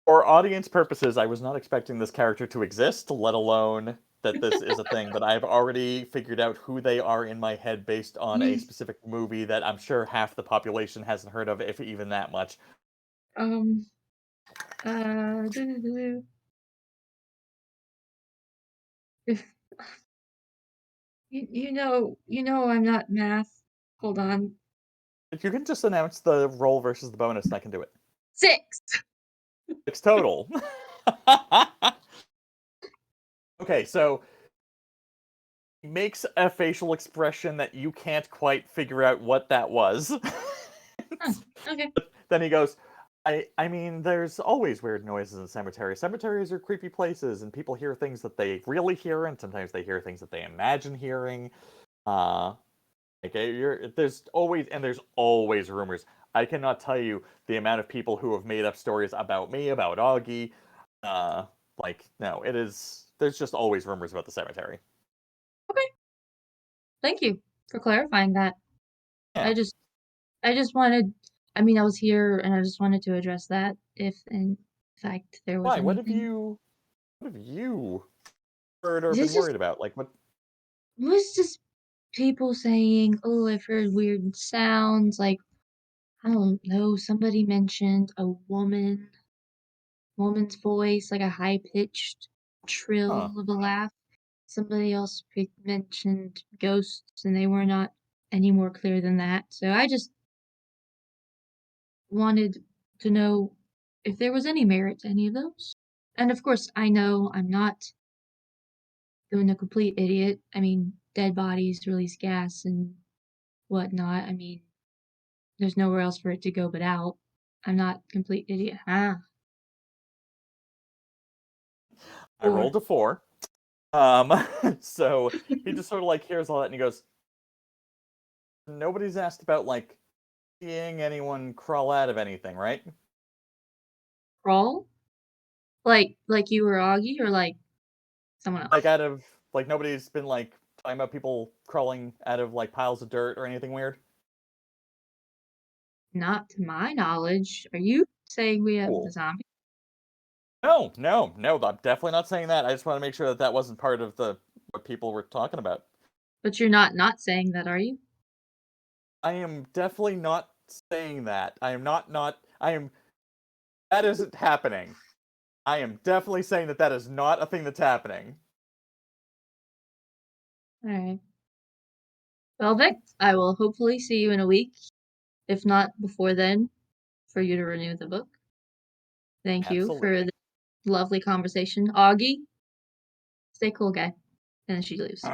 S2: For audience purposes, I was not expecting this character to exist, let alone that this is a thing, but I've already figured out who they are in my head based on a specific movie that I'm sure half the population hasn't heard of, if even that much.
S4: Um. Doo-doo-doo. If you know I'm not math. Hold on.
S2: If you can just announce the roll versus the bonus, and I can do it.
S4: 6.
S2: 6 total. Okay, so he makes a facial expression that you can't quite figure out what that was.
S4: Okay.
S2: Then he goes, I mean, there's always weird noises in cemeteries. Cemeteries are creepy places, and people hear things that they really hear, and sometimes they hear things that they imagine hearing. There's always rumors. I cannot tell you the amount of people who have made up stories about me, about Augie. No, there's just always rumors about the cemetery.
S4: Okay. Thank you for clarifying that.
S2: Yeah.
S4: I just wanted. I mean, I was here and I just wanted to address that if, in fact, there was
S2: Why? What have
S4: anything.
S2: you heard or been
S4: This just
S2: worried about? Like what?
S4: was just people saying, "Oh, I've heard weird sounds." Like, I don't know. Somebody mentioned a woman's voice, like a high pitched
S2: Huh.
S4: trill of a laugh. Somebody else mentioned ghosts, and they were not any more clear than that. So I just wanted to know if there was any merit to any of those. And of course, I know I'm not doing a complete idiot. I mean, dead bodies release gas and whatnot. I mean, there's nowhere else for it to go but out. I'm not a complete idiot.
S2: I
S4: 4.
S2: rolled a 4. Um, so he just sort of like hears all that and he goes, nobody's asked about like seeing anyone crawl out of anything, right?
S4: Crawl? Like you were Augie or like someone else?
S2: Like out of like nobody's been like talking about people crawling out of like piles of dirt or anything weird.
S4: Not to my knowledge. Are you saying we have the
S2: Cool.
S4: zombie?
S2: No. I'm definitely not saying that. I just want to make sure that that wasn't part of the what people were talking about.
S4: But you're not saying that, are you?
S2: I am definitely not saying that. I am not. I am. That isn't happening. I am definitely saying that that is not a thing that's happening.
S4: Alright. Well, Vic, I will hopefully see you in a week, if not before then, for you to renew the book. Thank you for
S2: Absolutely.
S4: the lovely conversation. Augie, stay cool, guy. And then she leaves.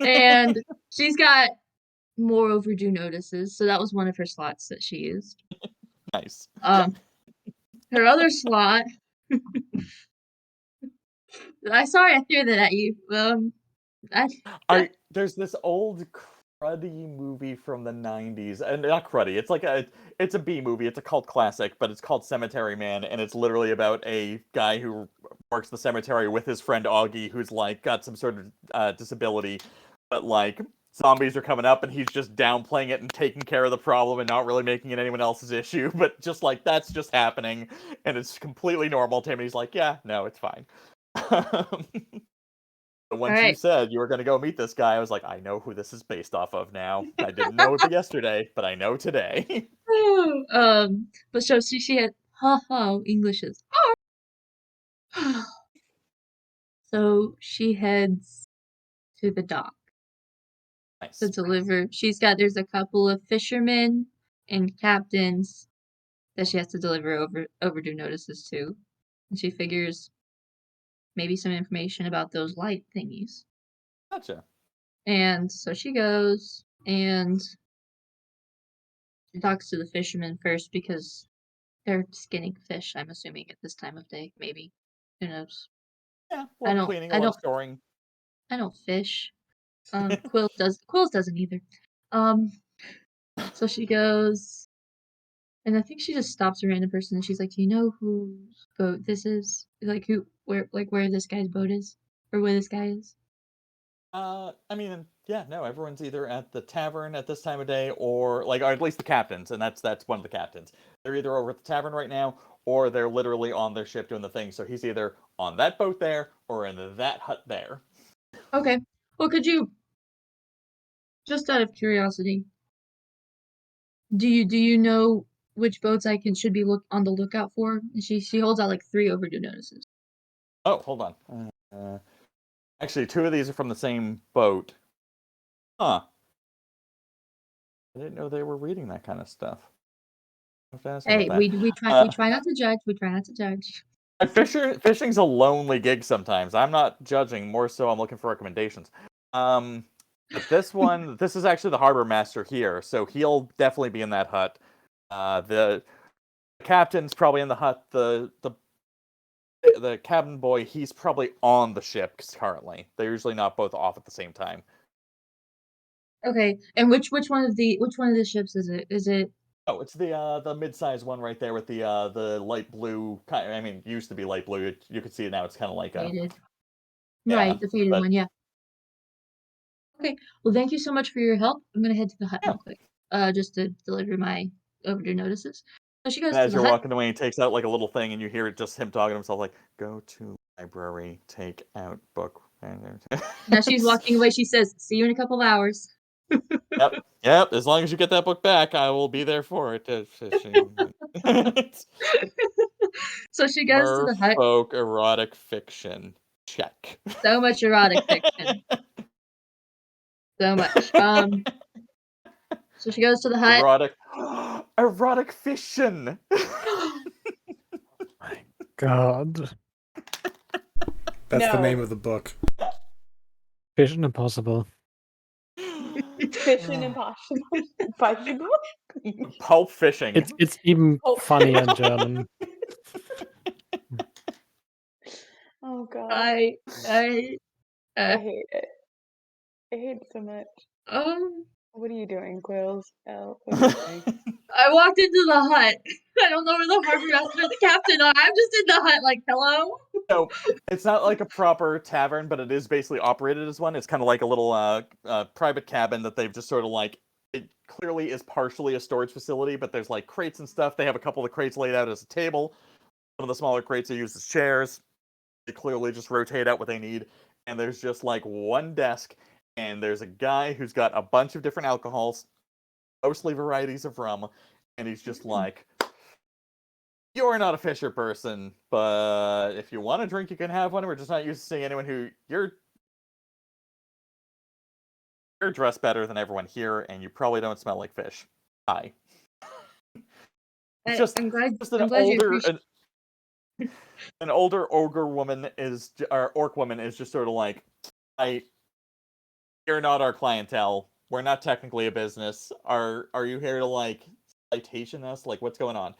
S4: And she's got more overdue notices, so that was one of her slots that she used.
S2: Nice.
S4: Her other slot. Sorry, I threw that at you.
S2: There's this old cruddy movie from the 90s, and not cruddy. It's a B movie. It's a cult classic, but it's called Cemetery Man, and it's literally about a guy who works the cemetery with his friend Augie, who's like got some sort of disability, but like zombies are coming up, and he's just downplaying it and taking care of the problem and not really making it anyone else's issue, but just like that's just happening, and it's completely normal to him. And he's like, yeah, no, it's fine. But once you
S4: Alright.
S2: said you were going to go meet this guy, I was like, I know who this is based off of now. I didn't know it yesterday, but I know today.
S4: But so she had English is so she heads to the dock to
S2: Nice.
S4: deliver. There's a couple of fishermen and captains that she has to deliver overdue notices to. And she figures maybe some information about those light thingies.
S2: Gotcha.
S4: And so she goes and she talks to the fishermen first because they're skinning fish, I'm assuming, at this time of day, maybe. Who knows?
S2: Yeah, a
S4: I
S2: lot of
S4: don't
S2: cleaning, a
S4: I
S2: lot of
S4: don't
S2: storing.
S4: I don't fish. Quillz doesn't either. So she goes and I think she just stops a random person and she's like, "Do you know whose boat this is? Like where this guy's boat is? Or where this guy is?"
S2: I mean, yeah, no, everyone's either at the tavern at this time of day, or like, or at least the captains, and that's one of the captains. They're either over at the tavern right now, or they're literally on their ship doing the thing. So he's either on that boat there, or in that hut there.
S4: Okay. Well, could you, just out of curiosity, do you know which boats should be on the lookout for? And she holds out like 3 overdue notices.
S2: Oh, hold on. Actually, 2 of these are from the same boat. Huh. I didn't know they were reading that kind of stuff. I have to ask them
S4: Hey,
S2: about that.
S4: we try not to judge. We try not to judge.
S2: Fishing's a lonely gig sometimes. I'm not judging, more so I'm looking for recommendations. But this is actually the harbor master here, so he'll definitely be in that hut. The captain's probably in the hut. The cabin boy, he's probably on the ship currently. They're usually not both off at the same time.
S4: Okay. And which one of the ships is it? Is it
S2: Oh, it's the mid-sized one right there with the light blue. I mean, used to be light blue. You can see it now. It's kind of like a
S4: faded?
S2: yeah,
S4: Right, the faded
S2: but
S4: one, yeah. Okay. Well, thank you so much for your help. I'm gonna head to the hut
S2: yeah.
S4: real quick. Just to deliver my overdue notices. So she goes
S2: And
S4: to
S2: as
S4: the
S2: you're
S4: hut.
S2: walking away, he takes out like a little thing, and you hear it just him talking to himself, like, "Go to library, take out book."
S4: Now she's walking away. She says, "See you in a couple of hours."
S2: Yep. As long as you get that book back, I will be there for it.
S4: So she goes to the hut.
S2: Merfolk erotic fiction. Check.
S4: So much erotic fiction. So much. So she goes to the hut.
S2: Erotic fiction.
S5: My God.
S1: That's the
S3: No.
S1: name of the book.
S5: Vision Impossible.
S3: Fishing impossible. Impossible.
S2: Pulp fishing.
S5: It's even
S3: Oh.
S5: funnier in German.
S3: Oh god.
S4: I
S3: I hate it. I hate it so much.
S4: um
S3: What are you doing, Quillz? Elle, what are you doing?
S4: I walked into the hut. I don't know where the harbor master or the captain are. I'm just in the hut like, hello?
S2: So it's not like a proper tavern, but it is basically operated as one. It's kind of like a little private cabin that they've just sort of like. It clearly is partially a storage facility, but there's like crates and stuff. They have a couple of crates laid out as a table. Some of the smaller crates are used as chairs. They clearly just rotate out what they need. And there's just like one desk, and there's a guy who's got a bunch of different alcohols, mostly varieties of rum, and he's just like, "You're not a fisher person, but if you want a drink, you can have one. We're just not used to seeing anyone who you're dressed better than everyone here, and you probably don't smell like fish. Hi." It's just
S4: I'm glad
S2: an
S4: you
S2: older
S4: appreciate.
S2: an older ogre woman or orc woman is just sort of like, you're not our clientele. We're not technically a business. Are you here to like citation us? Like, what's going on?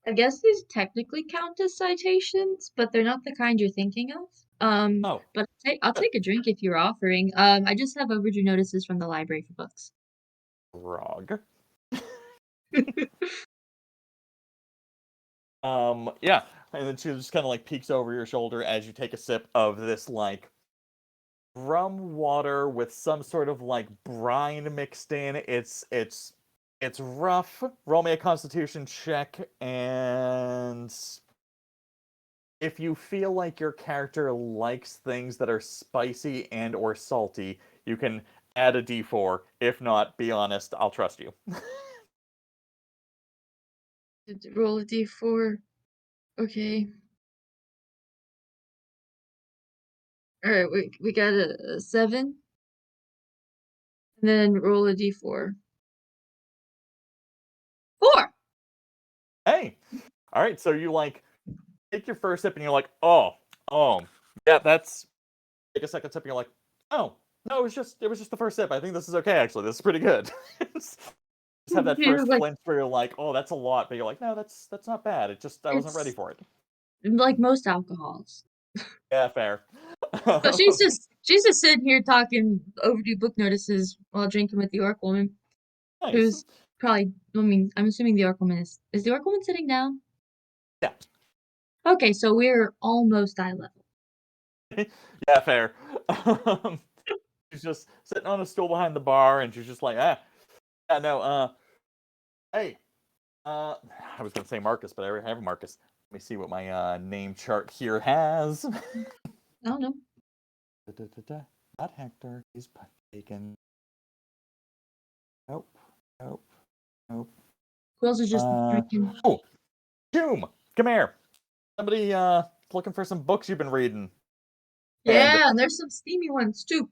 S4: I guess these technically count as citations, but they're not the kind you're thinking of.
S2: Oh,
S4: But I'll take a drink if you're offering. I just have overdue notices from the library for books.
S2: grog. Yeah, and then she just kind of like peeks over your shoulder as you take a sip of this like rum water with some sort of like brine mixed in. It's rough. Roll me a Constitution check, and if you feel like your character likes things that are spicy and or salty, you can add a d4. If not, be honest, I'll trust you.
S4: Roll a d4. Okay. All right, we got a 7. And then roll a d4. 4.
S2: Hey, all right. So you like take your first sip and you're like, oh, yeah, that's. Take a second sip and you're like, oh, no, it was just the first sip. I think this is okay. Actually, this is pretty good. Just have that
S4: You're
S2: first
S4: like,
S2: flinch where you're like, oh, that's a lot, but you're like, no, that's not bad. It just I wasn't ready
S4: it's
S2: for it.
S4: like most alcohols.
S2: Yeah, fair.
S4: But she's just sitting here talking overdue book notices while drinking with the orc woman,
S2: Nice.
S4: who's probably. I mean, I'm assuming the orc woman is the orc woman sitting down?
S2: Yeah.
S4: Okay, so we're almost eye level.
S2: Yeah, fair. She's just sitting on a stool behind the bar, and she's just like, yeah, no, hey, I was gonna say Marcus, but I already have a Marcus. Let me see what my name chart here has.
S4: I don't know.
S2: Not Hector. He's taken. Nope.
S4: Quillz is just drinking.
S2: Oh, Doom, come here. Somebody looking for some books you've been reading.
S4: Yeah, and there's some steamy ones too.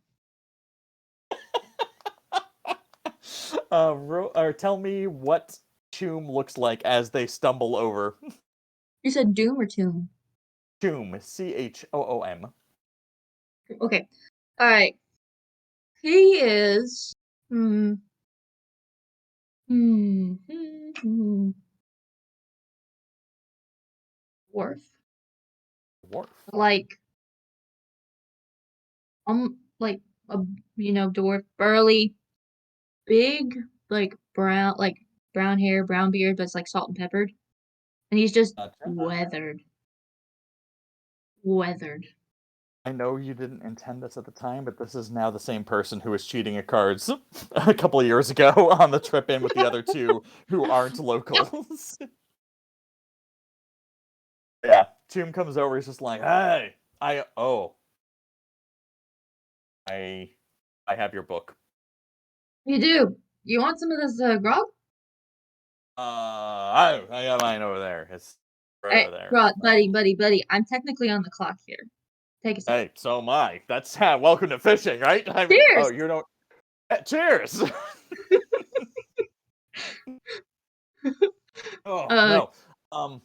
S2: Or tell me what Choom looks like as they stumble over.
S4: You said Doom or Tomb?
S2: Choom, Choom.
S4: Okay. Alright. He is dwarf.
S2: Dwarf.
S4: Like like a dwarf, burly, big, like brown hair, brown beard, but it's like salt and peppered. And he's just weathered.
S2: I know you didn't intend this at the time, but this is now the same person who was cheating at cards a couple of years ago on the trip in with the other two who aren't locals. Yeah, Choom comes over, he's just like, hey, I have your book.
S4: You do. You want some of this grog?
S2: I got mine over there. It's over there.
S4: Grog, buddy. I'm technically on the clock here. Take a sip.
S2: Hey, so am I. That's welcome to fishing, right?
S4: Cheers!
S2: Oh, you don't. Cheers! Oh no.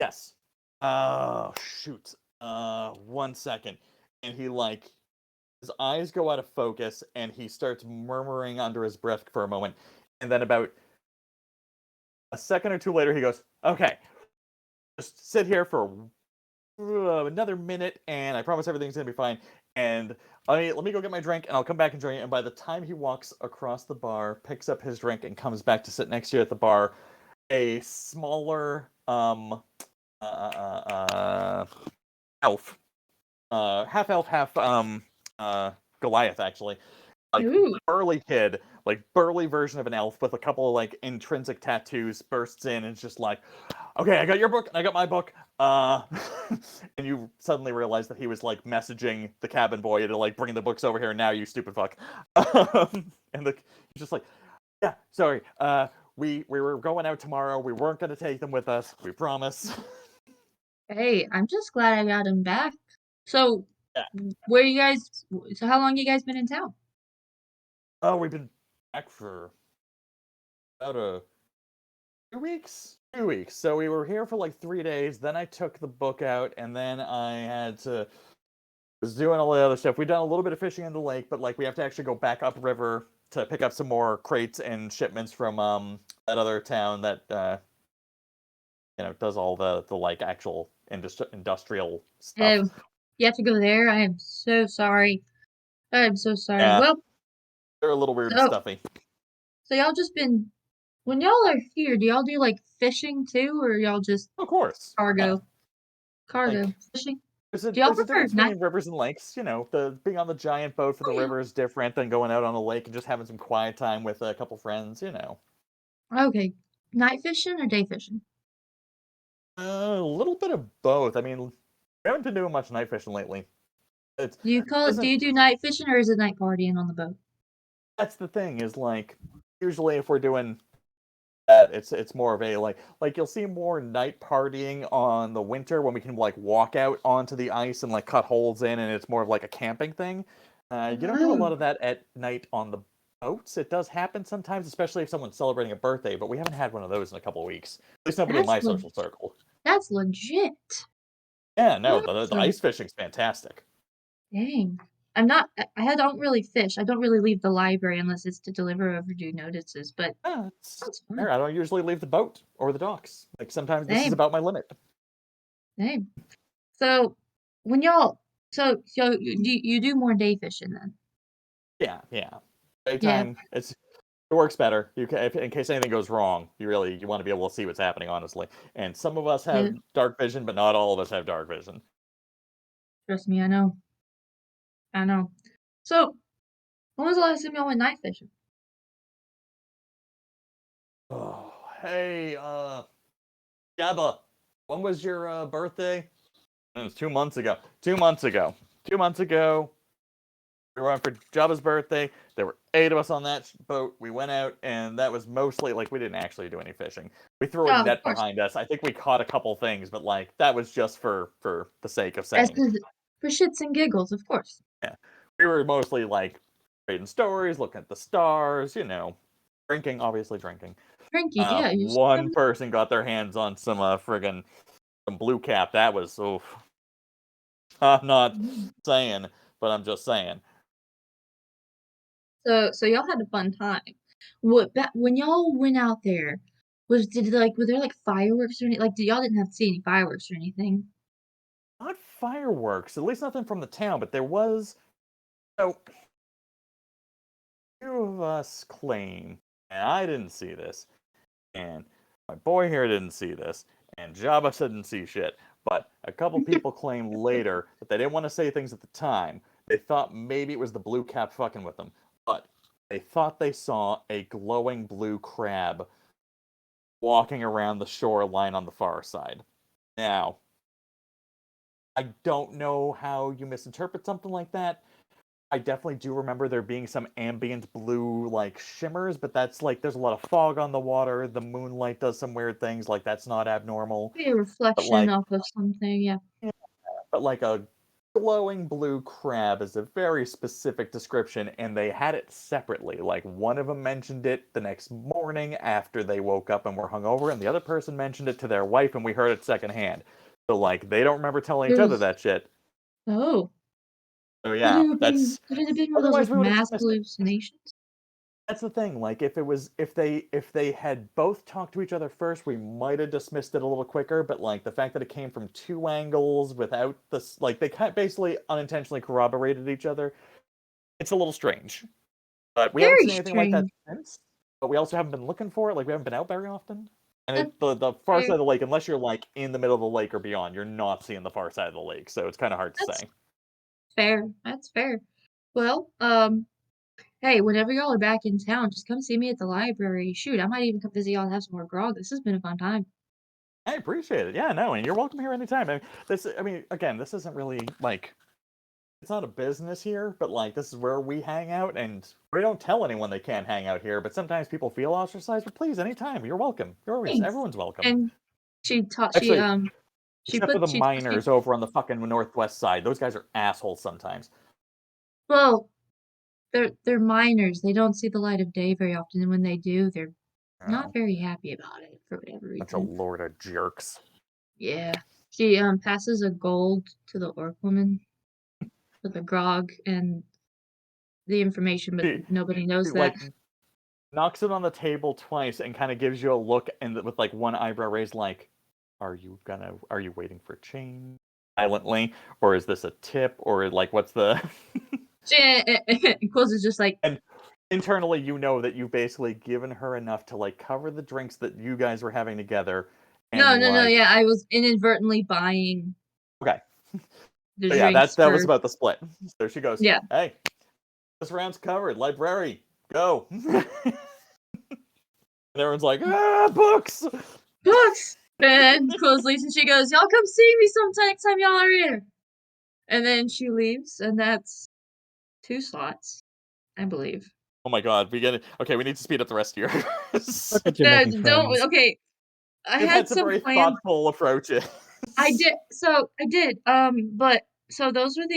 S2: Yes. Oh shoot. 1 second. And he his eyes go out of focus and he starts murmuring under his breath for a moment. And then about a second or two later he goes, okay, just sit here for another minute and I promise everything's gonna be fine. And let me go get my drink and I'll come back and join you. And by the time he walks across the bar, picks up his drink and comes back to sit next to you at the bar, a smaller elf, half elf, half Goliath, actually, like
S4: Ooh.
S2: burly kid, like burly version of an elf with a couple of like intrinsic tattoos, bursts in and it's just like, okay, I got your book and I got my book. And you suddenly realize that he was like messaging the cabin boy to like bring the books over here now, you stupid fuck. And he's just like, yeah, sorry. We were going out tomorrow. We weren't going to take them with us. We promise.
S4: Hey, I'm just glad I got him back. So,
S2: Yeah.
S4: So how long you guys been in town?
S2: Oh, we've been back for about 2 weeks. 2 weeks. So we were here for like 3 days. Then I took the book out, and then I was doing all the other stuff. We've done a little bit of fishing in the lake, but like we have to actually go back upriver to pick up some more crates and shipments from that other town that does all the like actual industrial stuff.
S4: You have to go there. I am so sorry. I'm so sorry.
S2: Yeah.
S4: Well,
S2: They're a little weird and stuffy.
S4: So y'all just been when y'all are here, do y'all do like fishing too, or y'all just
S2: Of course.
S4: cargo?
S2: Like,
S4: Fishing?
S2: There's
S4: Do y'all
S2: a
S4: prefer
S2: difference
S4: night?
S2: between rivers and lakes. The being on the giant boat for the river is different than going out on a lake and just having some quiet time with a couple friends.
S4: Okay, night fishing or day fishing?
S2: A little bit of both. I mean, We haven't been doing much night fishing lately.
S4: Do you do night fishing or is it night partying on the boat?
S2: That's the thing, is like usually if we're doing that, it's more of a like you'll see more night partying on the winter when we can like walk out onto the ice and like cut holes in, and it's more of like a camping thing. You don't do a lot of that at night on the boats. It does happen sometimes, especially if someone's celebrating a birthday, but we haven't had one of those in a couple of weeks. At least nobody in my social circle.
S4: That's legit.
S2: Yeah, no, the ice fishing's fantastic.
S4: Dang. I don't really fish. I don't really leave the library unless it's to deliver overdue notices, but
S2: that's fair. I don't usually leave the boat or the docks. Like sometimes this is
S4: Same.
S2: about my limit.
S4: Same. So when y'all you do more day fishing then?
S2: Yeah. Daytime, it works better. You can, in case anything goes wrong, you want to be able to see what's happening, honestly. And some of us have dark vision, but not all of us have dark vision.
S4: Trust me, I know. So, when was the last time y'all went night fishing?
S2: Oh, hey, Gabba, when was your birthday? It was 2 months ago. 2 months ago. 2 months ago, we were on for Jabba's birthday. There were 8 of us on that boat. We went out, and that was mostly, like, we didn't actually do any fishing. We threw a net behind us. I think we caught a couple things, but, like, that was just for the sake of saying.
S4: For shits and giggles, of course.
S2: Yeah. We were mostly, like, reading stories, looking at the stars, drinking, obviously drinking.
S4: Drinking, yeah.
S2: One person got their hands on some friggin' some blue cap. That was, oof. I'm not saying, but I'm just saying.
S4: So y'all had a fun time. When y'all went out there, were there like fireworks or anything? Like, y'all didn't have to see any fireworks or anything?
S2: Not fireworks, at least nothing from the town, but there was. So, two of us claim, and I didn't see this, and my boy here didn't see this, and Jabba didn't see shit. But a couple people claim later that they didn't want to say things at the time. They thought maybe it was the blue cap fucking with them. But they thought they saw a glowing blue crab walking around the shoreline on the far side. Now, I don't know how you misinterpret something like that. I definitely do remember there being some ambient blue, like, shimmers, but that's, like, there's a lot of fog on the water, the moonlight does some weird things, like, that's not abnormal.
S4: Be a reflection off of something, yeah.
S2: But, like, a glowing blue crab is a very specific description, and they had it separately. Like, one of them mentioned it the next morning after they woke up and were hungover, and the other person mentioned it to their wife, and we heard it secondhand. So, like, they don't remember telling each other that shit.
S4: Oh.
S2: So, yeah, that's...
S4: Could it have been one of those, like, mass hallucinations?
S2: That's the thing. Like, if they had both talked to each other first, we might have dismissed it a little quicker. But like the fact that it came from 2 angles without this, like they basically unintentionally corroborated each other. It's a little strange. But we haven't seen anything like that since. But we also haven't been looking for it. Like we haven't been out very often. And the far side of the lake, unless you're like in the middle of the lake or beyond, you're not seeing the far side of the lake. So it's kind of hard to say.
S4: Fair. That's fair. Well, hey, whenever y'all are back in town, just come see me at the library. Shoot, I might even come visit y'all and have some more grog. This has been a fun time.
S2: I appreciate it. Yeah, no, and you're welcome here anytime. Again, this isn't really, like, it's not a business here, but, like, this is where we hang out, and we don't tell anyone they can't hang out here, but sometimes people feel ostracized, but please, anytime, you're welcome. Everyone's welcome.
S4: And she taught,
S2: except for the miners over on the fucking northwest side. Those guys are assholes sometimes.
S4: Well, they're miners. They don't see the light of day very often, and when they do, they're not very happy about it for whatever reason.
S2: Bunch of lord of jerks.
S4: Yeah. She passes a gold to the orc woman for the grog and the information, but nobody knows that.
S2: Like, knocks it on the table twice and kind of gives you a look and with like one eyebrow raised, like, are you waiting for change silently, or is this a tip, or like what's the
S4: Quillz is just like,
S2: and internally you know that you've basically given her enough to like cover the drinks that you guys were having together.
S4: No, yeah, I was inadvertently buying.
S2: Okay.
S4: The
S2: so yeah, that was about the split. So she goes,
S4: yeah,
S2: hey, this round's covered. Library, go. And everyone's like, books.
S4: And Quillz leaves and she goes, y'all come see me sometime next time y'all are here. And then she leaves, and that's 2 slots, I believe.
S2: Oh my god, we need to speed up the rest here.
S5: Look at you making
S4: Don't,
S5: friends.
S4: okay. I
S2: You've
S4: had
S2: had some
S4: some
S2: very
S4: plans.
S2: thoughtful approaches.
S4: I did. But so those were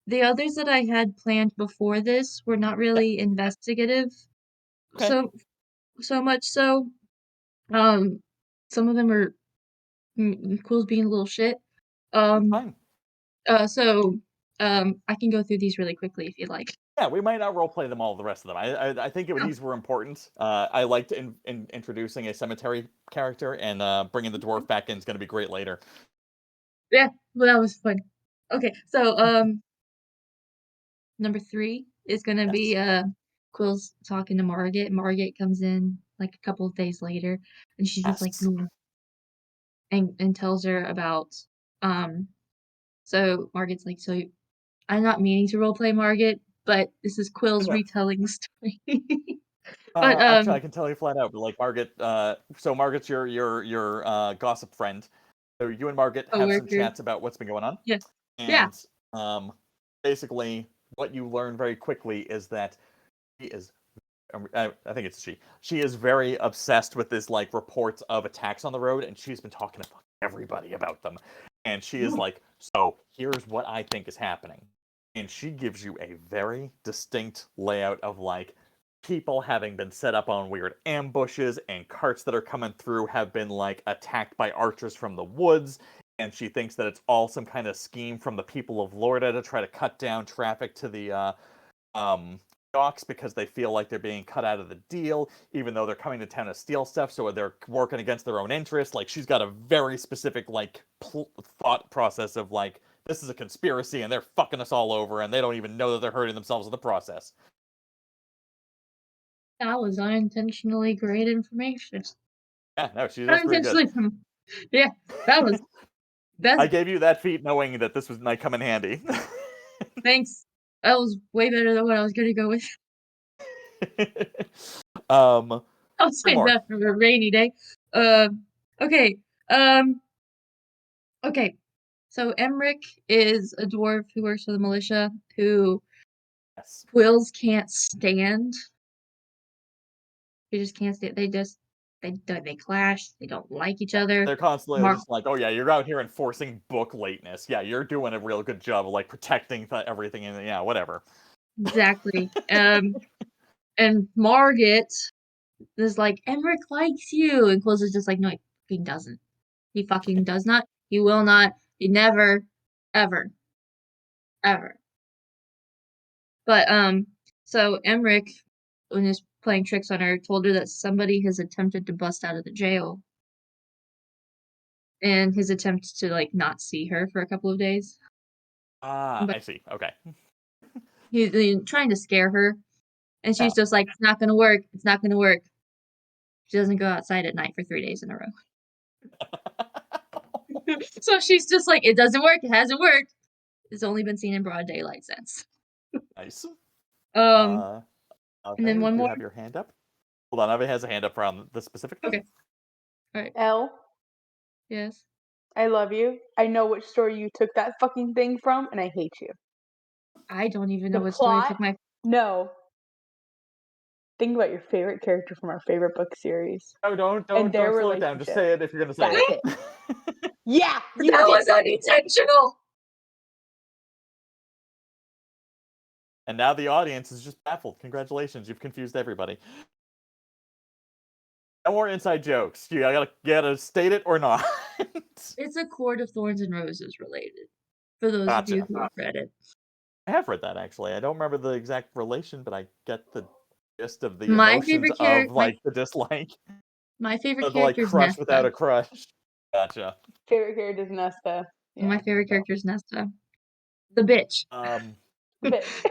S4: the others that I had planned before this were not really investigative.
S2: Okay.
S4: So much so. Some of them are Quill's being a little shit.
S2: Fine.
S4: I can go through these really quickly if you'd like.
S2: Yeah, we might not roleplay them all, the rest of them. I think these were important. I liked introducing a cemetery character, and bringing the dwarf back in is going to be great later.
S4: Yeah, well, that was fun. Okay, so number 3 is gonna be Quill's talking to Margit. Margit comes in like a couple of days later, and she's just like,
S2: Yes.
S4: and tells her about So Margit's like, so I'm not meaning to roleplay Margit, but this is Quill's
S2: No.
S4: retelling the story. But
S2: Actually, I can tell you flat out, but like Margit, so Margit's your gossip friend. So you and Margit have some
S4: coworker.
S2: chats about what's been going on.
S4: Yeah.
S2: And basically, what you learn very quickly is that she is, I think it's she. She is very obsessed with this like reports of attacks on the road, and she's been talking to everybody about them. And she is like, so here's what I think is happening. And she gives you a very distinct layout of like people having been set up on weird ambushes, and carts that are coming through have been like attacked by archers from the woods. And she thinks that it's all some kind of scheme from the people of Lorda to try to cut down traffic to the docks, because they feel like they're being cut out of the deal, even though they're coming to town to steal stuff, so they're working against their own interests. Like, she's got a very specific like thought process of like, this is a conspiracy and they're fucking us all over, and they don't even know that they're hurting themselves in the process.
S4: That was unintentionally great information.
S2: Yeah, no, she does pretty good.
S4: Yeah, that was best.
S2: I gave you that feat knowing that this might come in handy.
S4: Thanks. That was way better than what I was gonna go with.
S2: I'll
S4: save that for a rainy day. Okay. Okay. So Emmerich is a dwarf who works for the militia who Quillz can't stand. He just can't stand. They clash. They don't like each other.
S2: They're constantly just like, oh yeah, you're out here enforcing book lateness. Yeah, you're doing a real good job of like protecting everything, and yeah, whatever.
S4: Exactly. And Margit is like, Emmerich likes you, and Quillz is just like, no, he fucking doesn't. He fucking does not. He will not. He never, ever, ever. But so Emmerich, when he's playing tricks on her, told her that somebody has attempted to bust out of the jail, and his attempt to like not see her for a couple of days.
S2: I see. Okay.
S4: He's trying to scare her, and she's just like, it's not gonna work. It's not gonna work. She doesn't go outside at night for 3 days in a row. So she's just like, it doesn't work. It hasn't worked. It's only been seen in broad daylight since.
S2: Nice.
S4: And then one
S2: you
S4: more.
S2: have your hand up. Hold on, Ave has a hand up around the specific thing.
S4: Okay. All right.
S3: Elle,
S4: Yes.
S3: I love you. I know which story you took that fucking thing from, and I hate you.
S4: I don't even know
S3: The
S4: what story I
S3: plot?
S4: took my.
S3: No. Think about your favorite character from our favorite book series.
S2: Oh, don't
S3: their
S2: slow it down. Just say it if you're gonna say
S3: That's
S2: it.
S3: Yeah, you
S4: That
S3: did.
S4: was unintentional.
S2: And now the audience is just baffled. Congratulations, you've confused everybody. No more inside jokes. You gotta state it or not.
S4: It's a Court of Thorns and Roses related. For those of you who have read it.
S2: I have read that actually. I don't remember the exact relation, but I get the gist of the
S4: My
S2: emotions
S4: favorite
S2: of like the dislike.
S4: My favorite
S2: The like
S4: character is
S2: crush
S4: Nesta.
S2: without a crush. Gotcha.
S3: Favorite character is Nesta. Yeah.
S4: My favorite character is Nesta. The bitch.
S3: Bitch.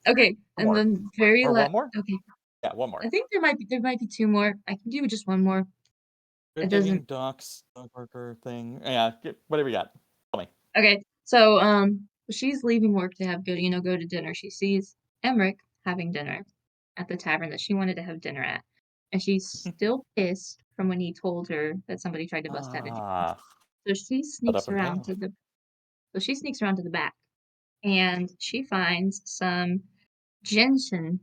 S4: Okay. And
S2: more.
S4: then very
S2: Or one more?
S4: Okay.
S2: Yeah, one more.
S4: I think there might be 2 more. I can do just one more.
S2: It doesn't docks, dog worker thing. Yeah, whatever you got. Tell me.
S4: Okay. So she's leaving work to go to dinner. She sees Emmerich having dinner at the tavern that she wanted to have dinner at. And she's still pissed from when he told her that somebody tried to bust out a
S2: Ah,
S4: So she sneaks
S2: up and
S4: around
S2: down.
S4: to the back, and she finds some gentian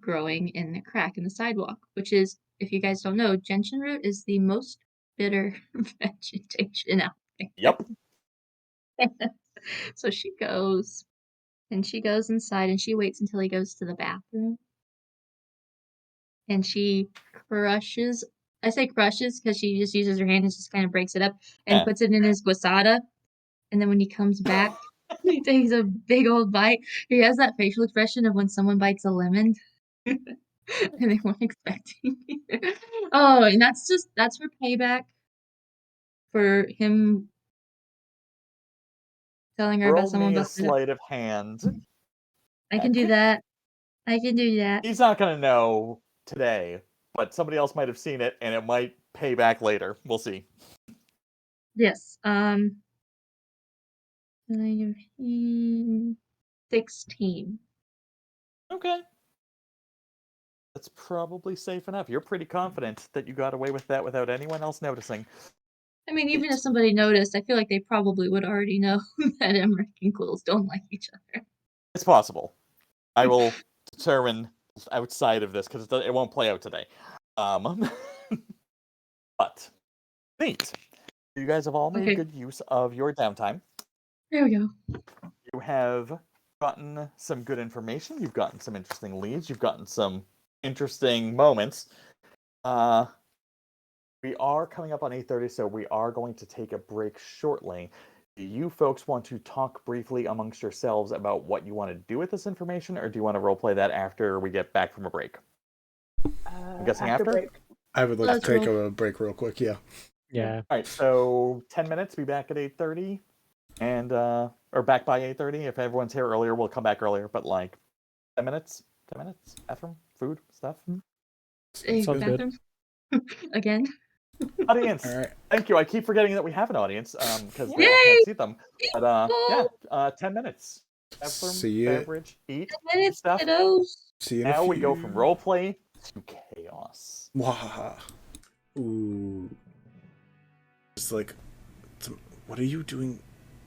S4: growing in the crack in the sidewalk, which is, if you guys don't know, gentian root is the most bitter vegetation out there.
S2: Yep.
S4: So she goes inside and she waits until he goes to the bathroom. And she crushes, I say crushes because she just uses her hand and just kind of breaks it up and
S2: Yeah.
S4: puts it in his guasada. And then when he comes back, he takes a big old bite. He has that facial expression of when someone bites a lemon. And they weren't expecting it. Oh, and that's for payback for him telling her about
S2: Roll
S4: someone
S2: me a
S4: busted up.
S2: sleight of hand.
S4: I can do that. I can do that.
S2: He's not gonna know today, but somebody else might have seen it, and it might pay back later. We'll see.
S4: Yes. 16.
S2: Okay. That's probably safe enough. You're pretty confident that you got away with that without anyone else noticing.
S4: I mean, even if somebody noticed, I feel like they probably would already know that Emmerich and Quillz don't like each other.
S2: It's possible. I will determine outside of this because it won't play out today. But neat. You guys have all made
S4: Okay.
S2: good use of your downtime.
S4: There we go.
S2: You have gotten some good information. You've gotten some interesting leads. You've gotten some interesting moments. We are coming up on 8:30, so we are going to take a break shortly. Do you folks want to talk briefly amongst yourselves about what you want to do with this information, or do you want to roleplay that after we get back from a break? I'm guessing after?
S3: break.
S1: I would like
S4: Let's
S1: to take
S4: roll.
S1: a break real quick, yeah.
S5: Yeah.
S2: All right, so 10 minutes, be back at 8:30, and or back by 8:30. If everyone's here earlier, we'll come back earlier, but like 10 minutes, bathroom, food, stuff.
S5: Sounds good.
S4: Bathroom? Again?
S2: Audience,
S1: All right.
S2: thank you. I keep forgetting that we have an audience because I
S4: Yay!
S2: can't see them. But
S4: People!
S2: 10 minutes. Bathroom,
S1: See ya.
S2: beverage, eat,
S4: Minutes,
S2: stuff.
S4: kiddos.
S1: See you in a
S2: Now we go
S1: few.
S2: from roleplay to chaos.
S1: Wahaha. Ooh. It's like, what are you doing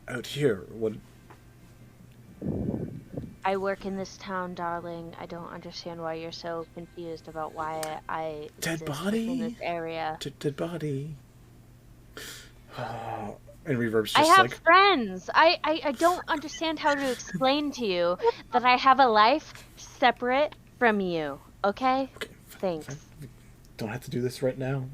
S1: out here? What?
S6: I work in this town, darling. I don't understand why you're so confused about why I
S1: Dead
S6: exist
S1: body?
S6: in this area.
S1: Dead body. And Reverb's
S6: I
S1: just
S6: have
S1: like,
S6: friends. I don't understand how to explain to you that I have a life separate from you. Okay?
S1: okay,
S6: Thanks.
S1: don't have to do this right now.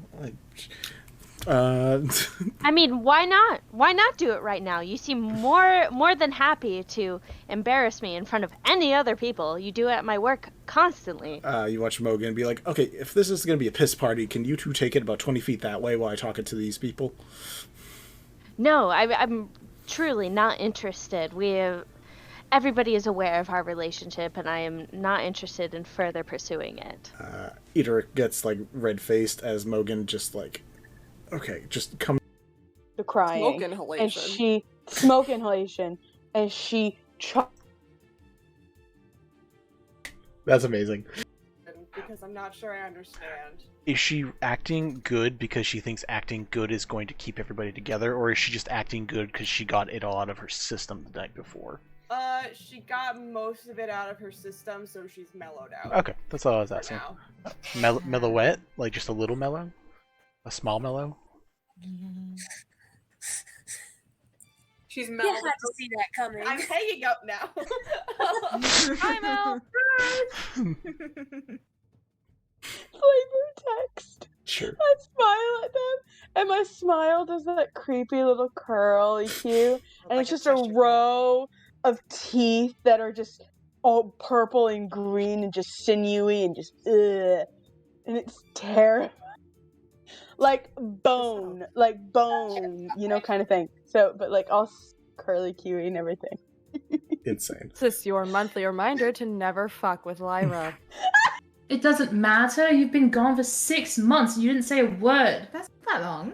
S6: I mean, why not? Why not do it right now? You seem more than happy to embarrass me in front of any other people. You do it at my work constantly.
S1: You watch Mogan be like, okay, if this is going to be a piss party, can you two take it about 20 feet that way while I talk it to these people?
S6: No, I'm truly not interested. Everybody is aware of our relationship, and I am not interested in further pursuing it.
S1: Edric gets like red-faced as Mogan just like, okay, just come.
S3: The crying.
S7: Smoke inhalation.
S3: And she smoke inhalation, and she.
S1: That's amazing.
S7: Because I'm not sure I understand.
S8: Is she acting good because she thinks acting good is going to keep everybody together, or is she just acting good because she got it all out of her system the night before?
S7: She got most of it out of her system, so she's mellowed out.
S8: Okay, that's all I was
S7: for
S8: asking.
S7: now.
S8: Mellowette? Like just a little mellow? A small mellow?
S7: She's
S9: You
S7: mellowed
S9: had to see that coming.
S7: I'm hanging up now.
S6: Hi, Mel.
S3: Flavor text.
S1: Sure.
S3: I smile at them, and my smile does that creepy little curly cue, and it's just a row of teeth that are just all purple and green and just sinewy and just ugh, and it's terrible, like bone, you know, kind of thing. So, but like all curly cuey and everything.
S1: Insane.
S9: This is your monthly reminder to never fuck with Lyra.
S10: It doesn't matter. You've been gone for 6 months and you didn't say a word. That's not that long.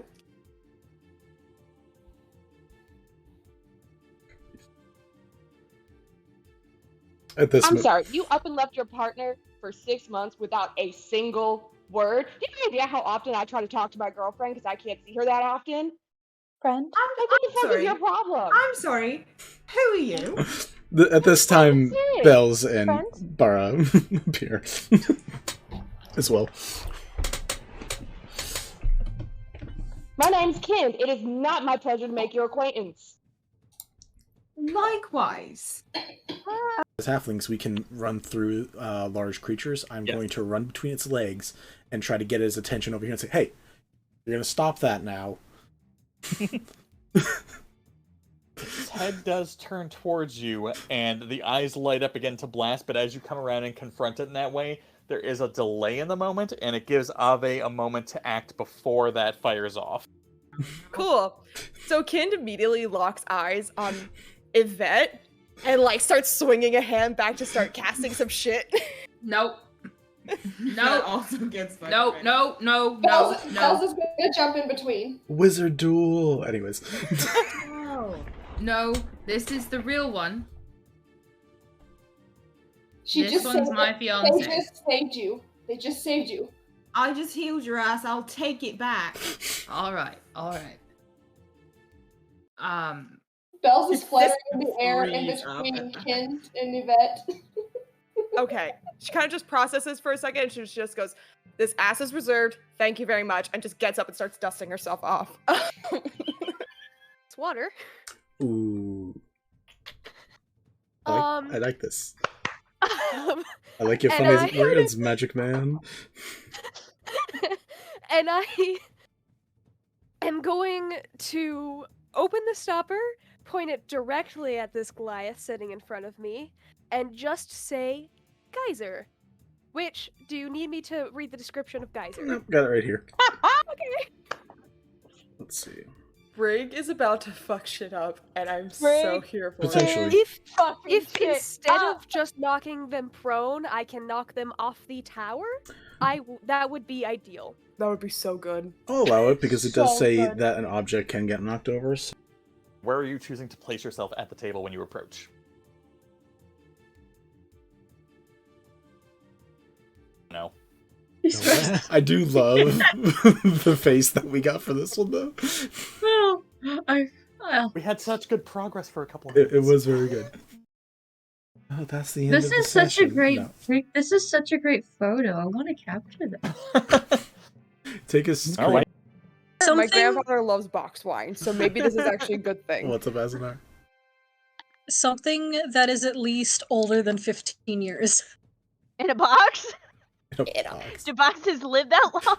S7: I'm sorry, you up and left your partner for 6 months without a single word? Do you have any idea how often I try to talk to my girlfriend because I can't see her that often?
S3: Friend?
S7: What the fuck is your problem?
S11: I'm sorry. Who are you?
S1: At this time,
S7: it?
S1: Bells and
S3: Friends?
S1: Bara appear as well.
S7: My name's Kim. It is not my pleasure to make your acquaintance.
S11: Likewise.
S1: As halflings, we can run through large creatures. I'm going to run between its legs and try to get his attention over here and say, hey, you're going to stop that now.
S2: His head does turn towards you, and the eyes light up again to blast, but as you come around and confront it in that way, there is a delay in the moment, and it gives Ave a moment to act before that fires off.
S7: Cool. So Kind immediately locks eyes on Yvette and like starts swinging a hand back to start casting some shit.
S11: Nope.
S7: That
S11: also gets no.
S12: Bells is gonna jump in between.
S1: Wizard duel. Anyways.
S11: No, this is the real one.
S12: This
S11: one's my fiance.
S12: They just saved you. They just saved you.
S11: I just healed your ass. I'll take it back. All right.
S12: Bells is fluttering in the air in between Kind and Yvette.
S7: Okay. She kind of just processes for a second and she just goes, this ass is reserved. Thank you very much. And just gets up and starts dusting herself off. It's water.
S1: Ooh. I like this. I like your funny words, Magic Man.
S13: And I am going to open the stopper, point it directly at this Goliath sitting in front of me, and just say, Geyser. Which, do you need me to read the description of Geyser?
S1: Nope, got it right here.
S13: Okay.
S1: Let's see.
S7: Brig is about to fuck shit up, and I'm so here for
S1: Potentially.
S7: it.
S13: If instead of just knocking them prone, I can knock them off the tower, that would be ideal.
S7: That would be so good.
S1: I'll allow it because it does
S13: So
S1: say
S13: good.
S1: that an object can get knocked over. So.
S2: Where are you choosing to place yourself at the table when you approach? No.
S1: I do love the face that we got for this one, though.
S2: We had such good progress for a couple of minutes.
S1: It was very good. Oh, that's the end
S4: This
S1: of the
S4: is such a
S1: session.
S4: great
S1: No.
S4: this is such a great photo. I want to capture that.
S1: Take a screen.
S2: All right.
S7: My grandfather loves box wine, so maybe this is actually a good thing.
S1: What's up, Azanar?
S14: Something that is at least older than 15 years.
S6: In a box? Do boxes live that long?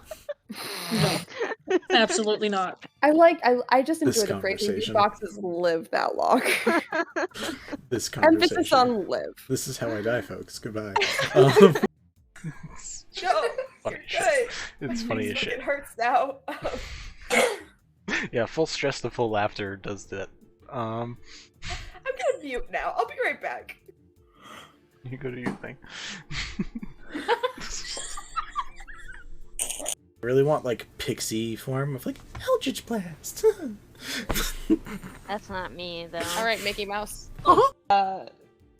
S14: No, absolutely not.
S7: I just
S1: This
S7: enjoy the phrase these
S1: conversation.
S7: boxes live that long.
S1: This conversation.
S7: Emphasis on live.
S1: This is how I die, folks. Goodbye.
S7: Joe,
S8: Funny
S7: you're
S8: shit.
S7: good.
S8: It's funny as shit.
S7: It hurts now.
S8: Yeah, full stress to full laughter does that.
S7: I'm gonna mute now. I'll be right back.
S8: You go to your thing.
S1: I really want like pixie form of like Eldritch Blast.
S6: That's not me, though.
S7: All right, Mickey Mouse.
S1: Uh-huh.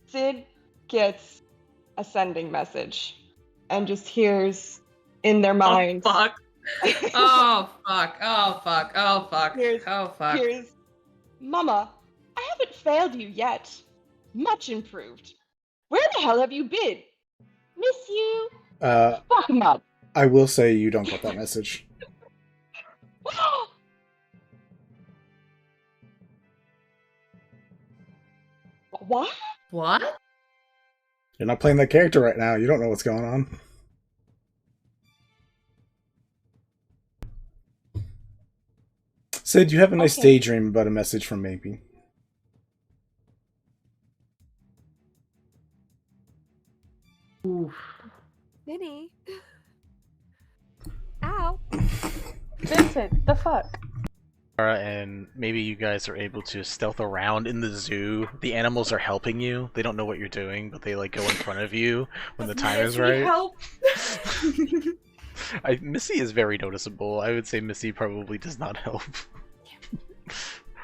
S7: Sid gets a sending message and just hears in their minds.
S11: Oh fuck.
S7: Here's, Mama, I haven't failed you yet. Much improved. Where the hell have you been? Miss you. Fuck 'em up.
S1: I will say you don't get that message.
S7: What?
S11: What?
S1: You're not playing that character right now. You don't know what's going on. Sid, you have a nice daydream about a message from Maybe.
S13: Vinny. Ow.
S3: Vincent, the fuck?
S8: And maybe you guys are able to stealth around in the zoo. The animals are helping you. They don't know what you're doing, but they like go in front of you when the time is right.
S11: Help.
S8: Missy is very noticeable. I would say Missy probably does not help.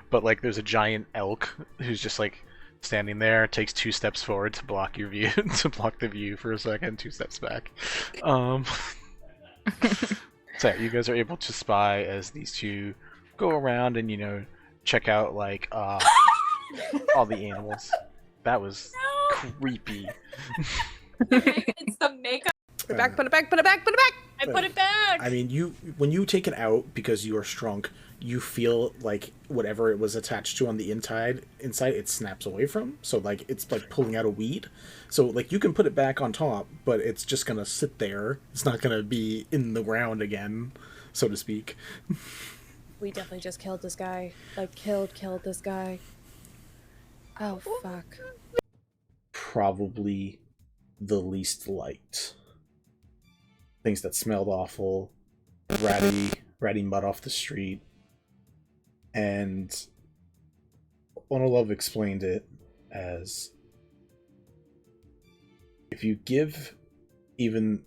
S8: But like there's a giant elk who's just like standing there, takes 2 steps forward to block your view, to block the view for a second, 2 steps back. So you guys are able to spy as these two go around and check out like all the animals. That was creepy.
S14: It's the makeup.
S7: Put it back, put it back, put it back, put it back!
S14: I put it back!
S1: I mean, when you take it out because you are shrunk, you feel like whatever it was attached to on the inside it snaps away from. So like it's like pulling out a weed. So like you can put it back on top, but it's just gonna sit there. It's not gonna be in the ground again, so to speak.
S9: We definitely just killed this guy. Like killed this guy. Oh fuck.
S1: Probably the least liked. Things that smelled awful, ratty mud off the street. And Onolove explained it as if you give even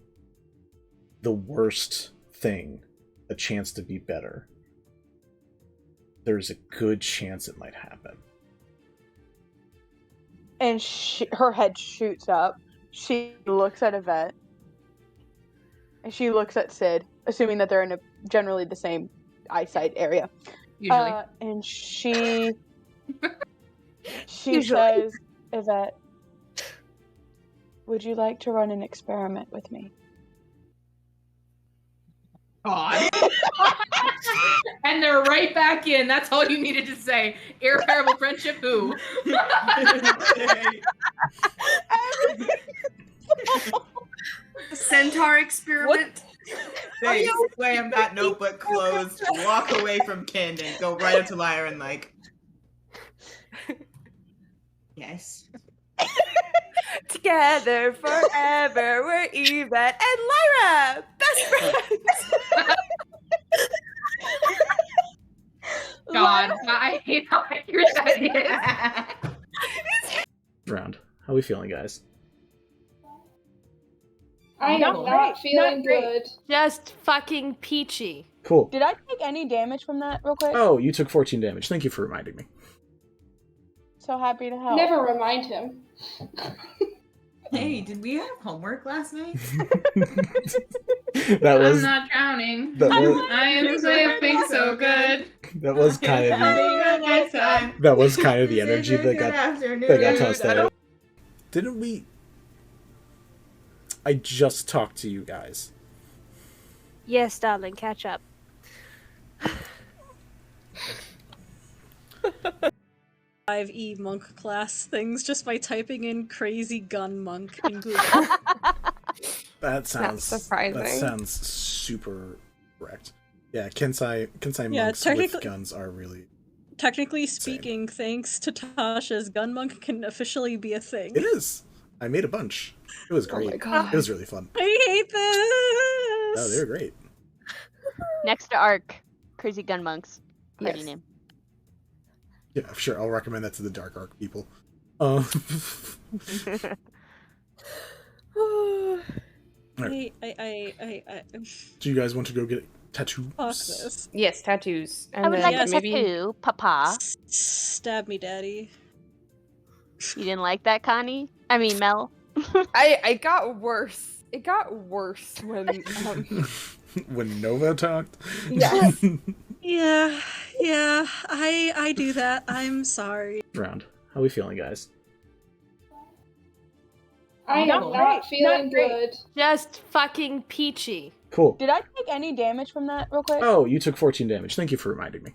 S1: the worst thing a chance to be better, there's a good chance it might happen.
S3: And her head shoots up. She looks at Yvette. And she looks at Sid, assuming that they're in generally the same eyesight area.
S14: Usually.
S3: And she says, Yvette, would you like to run an experiment with me?
S10: God. And they're right back in. That's all you needed to say. Irreparable friendship, who?
S11: Centaur experiment.
S15: They slam that notebook closed, walk away from Camden, go right up to Lyra and like, yes.
S7: Together forever, we're Yvette and Lyra, best friends.
S10: God, I hate how accurate that is.
S1: Round. How are we feeling, guys?
S12: I am not feeling good.
S9: Just fucking peachy.
S1: Cool.
S3: Did I take any damage from that real quick?
S1: Oh, you took 14 damage. Thank you for reminding me.
S3: So happy to help.
S12: Never remind him.
S15: Hey, did we have homework last night?
S10: I'm not drowning. I am swimming so good.
S1: That was kind of the energy that got tossed out. Didn't we? I just talked to you guys.
S6: Yes, darling, catch up.
S14: 5e monk class things just by typing in crazy gun monk in Google.
S1: That sounds
S7: surprising.
S1: That sounds super correct. Yeah, Kensai
S14: Yeah,
S1: monks with guns are really.
S14: Technically speaking, thanks to Tasha's, gun monk can officially be a thing.
S1: It is. I made a bunch. It was great.
S7: Oh my God.
S1: It was really fun.
S14: I hate this.
S1: Oh, they were great.
S6: Next to Arc, Crazy Gun Monks. Party
S3: Yes.
S6: name.
S1: Yeah, sure. I'll recommend that to the Dark Arc people. Do you guys want to go get tattoos?
S14: Fuck this.
S7: Yes, tattoos. And
S6: I would
S7: then
S6: like a
S7: maybe
S6: tattoo, Papa.
S14: Stab me, daddy.
S6: You didn't like that, Connie? I mean, Mel.
S7: I got worse. It got worse when
S1: When Nova talked?
S7: Yes.
S14: Yeah, I do that. I'm sorry.
S1: Round. How are we feeling, guys?
S12: I am not feeling good.
S9: Just fucking peachy.
S1: Cool.
S3: Did I take any damage from that real quick?
S1: Oh, you took 14 damage. Thank you for reminding me.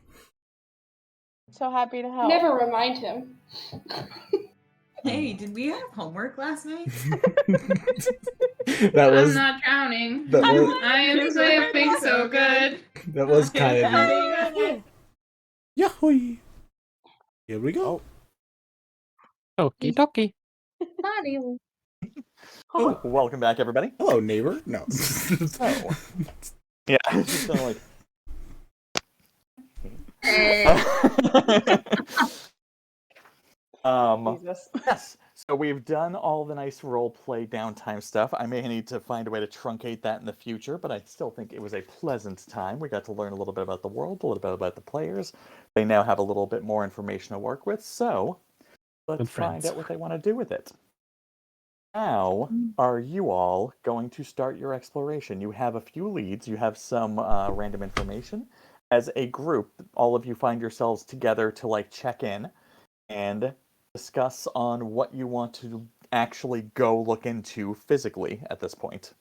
S3: So happy to help.
S12: Never remind him.
S15: Hey, did we have homework last night?
S10: I'm not drowning. I am swimming so good.
S1: That was kind of the... Yahoo! Here we go.
S5: Okie dokie.
S2: Oh, welcome back, everybody.
S1: Hello, neighbor. No.
S2: Yeah, it's just kind of like... Yes. So we've done all the nice role-play downtime stuff. I may need to find a way to truncate that in the future, but I still think it was a pleasant time. We got to learn a little bit about the world, a little bit about the players. They now have a little bit more information to work with, so Let's find out what they want to do with it. How are you all going to start your exploration? You have a few leads, you have some random information. As a group, all of you find yourselves together to like check in and discuss on what you want to actually go look into physically at this point.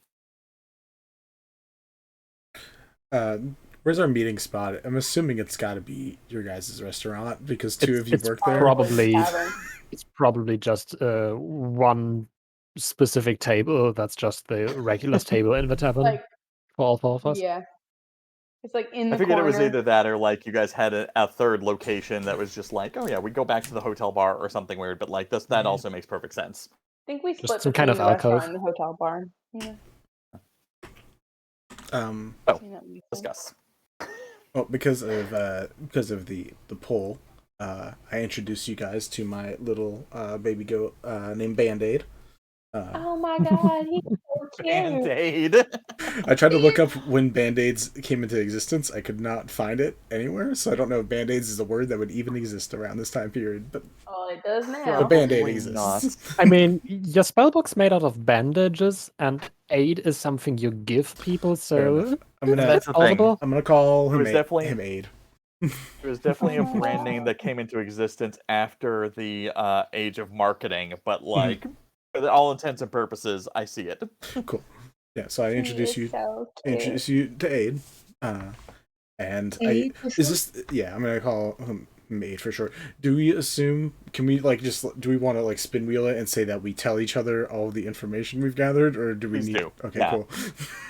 S1: Where's our meeting spot? I'm assuming it's got to be your guys' restaurant because two of you
S5: It's
S1: work there.
S5: It's probably just one specific table that's just the regular table in the tavern
S3: Like,
S5: for all four of us.
S3: yeah. It's like in the
S2: I figured
S3: corner.
S2: it was either that or like you guys had a third location that was just like, oh yeah, we go back to the hotel bar or something weird, but like that also makes perfect sense.
S3: I think we split
S5: some
S3: between
S5: kind of
S3: the restaurant
S5: alcove.
S3: and the hotel bar. Yeah.
S2: Discuss.
S1: Well, because of the poll, I introduced you guys to my little baby goat named Band-Aid.
S3: Oh my god, he's so cute.
S2: Band-Aid.
S1: I tried to look up when Band-Aids came into existence. I could not find it anywhere, so I don't know if Band-Aids is a word that would even exist around this time period. But
S3: it does now.
S1: the Band-Aid exists.
S5: I mean, your spellbook's made out of bandages, and aid is something you give people, so
S2: That's the thing.
S5: plausible.
S1: I'm gonna call
S2: It was definitely
S1: him Aid.
S2: It was definitely a brand name that came into existence after the age of marketing, but like for all intents and purposes, I see it.
S1: Cool. Yeah, so I introduce you
S3: so
S1: introduce you to Aid. And
S4: Aid for
S1: I'm gonna call him Aid for short. Do we assume do we want to like spin wheel it and say that we tell each other all the information we've gathered, or do we
S2: Please
S1: need
S2: do.
S1: Okay,
S2: Yeah.
S1: cool.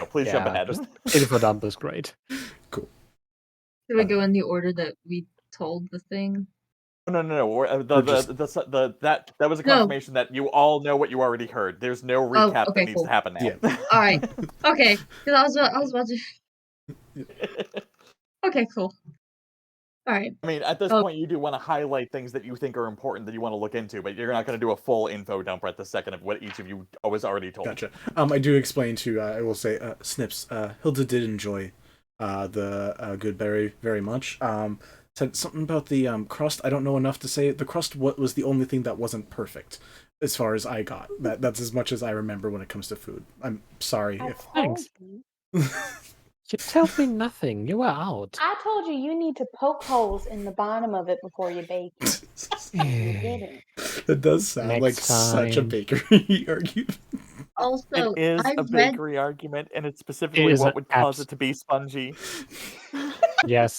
S2: No, please jump ahead.
S5: Just info dump is great.
S1: Cool.
S4: Should we go in the order that we told the thing?
S2: No. That was a confirmation that you all know what you already heard. There's no recap that needs to happen now.
S4: All right. Okay. Because I was about to. Okay. Cool. All right.
S2: I mean, at this point, you do want to highlight things that you think are important that you want to look into, but you're not going to do a full info dump right this second of what each of you was already told.
S1: Gotcha. I do explain to I will say Snipps. Hilda did enjoy the good berry very much. Said something about the crust. I don't know enough to say the crust. What was the only thing that wasn't perfect, as far as I got. That's as much as I remember when it comes to food. I'm sorry if.
S5: Thanks. You tell me nothing. You were out.
S3: I told you need to poke holes in the bottom of it before you bake it. You didn't.
S1: That does sound
S5: Next
S1: like such a
S5: time.
S1: bakery argument.
S4: Also,
S2: It is
S4: I've
S2: a
S4: read.
S2: bakery argument, and it's specifically
S5: is
S2: what would cause
S5: abs-
S2: it to be spongy.
S5: Yes.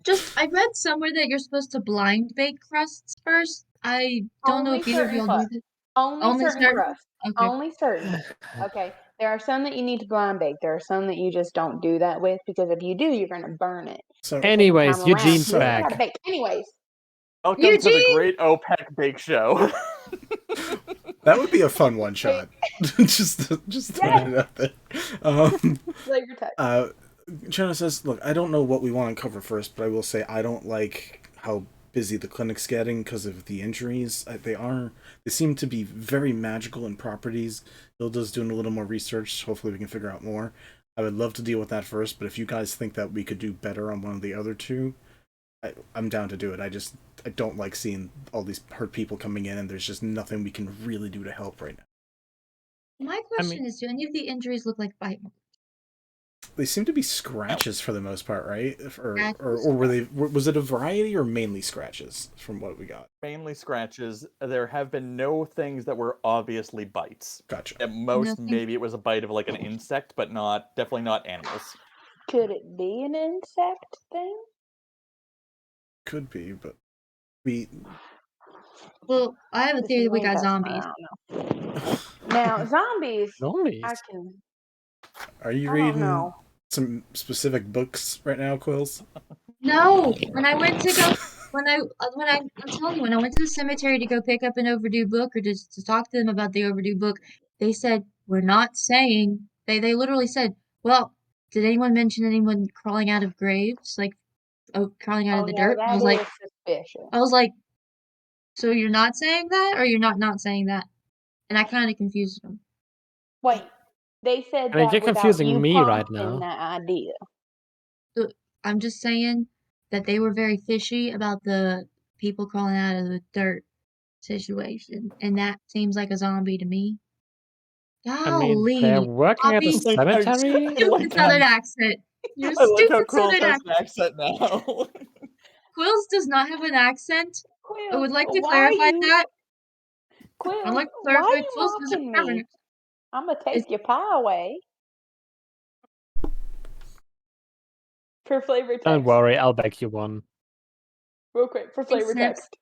S4: Just I read somewhere that you're supposed to blind bake crusts first. I don't know
S3: Only
S4: if either of
S3: certain
S4: y'all do
S3: crusts.
S4: that.
S3: Only certain crusts.
S4: Okay.
S3: Only certain. Okay. There are some that you need to blind bake. There are some that you just don't do that with because if you do, you're going to burn it.
S1: So,
S5: anyways,
S3: Time around,
S5: Eugene's
S3: you gotta
S5: back.
S3: bake. Anyways.
S2: Welcome to the Great OPEC Bake Show.
S1: That would be a fun one shot. just throwing it out there.
S3: Flavor text.
S1: Chanor says, "Look, I don't know what we want to cover first, but I will say I don't like how busy the clinic's getting because of the injuries. They seem to be very magical in properties. Hilda's doing a little more research. Hopefully, we can figure out more. I would love to deal with that first, but if you guys think that we could do better on one of the other two, I'm down to do it. I don't like seeing all these hurt people coming in, and there's just nothing we can really do to help right now.
S4: My question is, do any of the injuries look like bite marks?
S1: They seem to be scratches for the most part, right? Or
S4: Scratches?
S1: was it a variety or mainly scratches from what we got?
S2: Mainly scratches. There have been no things that were obviously bites.
S1: Gotcha.
S2: At most,
S4: Nothing.
S2: maybe it was a bite of like an insect, but definitely not animals.
S3: Could it be an insect thing?
S1: Could be, but
S4: Well, I have a theory that we got zombies.
S3: I don't know. Now, zombies. I can.
S1: Are you
S3: I don't
S1: reading
S3: know.
S1: some specific books right now, Quillz?
S4: No, when I went to go, I'm telling you, when I went to the cemetery to go pick up an overdue book or just to talk to them about the overdue book, they said, we're not saying, they literally said, well, did anyone mention anyone crawling out of graves? Like, crawling out of the dirt?
S3: That is suspicious.
S4: I was like, so you're not saying that or you're not saying that? And I kind of confused them.
S3: Wait, they said
S5: I mean,
S3: that
S5: you're
S3: without
S5: confusing
S3: you
S5: me right
S3: prompting
S5: now.
S3: that idea.
S4: I'm just saying that they were very fishy about the people crawling out of the dirt. situation, and that seems like a zombie to me.
S5: I mean, they're
S4: Golly,
S5: working at a
S4: Poppy,
S5: cemetery.
S4: stupid southern accent. Your
S2: I like how
S4: stupid
S2: Quillz
S4: southern
S2: has an
S4: accent.
S2: accent now.
S4: Quillz does not have an accent. I would like to
S3: why
S4: clarify
S3: you-
S4: that.
S3: Quillz,
S4: I'd like to
S3: why
S4: clarify
S3: you
S4: Quillz doesn't
S3: mocking
S4: have
S3: me?
S4: an
S3: I'm gonna take your pie away. For flavor text.
S5: Don't worry, I'll beg you one.
S3: Real quick, for flavor
S4: Snipps.
S3: text.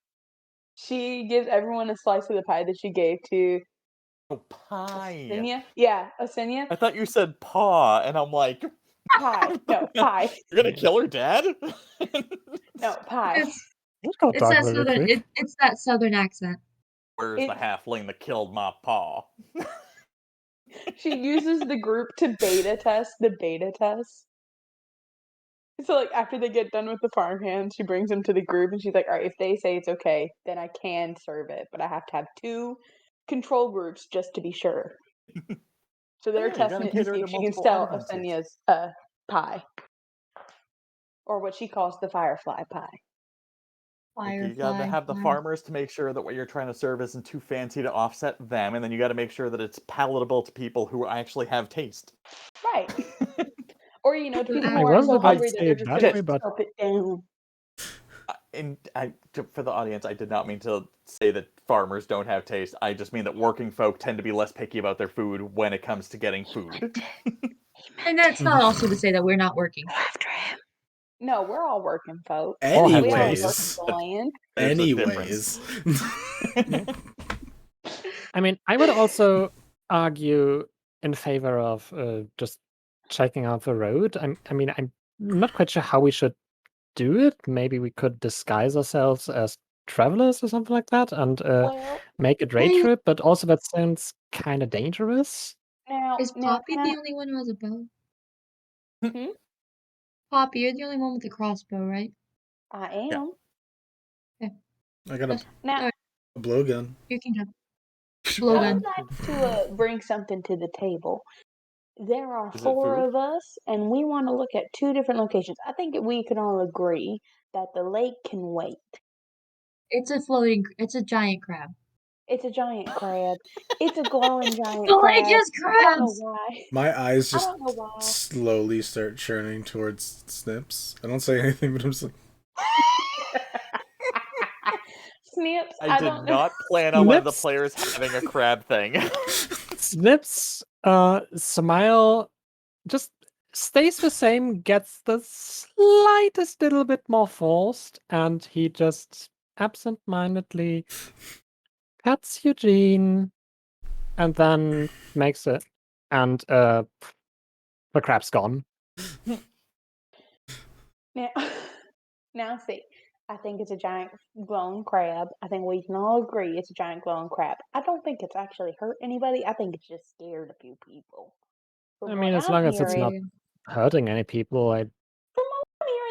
S3: She gives everyone a slice of the pie that she gave to
S2: Oh, pie.
S3: Asenia. Yeah, Asenia.
S2: I thought you said paw, and I'm like,
S3: Pie. No, pie.
S2: you're gonna kill her dad?
S3: No, pie.
S5: It's
S4: that southern accent.
S2: Where's the halfling that killed my paw?
S3: She uses the group to beta test the beta test. So, like, after they get done with the farmhand, she brings them to the group and she's like, all right, if they say it's okay, then I can serve it. But I have to have 2 control groups just to be sure. So they're
S2: Yeah, you gotta
S3: testing it to
S2: cater
S3: see
S2: to
S3: if she can
S2: multiple
S3: sell
S2: audiences.
S3: Asenia's pie. Or what she calls the firefly pie.
S2: You gotta have the farmers to make sure that what you're trying to serve isn't too fancy to offset them, and then you gotta make sure that it's palatable to people who actually have taste.
S3: Right. Or, to people
S5: I
S3: who aren't
S5: was
S3: so
S5: about to
S3: hungry that
S5: say
S3: they're
S5: it
S3: just
S5: that
S3: going
S5: way,
S3: to
S5: but
S3: scope it down.
S2: For the audience, I did not mean to say that farmers don't have taste. I just mean that working folk tend to be less picky about their food when it comes to getting food.
S4: And that's not also to say that we're not working.
S3: No, we're all working folk.
S1: Anyways.
S3: We all work the land.
S1: Anyways.
S5: I mean, I would also argue in favor of just checking out the road. I mean, I'm not quite sure how we should do it. Maybe we could disguise ourselves as travelers or something like that and make a day trip, but also that sounds kind of dangerous.
S4: Is Poppy the only one who has a bow? Poppy, you're the only one with a crossbow, right?
S3: I am.
S4: Yeah.
S1: I got
S3: Now,
S1: a blowgun.
S4: You can go.
S3: I
S4: Blowgun.
S3: would like to bring something to the table. There are
S2: Is it
S3: 4
S2: food?
S3: of us, and we want to look at 2 different locations. I think we can all agree that the lake can wait.
S4: It's a giant crab.
S3: It's a giant crab. It's a glowing giant
S4: The
S3: crab.
S4: lake has
S3: I don't know
S4: crabs!
S3: why.
S1: My eyes
S3: I
S1: just
S3: don't know why.
S1: slowly start churning towards Snipps. I don't say anything, but I'm just like,
S3: Snipps,
S2: I did
S3: don't know.
S2: not plan on one of the
S5: Snipps.
S2: players having a crab thing.
S5: Snipps' smile just stays the same, gets the slightest little bit more forced, and he just absent-mindedly pats Eugene and then makes it. And the crab's gone.
S3: Now see, I think it's a giant glowing crab. I think we can all agree it's a giant glowing crab. I don't think it's actually hurt anybody. I think it's just scared a few people. From
S5: I mean,
S3: what
S5: as
S3: I'm
S5: long as it's not
S3: hearing,
S5: hurting any people, I
S3: no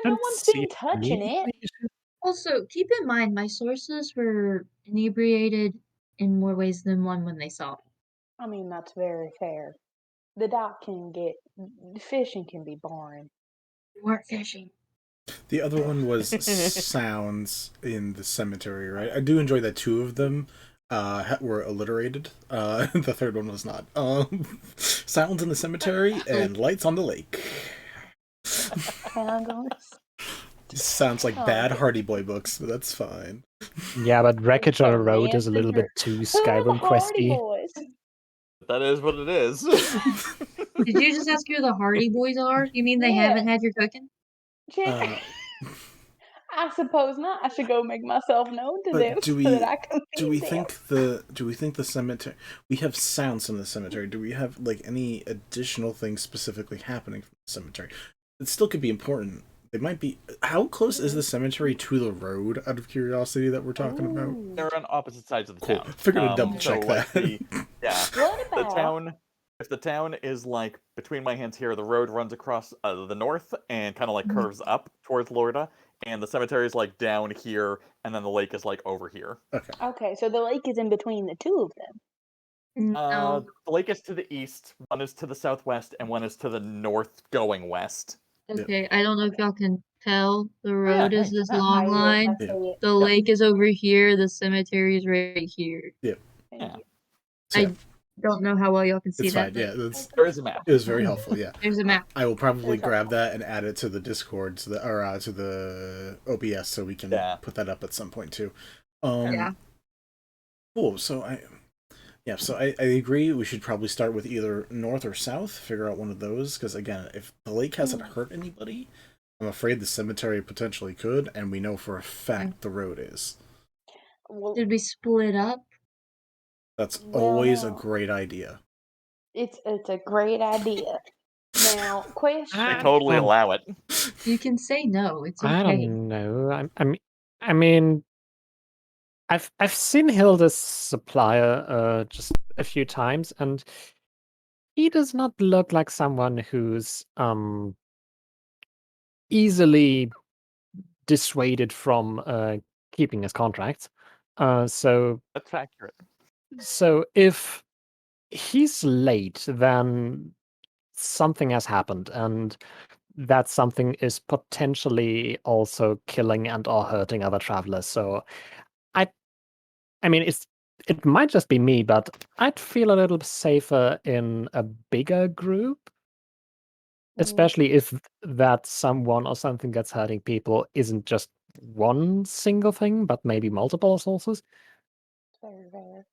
S5: don't
S3: one's
S5: see
S3: been touching
S5: any
S3: it.
S5: issue.
S4: Also, keep in mind, my sources were inebriated in more ways than one when they saw it.
S3: I mean, that's very fair. The dock can get fishing can be boring.
S4: We weren't fishing.
S1: the other one was sounds in the cemetery, right? I do enjoy that 2 of them were alliterated. The third one was not. Sounds in the cemetery and lights on the lake. Sounds like bad Hardy Boy books, but that's fine.
S5: Yeah, but Wreckage on a Road is a little bit too Skyrim questy.
S2: That is what it is.
S4: Did you just ask who the Hardy Boys are? You mean they haven't had your cooking?
S3: I suppose not. I should go make myself known to them
S1: do we
S3: so that I can
S1: do we
S3: feed
S1: think the cemetery? We have sounds from the cemetery. Do we have like any additional things specifically happening from the cemetery? It still could be important. It might be. How close is the cemetery to the road? Out of curiosity, that we're talking about.
S2: They're on opposite sides of the
S1: Cool.
S2: town.
S1: Figured to double check that.
S2: The town. If the town is like between my hands here, the road runs across the north and kind of like curves up towards Lorda, and the cemetery is like down here, and then the lake is like over here.
S3: Okay, so the lake is in between the 2 of them.
S4: No.
S2: The lake is to the east, one is to the southwest, and one is to the north going west.
S4: Okay, I don't know if y'all can tell. The road is this
S3: I
S4: long
S3: will
S4: line.
S3: say it.
S4: The lake is over here. The cemetery is right here.
S1: Yeah.
S2: Yeah.
S4: I don't know how well y'all can see
S1: It's
S4: that.
S1: fine. Yeah,
S2: there is a map.
S1: It was very helpful. Yeah,
S4: There's a map.
S1: I will probably
S4: There's
S1: grab that and add it to the Discord, to the OBS, so we can put that up at some point too.
S4: Yeah.
S1: Cool. So I agree. We should probably start with either north or south. Figure out one of those, because again, if the lake hasn't hurt anybody, I'm afraid the cemetery potentially could, and we know for a fact the road is.
S4: Did we split up?
S1: That's
S3: Well,
S1: always a
S3: no.
S1: great idea.
S3: It's a great idea. Now, question.
S2: I totally allow it.
S4: You can say no. It's okay.
S5: I don't know. I mean, I've seen Hilda's supplier just a few times, and he does not look like someone who's easily dissuaded from keeping his contracts. So
S2: that's accurate.
S5: So if he's late, then something has happened, and that something is potentially also killing and or hurting other travelers. So I mean, it might just be me, but I'd feel a little safer in a bigger group, especially if that someone or something that's hurting people isn't just one single thing, but maybe multiple sources.
S3: Fair.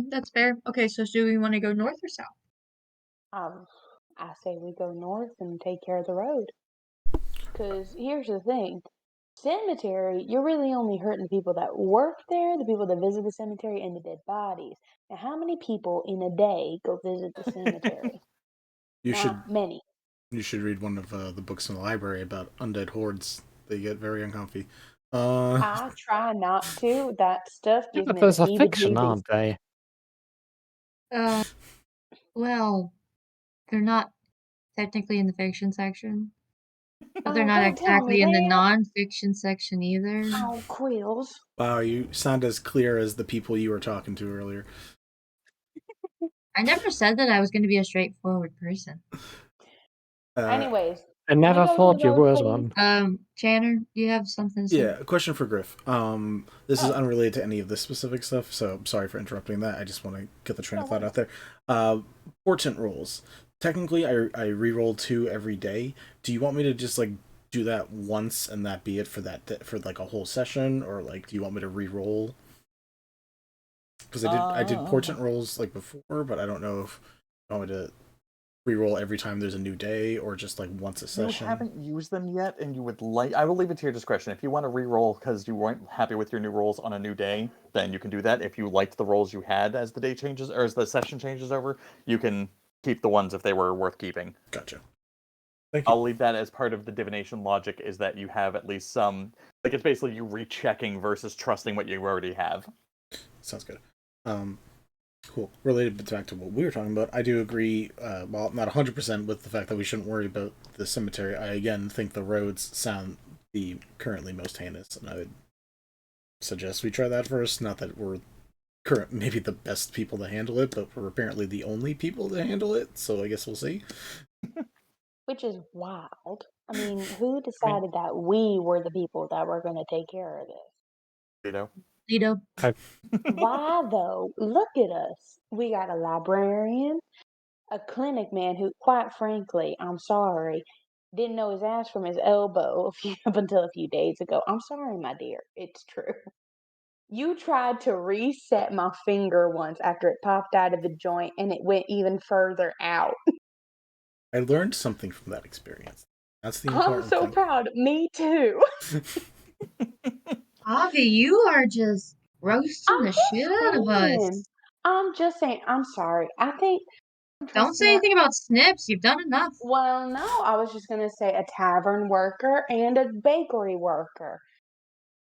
S4: That's fair. Okay, so do we want to go north or south?
S3: I say we go north and take care of the road. Because here's the thing. Cemetery, you're really only hurting the people that work there, the people that visit the cemetery, and the dead bodies. Now, how many people in a day go visit the cemetery? Not many.
S1: You should read one of the books in the library about undead hordes. They get very uncomfy.
S3: I try not to. That stuff gives
S5: But
S3: me
S5: those
S3: the
S5: are fiction,
S3: heebie-jeebies.
S5: aren't they?
S4: Well, they're not technically in the fiction section, but they're
S3: Oh,
S4: not
S3: don't tell me
S4: exactly in the
S3: that.
S4: non-fiction section either.
S3: Oh, Quillz.
S1: Wow, you sound as clear as the people you were talking to earlier.
S4: I never said that I was going to be a straightforward person.
S3: Anyways,
S5: I never
S3: we go to
S5: thought
S3: the
S5: you
S3: road,
S5: was
S3: please.
S5: one.
S4: Chanor, do you have something to say?
S1: Yeah, a question for Griff. This is unrelated to any of this specific stuff, so I'm sorry for interrupting that. I just want to get the train of thought out there. Portent rolls. Technically, I re-roll 2 every day. Do you want me to just like do that once and that be it for that for like a whole session, or like do you want me to re-roll? Because I did portent rolls like before, but I don't know if you want me to re-roll every time there's a new day, or just like once a session.
S2: You haven't used them yet, and you would like... I will leave it to your discretion. If you want to re-roll because you weren't happy with your new rolls on a new day, then you can do that. If you liked the rolls you had as the day changes, or as the session changes over, you can keep the ones if they were worth keeping.
S1: Gotcha. Thank you.
S2: I'll leave that as part of the divination logic, is that you have at least some... Like, it's basically you rechecking versus trusting what you already have.
S1: Sounds good. Cool. Related back to what we were talking about, I do agree, well, not 100% with the fact that we shouldn't worry about the cemetery. I, again, think the roads sound the currently most heinous, and I would suggest we try that first. Not that we're maybe the best people to handle it, but we're apparently the only people to handle it, so I guess we'll see.
S3: Which is wild. I mean, who decided that we were the people that were going to take care of this?
S4: Lido.
S3: Why, though? Look at us. We got a librarian, a clinic man who, quite frankly, I'm sorry, didn't know his ass from his elbow up until a few days ago. I'm sorry, my dear. It's true. You tried to reset my finger once after it popped out of the joint, and it went even further out.
S1: I learned something from that experience. That's the important
S3: I'm so
S1: thing.
S3: proud. Me too.
S4: Avi, you are just roasting the shit out of us.
S3: I'm just saying. I'm sorry. I think.
S4: Don't say anything about Snipps. You've done enough.
S3: Well, no. I was just gonna say a tavern worker and a bakery worker.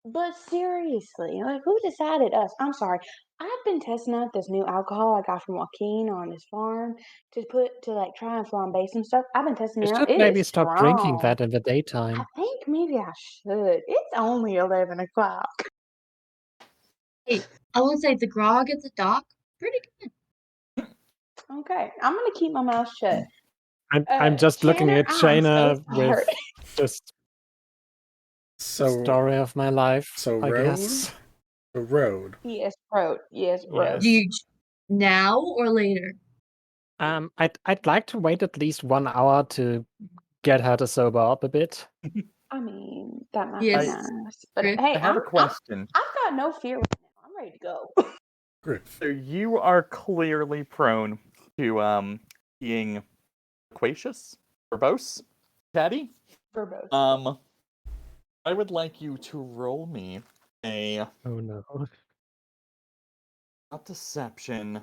S3: But seriously, like, who decided us? I'm sorry. I've been testing out this new alcohol I got from Joaquin on his farm to like try and flambe some stuff. I've been testing
S5: You
S3: it out.
S5: should
S3: It
S5: maybe
S3: is
S5: stop drinking
S3: strong.
S5: that in the
S3: I
S5: daytime.
S3: think maybe I should. It's only 11 o'clock.
S4: Hey, I will say the grog at the dock, pretty good.
S3: Okay, I'm gonna keep my mouth shut.
S5: I'm just looking
S3: Chanor,
S5: at
S3: I'm so
S5: Shayna
S3: sorry.
S5: with Just
S1: So
S5: story of my life,
S1: so
S5: I
S1: road,
S5: guess.
S1: the road.
S3: Yes, road. Yes, road.
S4: Do you now or later?
S5: I'd like to wait at least 1 hour to get her to sober up a bit.
S3: I mean, that might
S4: Yes.
S3: be nice. But
S4: Griff?
S3: hey,
S2: I have a question.
S3: I've got no fear right now. I'm ready to go.
S1: Griff.
S2: So you are clearly prone to being loquacious, verbose, chatty.
S3: Verbose.
S2: I would like you to roll me a
S5: Oh no.
S2: not deception.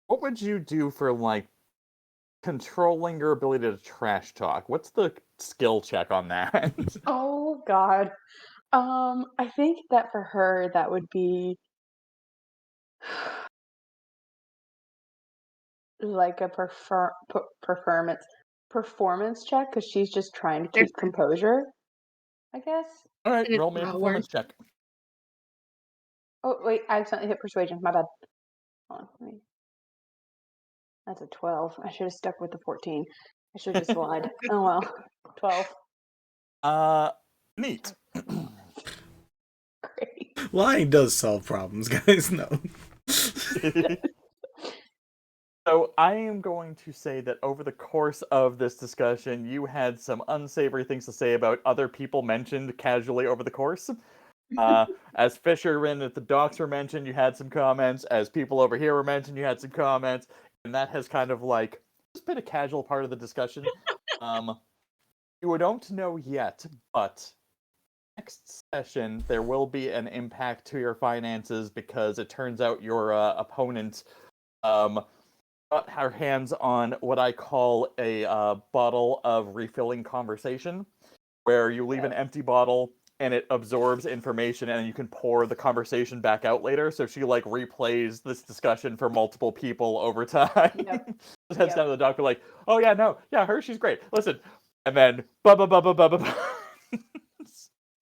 S2: What would you do for like controlling your ability to trash talk? What's the skill check on that?
S3: Oh God. I think that for her that would be like a performance check because she's just trying to keep composure, I guess.
S2: All right,
S4: It's
S2: roll me a
S4: not
S2: performance check.
S3: Oh wait, I accidentally hit persuasion. My bad. Hold on, wait. That's a 12. I should have stuck with the 14. I should have just lied. Oh well. 12.
S2: Neat.
S3: Great.
S1: Lying does solve problems, guys. No.
S2: So I am going to say that over the course of this discussion, you had some unsavory things to say about other people mentioned casually over the course. As fishermen at the docks were mentioned, you had some comments. As people over here were mentioned, you had some comments. And that has kind of like just been a casual part of the discussion. You don't know yet, but next session there will be an impact to your finances because it turns out your opponent got her hands on what I call a bottle of refilling conversation, where you leave an empty bottle and it absorbs information and you can pour the conversation back out later. So she like replays this discussion for multiple people over time.
S3: Yep.
S2: Heads down to the doctor like, oh yeah, no, yeah, her, she's great. Listen. And then ba ba ba ba ba ba.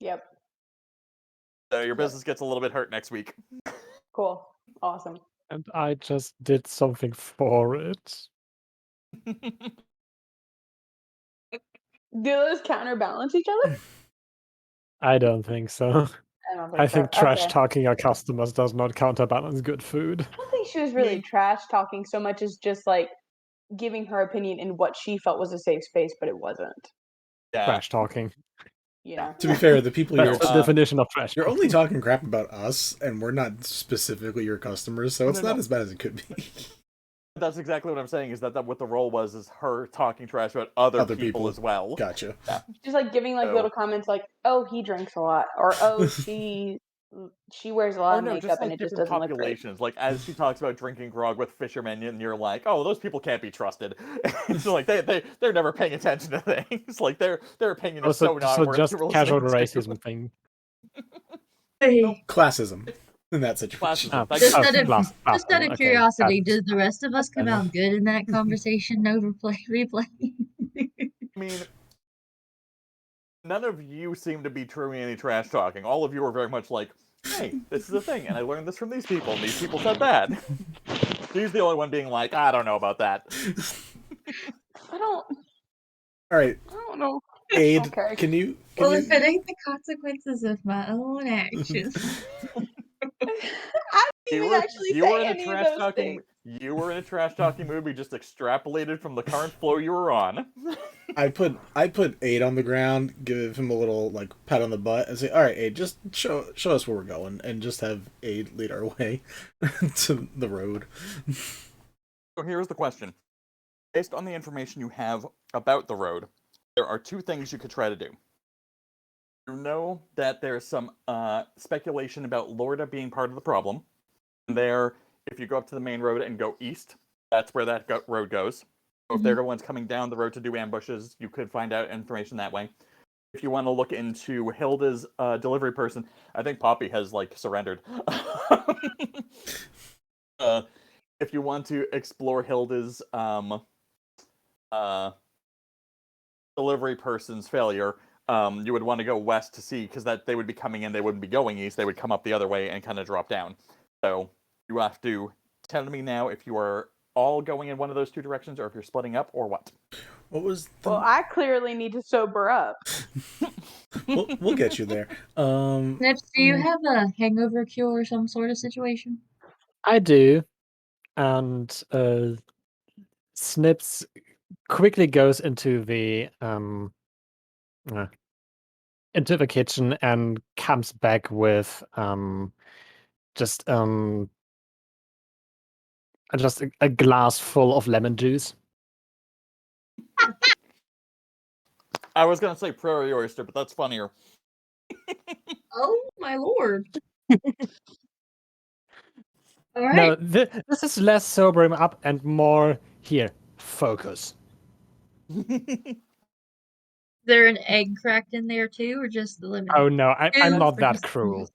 S3: Yep.
S2: So your business gets a little bit hurt next week.
S3: Cool. Awesome.
S5: And I just did something for it.
S3: Do those counterbalance each other?
S5: I don't think so.
S3: I don't think
S5: I
S3: so.
S5: think trash
S3: Okay.
S5: talking our customers does not counterbalance good food.
S3: I don't think she was really trash talking so much as just like giving her opinion in what she felt was a safe space, but it wasn't.
S2: Yeah.
S5: Trash talking.
S3: You know.
S1: To be fair, the people
S5: That's
S1: you're
S5: the definition of trash.
S1: You're only talking crap about us, and we're not specifically your customers, so it's not as bad as it could be.
S2: That's exactly what I'm saying, is that what the role was, is her talking trash about other people as well.
S1: Gotcha.
S2: Yeah.
S3: Just like giving like little comments like, "Oh, he drinks a lot," or "Oh, she wears a lot of makeup
S2: just like
S3: and it just
S2: different
S3: doesn't look great."
S2: populations. Like as she talks about drinking grog with fishermen, and you're like, "Oh, those people can't be trusted." It's like they're never paying attention to things. Like their opinion is so not worth
S5: just
S2: listening
S5: casual
S2: to.
S5: racism thing.
S1: Classism in that situation.
S4: Just out of curiosity, did the rest of us come out good in that conversation? No replay.
S2: I mean, none of you seem to be doing any trash talking. All of you are very much like, hey, this is a thing, and I learned this from these people, and these people said that. She's the only one being like, I don't know about that.
S3: I don't.
S1: All right.
S3: I don't know.
S1: Aid,
S3: Okay.
S1: can you?
S4: Well, if it ain't the consequences of my own actions.
S2: You were in a trash talking. You were in a trash talking mood. We just extrapolated from the current flow you were on.
S1: I put Aid on the ground, give him a little like pat on the butt, and say, "All right, Aid, just show us where we're going," and just have Aid lead our way to the road.
S2: So here's the question: based on the information you have about the road, there are two things you could try to do. You know that there's some speculation about Lorda being part of the problem. There, if you go up to the main road and go east, that's where that road goes. So if they're the ones coming down the road to do ambushes, you could find out information that way. If you want to look into Hilda's delivery person, I think Poppy has like surrendered. If you want to explore Hilda's delivery person's failure, you would want to go west to see, because that they would be coming in, they wouldn't be going east, they would come up the other way and kind of drop down. So you have to tell me now if you are all going in one of those two directions, or if you're splitting up, or what.
S1: What was the...
S3: Well, I clearly need to sober up.
S1: we'll get you there.
S4: Snipps, do you have a hangover cure or some sort of situation?
S5: I do. And Snipps quickly goes into the kitchen and comes back with just a glass full of lemon juice.
S2: I was gonna say prairie oyster, but that's funnier.
S4: Oh my lord! All right.
S5: No, this is less sobering up and more here. Focus.
S4: Is there an egg cracked in there too, or just the lemon?
S5: Oh no, I'm not
S4: Or
S5: that
S4: just-
S5: cruel.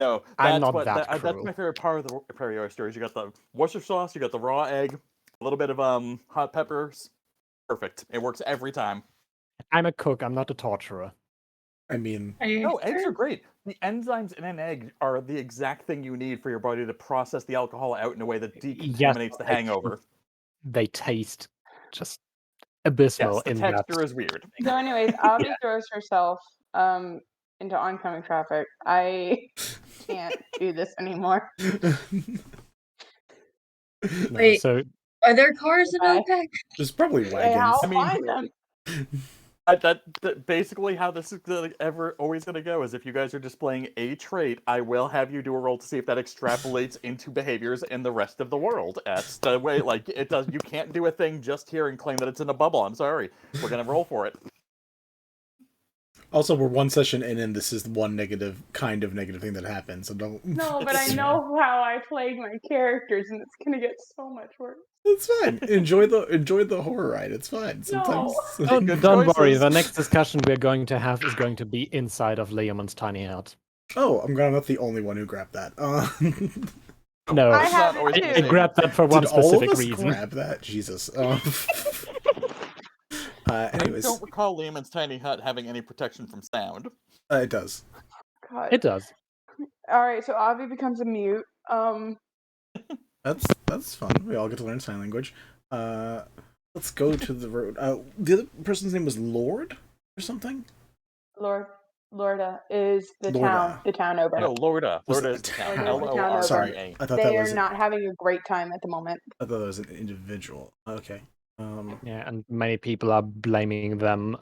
S2: No,
S5: I'm
S2: that's
S5: not that
S2: that's
S5: cruel.
S2: my favorite part of the prairie oyster is you got the Worcester sauce, you got the raw egg, a little bit of hot peppers. Perfect. It works every time.
S5: I'm a cook. I'm not a torturer.
S1: I mean,
S2: no, eggs are great. The enzymes in an egg are the exact thing you need for your body to process the alcohol out in a way that decontaminates the hangover.
S5: They taste just abysmal
S2: Yes, the
S5: in
S2: texture
S5: that.
S2: is weird.
S3: So, anyways, Avi throws herself into oncoming traffic. I can't do this anymore.
S4: Wait,
S5: so
S4: are there cars in Opec?
S1: There's probably
S3: Hey,
S1: wagons.
S3: I'll find them.
S2: That basically how this is always going to go is if you guys are displaying a trait, I will have you do a roll to see if that extrapolates into behaviors in the rest of the world. That's the way, like, it does. You can't do a thing just here and claim that it's in a bubble. I'm sorry. We're going to roll for it.
S1: Also, we're one session in, and this is one kind of negative thing that happened, so don't...
S3: No, but I know how I played my characters, and it's gonna get so much worse.
S1: It's fine. Enjoy the horror ride. It's fine. Sometimes...
S5: Oh, don't worry. The next discussion we're going to have is going to be inside of Leoman's tiny hut.
S1: Oh, I'm not the only one who grabbed that.
S5: No,
S3: I have it
S5: I
S3: too.
S5: grabbed that for one
S1: Did all
S5: specific
S1: of us
S5: reason.
S1: grab that? Jesus. Anyways,
S2: I don't recall Lehman's tiny hut having any protection from sound.
S1: It does.
S3: God.
S5: It does.
S3: All right, so Avi becomes a mute.
S1: That's fun. We all get to learn sign language. Let's go to the road. The other person's name was Lord or something.
S3: Lorda is the
S1: Lorda.
S3: town over.
S2: No, Lorda. Lorda is the town.
S3: Lorda is the town over.
S1: Sorry, I thought
S3: They
S1: that
S3: are
S1: was.
S3: not having a great time at the moment.
S1: I thought that was an individual. Okay.
S5: Yeah, and many people are blaming them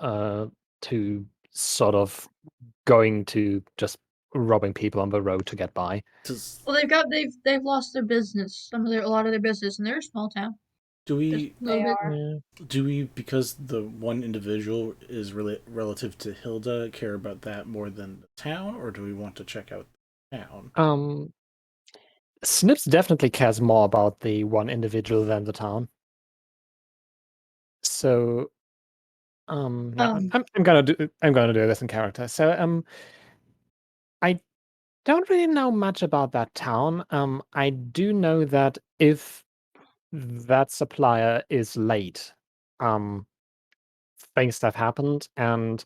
S5: to sort of going to just robbing people on the road to get by.
S4: Well, they've lost their business. A lot of their business, and they're a small town.
S1: Do we?
S3: They are.
S1: Do we, because the one individual is really relative to Hilda, care about that more than the town, or do we want to check out the town?
S5: Snipps definitely cares more about the one individual than the town. So, I'm gonna do this in character. So, I don't really know much about that town. I do know that if that supplier is late, things have happened, and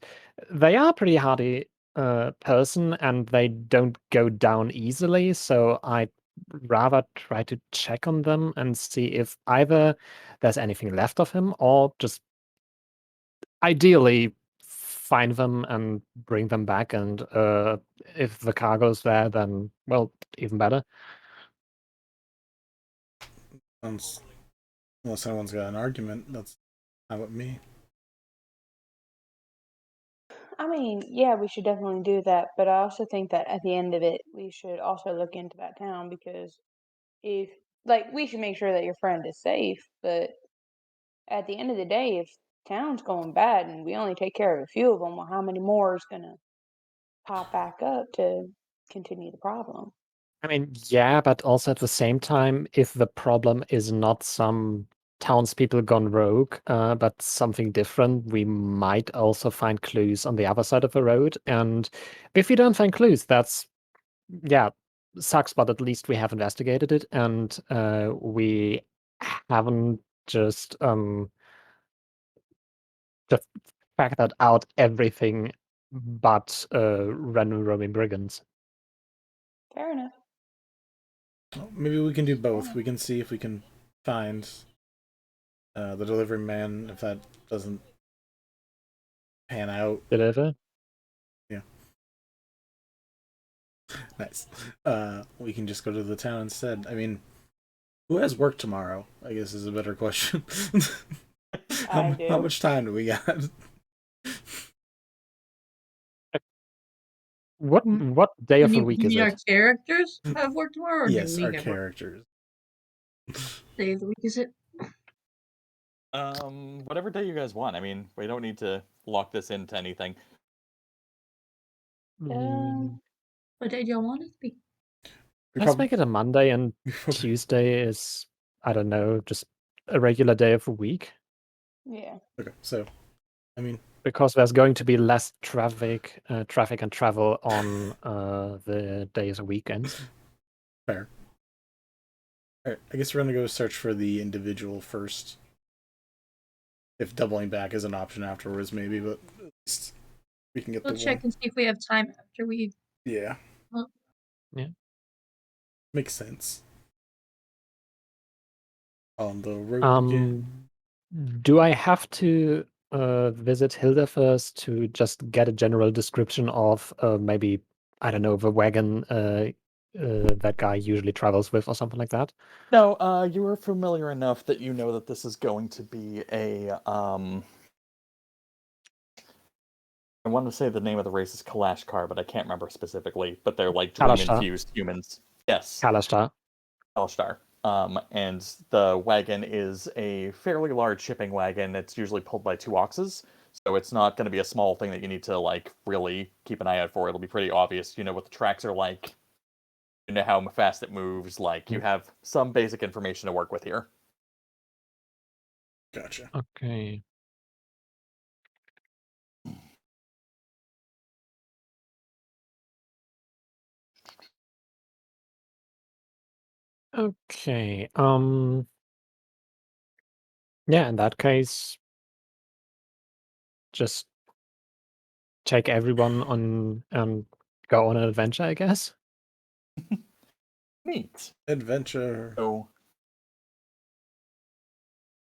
S5: they are a pretty hardy person, and they don't go down easily. So I'd rather try to check on them and see if either there's anything left of him, or just ideally find them and bring them back. And if the cargo's there, then well, even better.
S1: Unless anyone's got an argument, that's fine with me.
S3: I mean, yeah, we should definitely do that, but I also think that at the end of it, we should also look into that town because we should make sure that your friend is safe, but at the end of the day, if town's going bad and we only take care of a few of them, well, how many more is gonna pop back up to continue the problem?
S5: I mean, yeah, but also at the same time, if the problem is not some townspeople gone rogue, but something different, we might also find clues on the other side of the road. And if we don't find clues, that's, yeah, sucks, but at least we have investigated it, and we haven't just factored out everything but random roaming brigands.
S3: Fair enough.
S1: Well, maybe we can do both. We can see if we can find the delivery man, if that doesn't pan out.
S5: Deliver?
S1: Yeah. Nice. We can just go to the town instead. I mean, who has work tomorrow, I guess is a better question.
S3: I
S1: How
S3: do.
S1: much time do we got?
S5: What day of the
S10: You
S5: week is
S10: mean our
S5: it?
S10: characters have work tomorrow, or do
S1: Yes,
S10: we
S1: our
S10: have work?
S1: characters.
S10: Day of the week is it?
S2: Whatever day you guys want. I mean, we don't need to lock this into anything.
S10: What day do y'all want it to be?
S5: Let's make it a Monday, and Tuesday is, I don't know, just a regular day of the week.
S3: Yeah.
S1: Okay, so, I mean,
S5: because there's going to be less traffic and travel on the days and weekends.
S1: Fair. Alright, I guess we're gonna go search for the individual first. If doubling back is an option afterwards, maybe, but at least we can get
S10: We'll
S1: the
S10: check
S1: one.
S10: and see if we have time after we.
S1: Yeah.
S10: Well,
S5: Yeah.
S1: Makes sense. On the road again.
S5: Do I have to visit Hilda first to just get a general description of maybe, I don't know, the wagon that guy usually travels with or something like that?
S2: No, you are familiar enough that you know that this is going to be a, I want to say the name of the race is Kalashkar, but I can't remember specifically, but they're like dream-infused humans. Yes.
S5: Kalashtar.
S2: Kalashtar. And the wagon is a fairly large shipping wagon. It's usually pulled by 2 oxes, so it's not going to be a small thing that you need to, like, really keep an eye out for. It'll be pretty obvious. You know what the tracks are like. You know how fast it moves. Like, you have some basic information to work with here.
S1: Gotcha.
S5: Okay. Okay. Yeah, in that case, just take everyone on and go on an adventure, I guess.
S2: Neat.
S1: Adventure.
S2: So,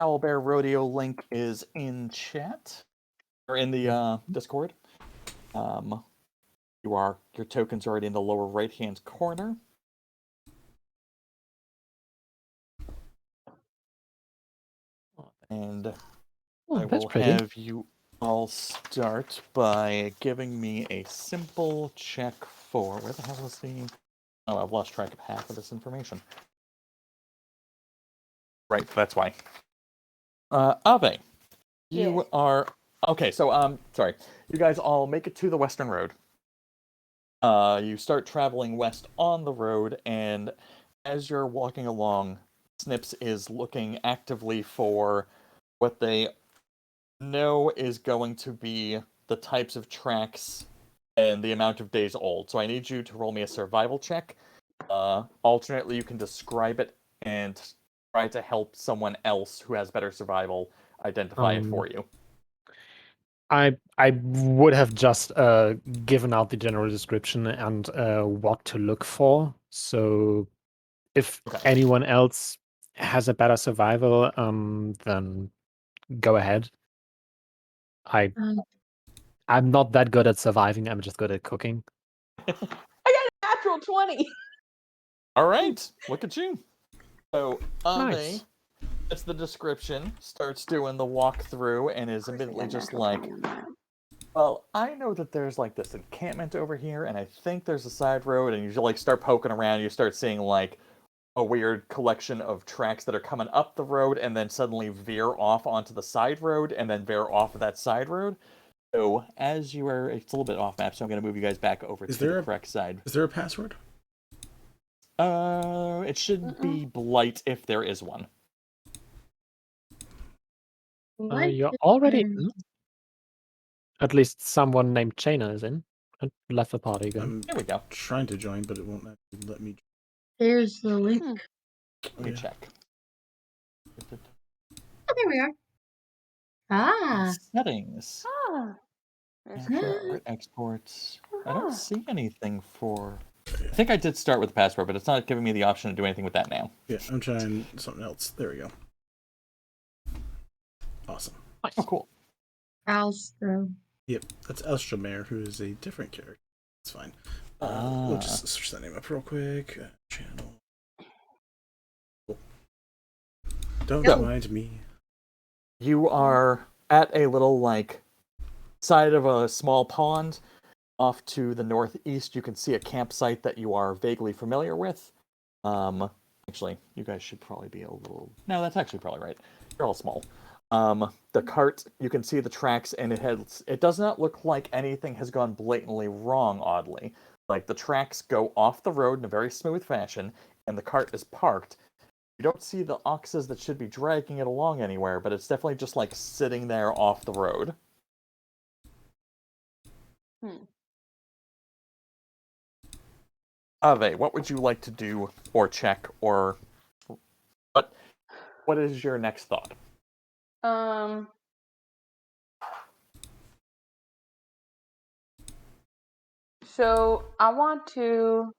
S2: Owlbear Rodeo link is in chat or in the Discord. Your token's already in the lower right-hand corner. And I will have you all start by giving me a simple check for... Where the hell is the... Oh, I've lost track of half of this information. Right, that's why. Ave, you are... Okay, so, sorry. You guys all make it to the Western Road. You start traveling west on the road, and as you're walking along, Snipps is looking actively for what they know is going to be the types of tracks and the amount of days old. So I need you to roll me a survival check. Alternately, you can describe it and try to help someone else who has better survival identify it for you.
S5: I would have just given out the general description and what to look for. So if anyone else has a better survival, then go ahead. I'm not that good at surviving. I'm just good at cooking.
S3: I got a natural 20.
S2: All right, look at you. So Ave,
S5: Nice.
S2: it's the description, starts doing the walkthrough, and is immediately just like, well, I know that there's like this encampment over here, and I think there's a side road, and you like start poking around, you start seeing like a weird collection of tracks that are coming up the road, and then suddenly veer off onto the side road, and then veer off of that side road. So as you are, it's a little bit off map, so I'm going to move you guys back over to the correct side.
S1: Is there a password?
S2: It should be Blight if there is one.
S5: You're already in? At least someone named Chanor is in. And left the party again.
S2: There we go.
S1: Trying to join, but it won't actually let me.
S10: There's the link.
S2: Let me check.
S10: Oh, there we are. Ah.
S2: Settings.
S3: Ah.
S2: Export, exports. I don't see anything for I think I did start with the password, but it's not giving me the option to do anything with that now.
S1: Yeah, I'm trying something else. There we go. Awesome.
S2: Nice. Oh, cool.
S4: Alstro.
S1: Yep, that's Elstromer, who is a different character. It's fine. We'll just search that name up real quick. Channel. Cool. Don't mind me.
S2: You are at a little, side of a small pond. Off to the northeast, you can see a campsite that you are vaguely familiar with. Actually, you guys should probably be a little... No, that's actually probably right. You're all small. The cart, you can see the tracks, and it does not look like anything has gone blatantly wrong, oddly. Like, the tracks go off the road in a very smooth fashion, and the cart is parked. You don't see the oxes that should be dragging it along anywhere, but it's definitely just, sitting there off the road. Ave, what would you like to do, or check, or... What is your next thought?
S3: So I want to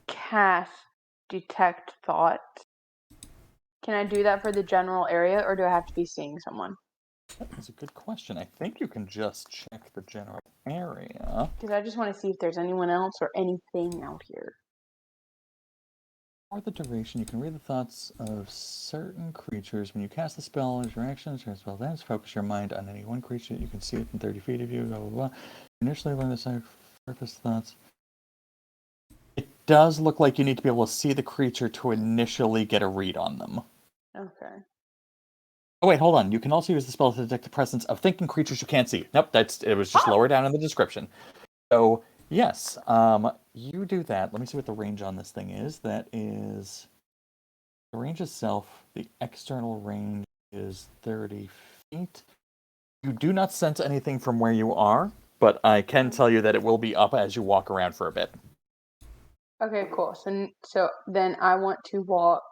S3: cast Detect Thought. Can I do that for the general area, or do I have to be seeing someone?
S2: That's a good question. I think you can just check the general area.
S3: Because I just want to see if there's anyone else or anything out here.
S2: For the duration, you can read the thoughts of certain creatures. When you cast the spell as your action, well, then focus your mind on any one creature that you can see within 30 feet of you, blah, blah, blah. Initially learn the surface thoughts. It does look like you need to be able to see the creature to initially get a read on them.
S3: Okay.
S2: Oh, wait, hold on. You can also use the spell to detect the presence of thinking creatures you can't see. Nope, it was just lower down in the description. So, yes, you do that. Let me see what the range on this thing is. That is... The range itself, the external range is 30 feet. You do not sense anything from where you are, but I can tell you that it will be up as you walk around for a bit.
S3: Okay, cool. So then I want to walk...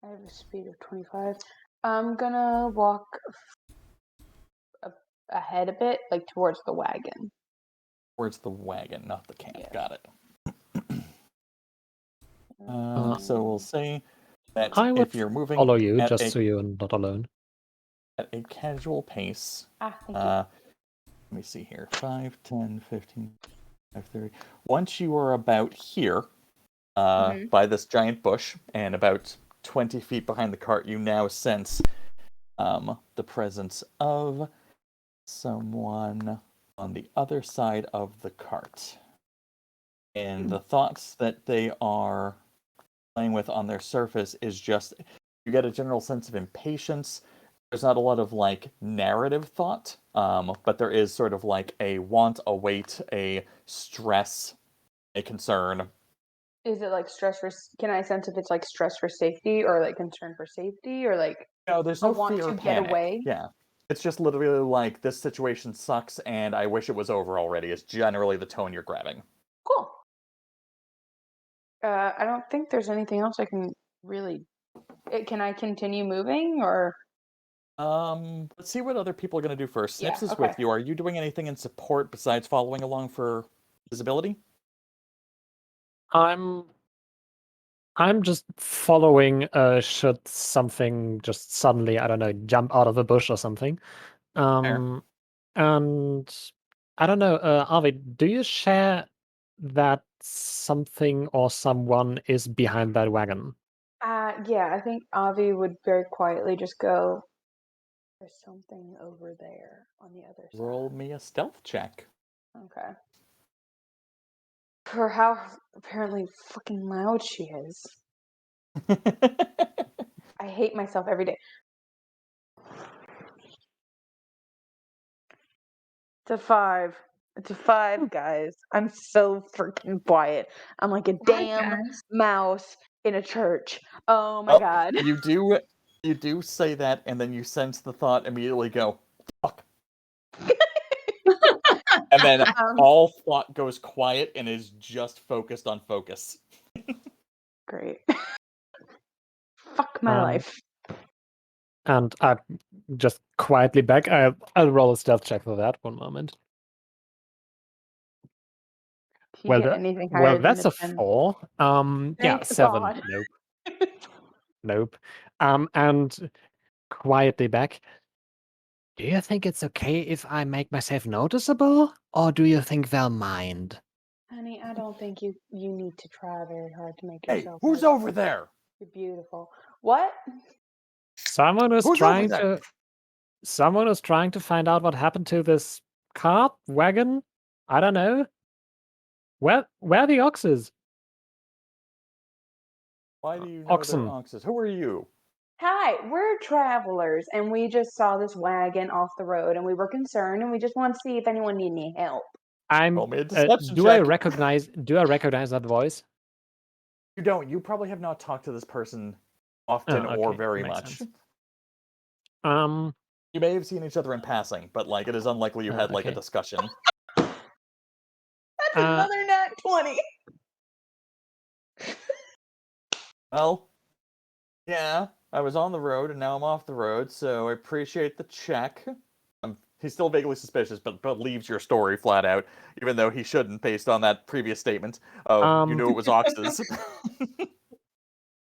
S3: I have a speed of 25. I'm gonna walk ahead a bit, towards the wagon.
S2: Towards the wagon, not the camp. Yeah. Got it. So we'll say that
S5: I would
S2: if you're moving...
S5: follow you, just so you're not alone.
S2: At a casual pace.
S3: Thank you.
S2: Let me see here. 5, 10, 15, 5, 30. Once you are about here, by this giant bush, and about 20 feet behind the cart, you now sense the presence of someone on the other side of the cart. And the thoughts that they are playing with on their surface is just, you get a general sense of impatience. There's not a lot of, narrative thought, but there is sort of, a want, a wait, a stress, a concern.
S3: Is it, stress for... Can I sense if it's, stress for safety, or, concern for safety, or,
S2: No, there's no
S3: want
S2: fear or
S3: to
S2: panic.
S3: get away?
S2: Yeah. It's just literally this situation sucks and I wish it was over already is generally the tone you're grabbing.
S3: Cool. I don't think there's anything else I can really... Can I continue moving, or...
S2: Let's see what other people are going to do first.
S3: Yeah,
S2: Snipps is
S3: okay.
S2: with you. Are you doing anything in support besides following along for visibility?
S5: I'm just following should something just suddenly, I don't know, jump out of a bush or something. And I don't know, Arvid, do you share that something or someone is behind that wagon?
S3: Yeah, I think Avi would very quietly just go, there's something over there on the other side.
S2: Roll me a stealth check.
S3: Okay. For how apparently fucking loud she is. I hate myself every day. It's a 5. It's a 5, guys. I'm so freaking quiet. I'm like a damn mouse in a church. Oh my god.
S2: You do say that, and then you sense the thought immediately go, fuck. And then all thought goes quiet and is just focused on focus.
S3: Great. Fuck my life.
S5: And I just quietly back. I'll roll a stealth check for that. One moment.
S3: you
S5: Well,
S3: get anything higher than
S5: that's a
S3: 10.
S5: 4. Yeah,
S3: Thank
S5: 7.
S3: God.
S5: Nope. Nope. And quietly back. Do you think it's okay if I make myself noticeable, or do you think they'll mind?
S3: Honey, I don't think you need to try very hard to make
S2: Hey,
S3: yourself.
S2: who's
S3: noticeable.
S2: over there?
S3: You're beautiful. What?
S5: Someone is
S2: Who's
S5: trying
S2: over there?
S5: to. Someone is trying to find out what happened to this cart, wagon. I don't know. Where are the oxes?
S2: Why do you know
S5: Oxen.
S2: they're oxes? Who are you?
S3: Hi, we're travelers, and we just saw this wagon off the road, and we were concerned, and we just want to see if anyone need any help.
S2: Roll me a deception
S5: Do I
S2: check.
S5: recognize that voice?
S2: You don't. You probably have not talked to this person often or
S5: okay,
S2: very
S5: makes
S2: much.
S5: sense.
S2: You may have seen each other in passing, but like it is unlikely you had like a
S5: okay.
S2: discussion.
S3: That's another nat 20.
S2: Well, yeah, I was on the road and now I'm off the road, so I appreciate the check. He's still vaguely suspicious, but believes your story flat out, even though he shouldn't, based on that previous statement of you knew it was oxes.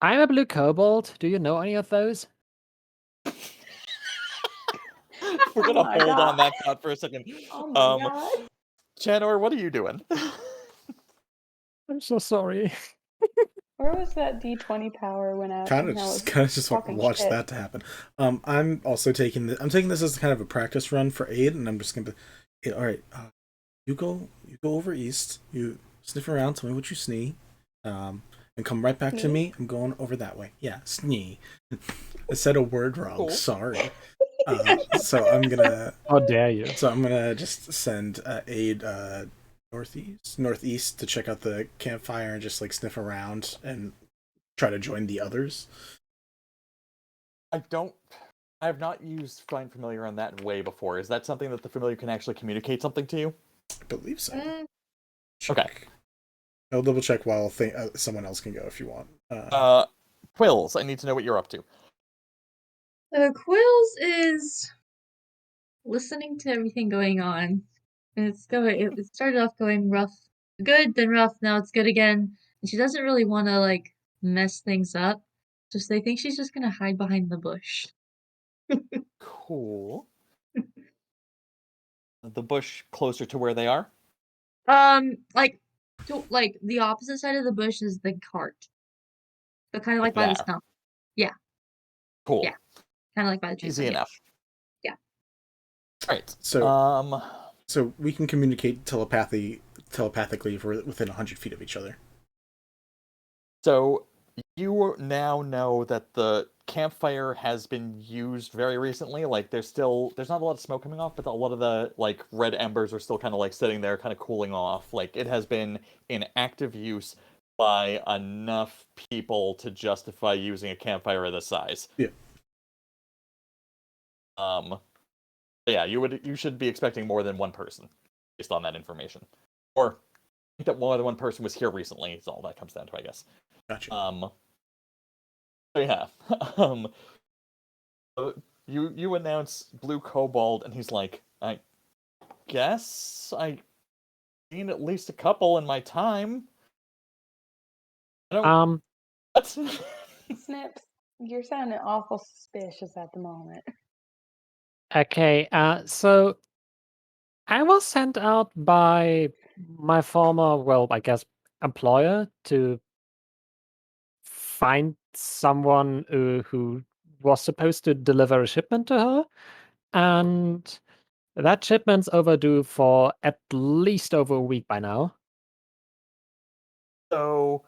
S5: I'm a blue kobold. Do you know any of those?
S2: We're gonna
S3: my
S2: hold on
S3: God.
S2: that thought for a second.
S3: Oh my God.
S2: Chanor, what are you doing?
S5: I'm so sorry.
S3: Where was that D20 power when I
S1: Kind of just watch that to happen. I'm also taking this as kind of a practice run for Aid, and I'm just gonna be, all right. You go over east. You sniff around. Tell me what you snee, and come right back to me. I'm going over that way. Yeah, snee. I said a word wrong.
S2: Cool.
S1: Sorry. So I'm gonna.
S5: How dare you?
S1: So I'm gonna just send Aid northeast to check out the campfire and just like sniff around and try to join the others.
S2: I have not used Find Familiar on that way before. Is that something that the Familiar can actually communicate something to you?
S1: I believe so.
S2: Okay.
S1: I'll double check while someone else can go if you want.
S2: Quillz, I need to know what you're up to.
S4: Quillz is listening to everything going on. And it started off going rough, good, then rough, now it's good again. And she doesn't really want to, like, mess things up. Just they think she's just gonna hide behind the bush.
S2: Cool. The bush closer to where they are?
S4: Like the opposite side of the bush is the cart. So kind of like by the stump. Yeah.
S2: Cool.
S4: Yeah. Kind of like by the tree.
S2: Easy enough.
S4: Yeah.
S2: Right.
S1: So we can communicate telepathically if we're within 100 feet of each other.
S2: So you now know that the campfire has been used very recently. Like there's not a lot of smoke coming off, but a lot of the like red embers are still kind of like sitting there, kind of cooling off. Like it has been in active use by enough people to justify using a campfire of this size.
S1: Yeah.
S2: Yeah, you should be expecting more than one person based on that information. Or I think that more than one person was here recently is all that comes down to, I guess.
S1: Gotcha.
S2: So yeah. You announce Blue Kobold and he's like, I guess I've seen at least a couple in my time. What?
S3: Snipps, you're sounding awful suspicious at the moment.
S5: Okay, so I was sent out by my former, well, I guess, employer to find someone who was supposed to deliver a shipment to her, and that shipment's overdue for at least over a week by now.
S2: So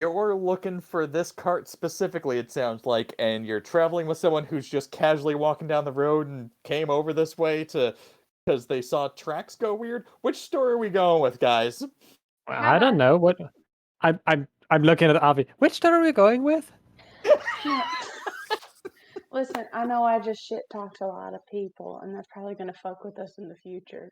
S2: you're looking for this cart specifically, it sounds like, and you're traveling with someone who's just casually walking down the road and came over this way because they saw tracks go weird. Which story are we going with, guys?
S5: I don't know what. I'm looking at Avi. Which story are we going with?
S3: Listen, I know I just shit talked a lot of people, and that's probably gonna fuck with us in the future.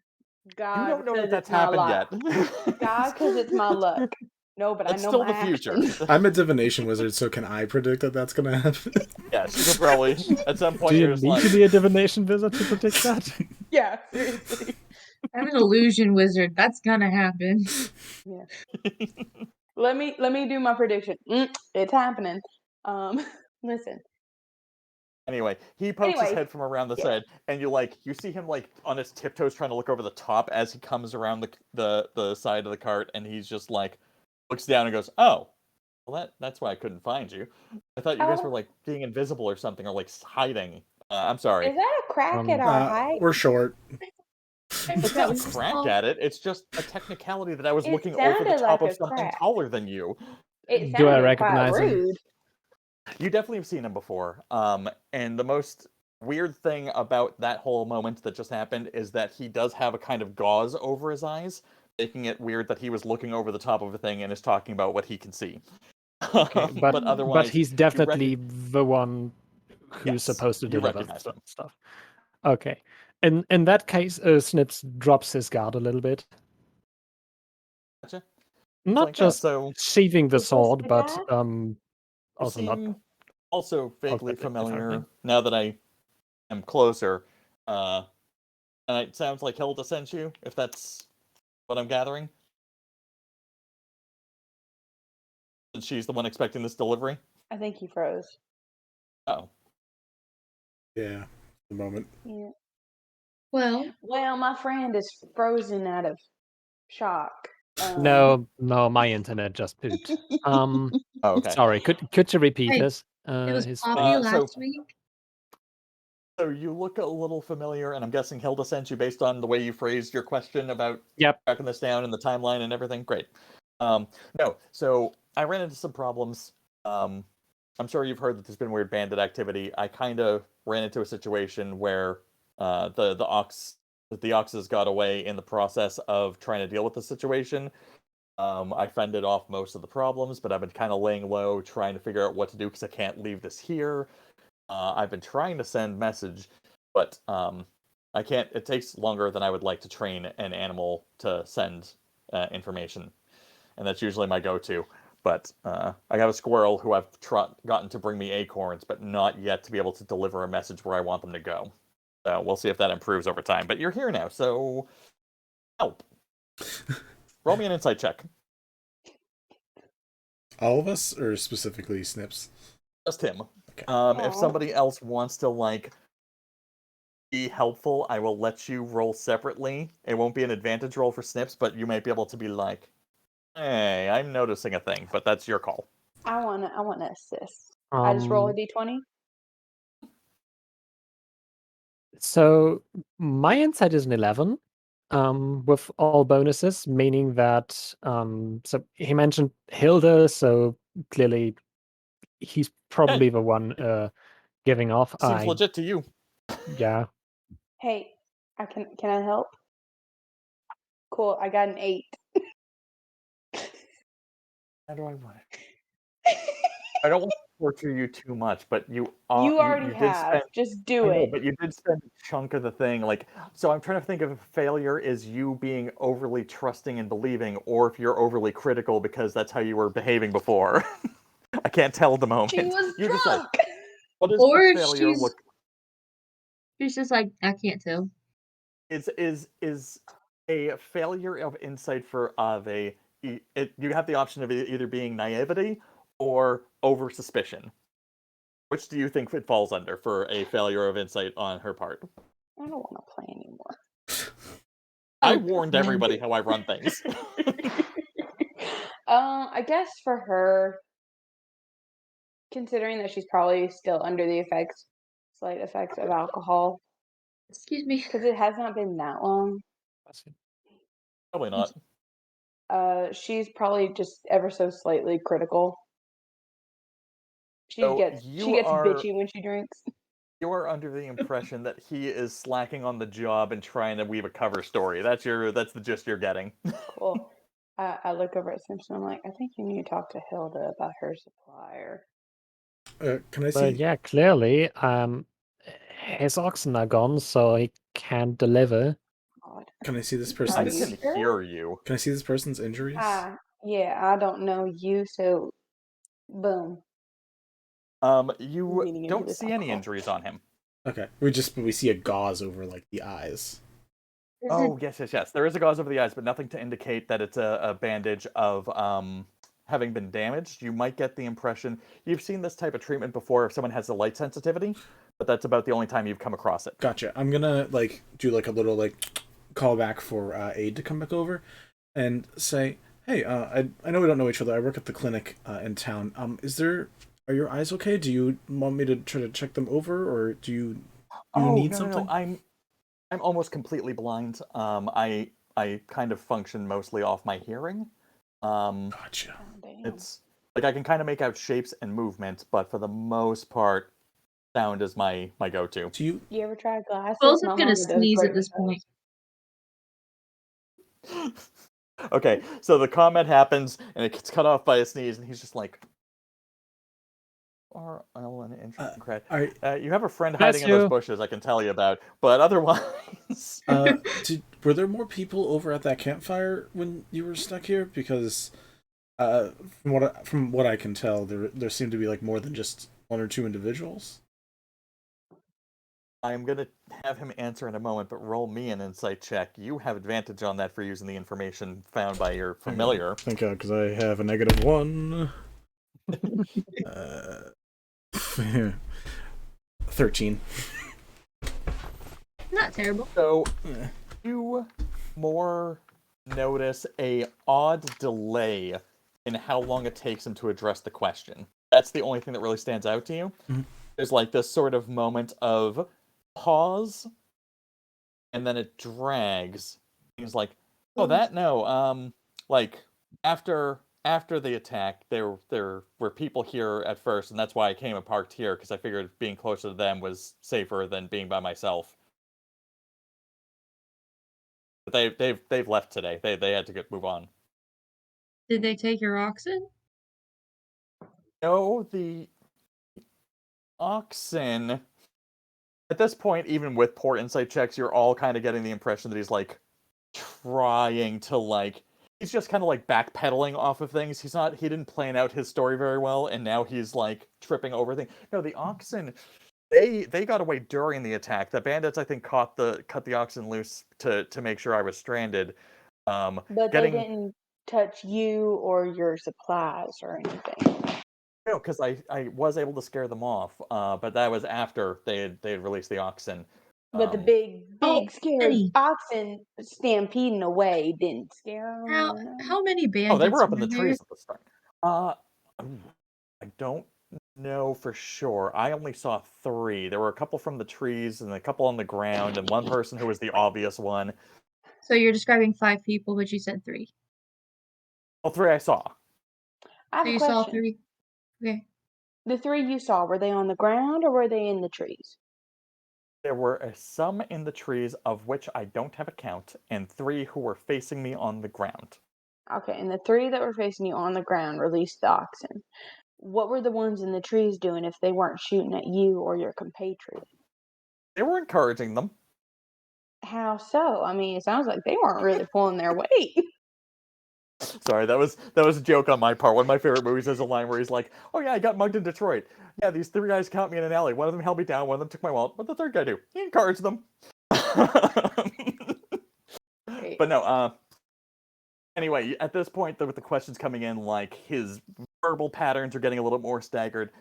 S3: God,
S2: You don't know that
S3: 'cause
S2: that's
S3: it's my
S2: happened
S3: luck.
S2: yet.
S3: God, because it's my luck. No, but
S2: It's
S3: I know
S2: still
S3: my
S2: the future.
S3: actions.
S1: I'm a divination wizard, so can I predict that that's gonna happen?
S2: Yes, you could probably at some point
S5: Do you
S2: you're just
S5: need
S2: like,
S5: to be a divination wizard to predict that?
S3: Yeah, seriously.
S4: I'm an illusion wizard. That's gonna happen.
S3: Yeah. Let me do my prediction. It's happening. Listen.
S2: Anyway, he pokes his head from around the side, and you see him on his tiptoes trying to look over the top as he comes around the side of the cart, and he's just looks down and goes, "Oh, well that's why I couldn't find you. I thought you guys were being invisible or something, or hiding. I'm sorry."
S3: Is that a crack at our height?
S1: We're short.
S2: It's not a crack at it. It's just a technicality that I was looking over the top of something taller than you.
S3: Do I recognize him?
S2: You definitely have seen him before. And the most weird thing about that whole moment that just happened is that he does have a kind of gauze over his eyes, making it weird that he was looking over the top of a thing and is talking about what he can see.
S5: Okay,
S2: but otherwise,
S5: he's definitely the one who's supposed to deliver stuff. Okay. In that case, Snipps drops his guard a little bit.
S2: Gotcha.
S5: Not just sheathing the sword, but also not.
S2: Also vaguely familiar now that I am closer. And it sounds like Hilda sent you, if that's what I'm gathering. And she's the one expecting this delivery?
S3: I think he froze.
S2: Oh.
S1: Yeah, the moment.
S3: Yeah.
S4: Well,
S3: my friend is frozen out of shock.
S5: No, my internet just pooped.
S2: Okay.
S5: Sorry, could you repeat this?
S4: It was
S5: his
S4: Poppy
S5: thing?
S4: last week.
S2: So you look a little familiar, and I'm guessing Hilda sent you based on the way you phrased your question about tracking this down and the timeline and everything. Great. No, so I ran into some problems. I'm sure you've heard that there's been weird bandit activity. I kind of ran into a situation where the oxes got away in the process of trying to deal with the situation. I fended off most of the problems, but I've been kind of laying low, trying to figure out what to do because I can't leave this here. I've been trying to send message, but I can't. It takes longer than I would like to train an animal to send information, and that's usually my go-to. But I have a squirrel who I've gotten to bring me acorns, but not yet to be able to deliver a message where I want them to go. So we'll see if that improves over time. But you're here now, so help. Roll me an insight check.
S1: All of us, or specifically Snipps?
S2: Just him.
S1: Okay.
S2: If somebody else wants to be helpful, I will let you roll separately. It won't be an advantage roll for Snipps, but you might be able to be like, "Hey, I'm noticing a thing," but that's your call.
S3: I wanna assist. I just roll a d20.
S5: So my insight is an 11, with all bonuses, meaning that so he mentioned Hilda, so clearly he's probably the one giving off.
S2: Seems legit to you.
S5: Yeah.
S3: Hey, can I help? Cool, I got an 8.
S2: How do I want it? I don't want to torture you too much, but you
S3: already have. Just do it.
S2: But you did spend a chunk of the thing. So I'm trying to think if failure is you being overly trusting and believing, or if you're overly critical because that's how you were behaving before. I can't tell at the moment.
S3: She was
S2: you
S3: drunk.
S2: decide. What does
S4: Or
S2: the failure look?
S4: She's just like, I can't tell.
S2: Is a failure of insight for Ave? You have the option of either being naivety or over suspicion. Which do you think it falls under for a failure of insight on her part?
S3: I don't want to play anymore.
S2: I warned everybody how I run things.
S3: I guess for her, considering that she's probably still under the slight effects of alcohol.
S4: Excuse me.
S3: Because it has not been that long.
S2: Probably not.
S3: She's probably just ever so slightly critical. She gets bitchy when she drinks.
S2: You are under the impression that he is slacking on the job and trying to weave a cover story. That's the gist you're getting.
S3: Cool. I look over at Simpson. I'm like, I think you need to talk to Hilda about her supplier.
S1: Can I see?
S5: Well, yeah, clearly, his oxen are gone, so he can't deliver.
S3: God.
S1: Can I see this
S2: I
S1: person's?
S2: can hear you.
S1: Can I see this person's injuries?
S3: Yeah, I don't know you, so boom.
S2: You don't see any injuries on him.
S1: Okay, we see a gauze over the eyes.
S2: Oh, yes. There is a gauze over the eyes, but nothing to indicate that it's a bandage of having been damaged. You might get the impression you've seen this type of treatment before if someone has a light sensitivity, but that's about the only time you've come across it.
S1: Gotcha. I'm gonna do a little call back for Aid to come back over and say, hey, I know we don't know each other. I work at the clinic in town. Are your eyes okay? Do you want me to try to check them over, or do you need something?
S2: No. I'm almost completely blind. I kind of function mostly off my hearing.
S1: Gotcha.
S2: It's I can kind of make out shapes and movement, but for the most part, sound is my go-to.
S1: Do
S3: you ever try glasses?
S4: Quillz is
S3: My
S4: gonna
S3: mama does
S4: sneeze
S3: great
S4: at this
S3: with
S4: point.
S2: Okay, so the comment happens, and it gets cut off by a sneeze, and he's just like, Elle and interesting cred. You have a friend hiding in those bushes, I can tell you about, but otherwise...
S1: were there more people over at that campfire when you were stuck here? Because from what I can tell, there seemed to be more than just one or two individuals.
S2: I'm going to have him answer in a moment, but roll me an insight check. You have advantage on that for using the information found by your familiar.
S1: Thank God, because I have a -1. 13.
S4: Not terrible.
S2: So, you more notice a odd delay in how long it takes him to address the question. That's the only thing that really stands out to you.
S1: Mm-hmm. There's
S2: this sort of moment of pause, and then it drags. He's like, "Oh, that no. After the attack, there were people here at first, and that's why I came and parked here because I figured being closer to them was safer than being by myself." But they've left today. They had to move on.
S4: Did they take your oxen?
S2: No, the oxen. At this point, even with poor insight checks, you're all kind of getting the impression that he's trying to he's just kind of backpedaling off of things. He didn't plan out his story very well, and now he's tripping over things. No, the oxen, they got away during the attack. The bandits, I think, cut the oxen loose to make sure I was stranded.
S3: But they didn't touch you or your supplies or anything.
S2: No, because I was able to scare them off, but that was after they had released the oxen.
S3: But the big scary oxen stampeding away didn't scare them.
S4: How many bandits?
S2: Oh, they were up in the
S4: there?
S2: trees at the start. I don't know for sure. I only saw 3. There were a couple from the trees and a couple on the ground, and one person who was the obvious one.
S4: So you're describing 5 people, but you said 3.
S2: Well, 3 I saw.
S3: I have a question.
S4: Saw 3. Okay.
S3: The 3 you saw, were they on the ground or were they in the trees?
S2: There were some in the trees, of which I don't have a count, and 3 who were facing me on the ground.
S3: Okay, and the 3 that were facing you on the ground released the oxen. What were the ones in the trees doing if they weren't shooting at you or your compatriot?
S2: They were encouraging them.
S3: How so? I mean, it sounds like they weren't really pulling their weight.
S2: Sorry, that was a joke on my part. One of my favorite movies is a line where he's like, "Oh yeah, I got mugged in Detroit. Yeah, these 3 guys caught me in an alley. One of them held me down. One of them took my wallet. What did the 3rd guy do? He encouraged them." But no. Anyway, at this point, with the questions coming in, his verbal patterns are getting a little more staggered.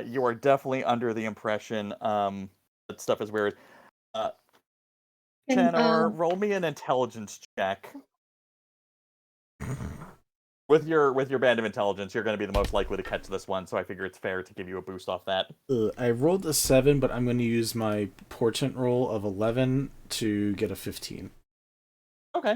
S2: You are definitely under the impression that stuff is weird. Chanor, roll me an intelligence check. With your band of intelligence, you're going to be the most likely to catch this one, so I figure it's fair to give you a boost off that.
S1: I rolled a 7, but I'm going to use my portent roll of 11 to get a 15.
S2: Okay.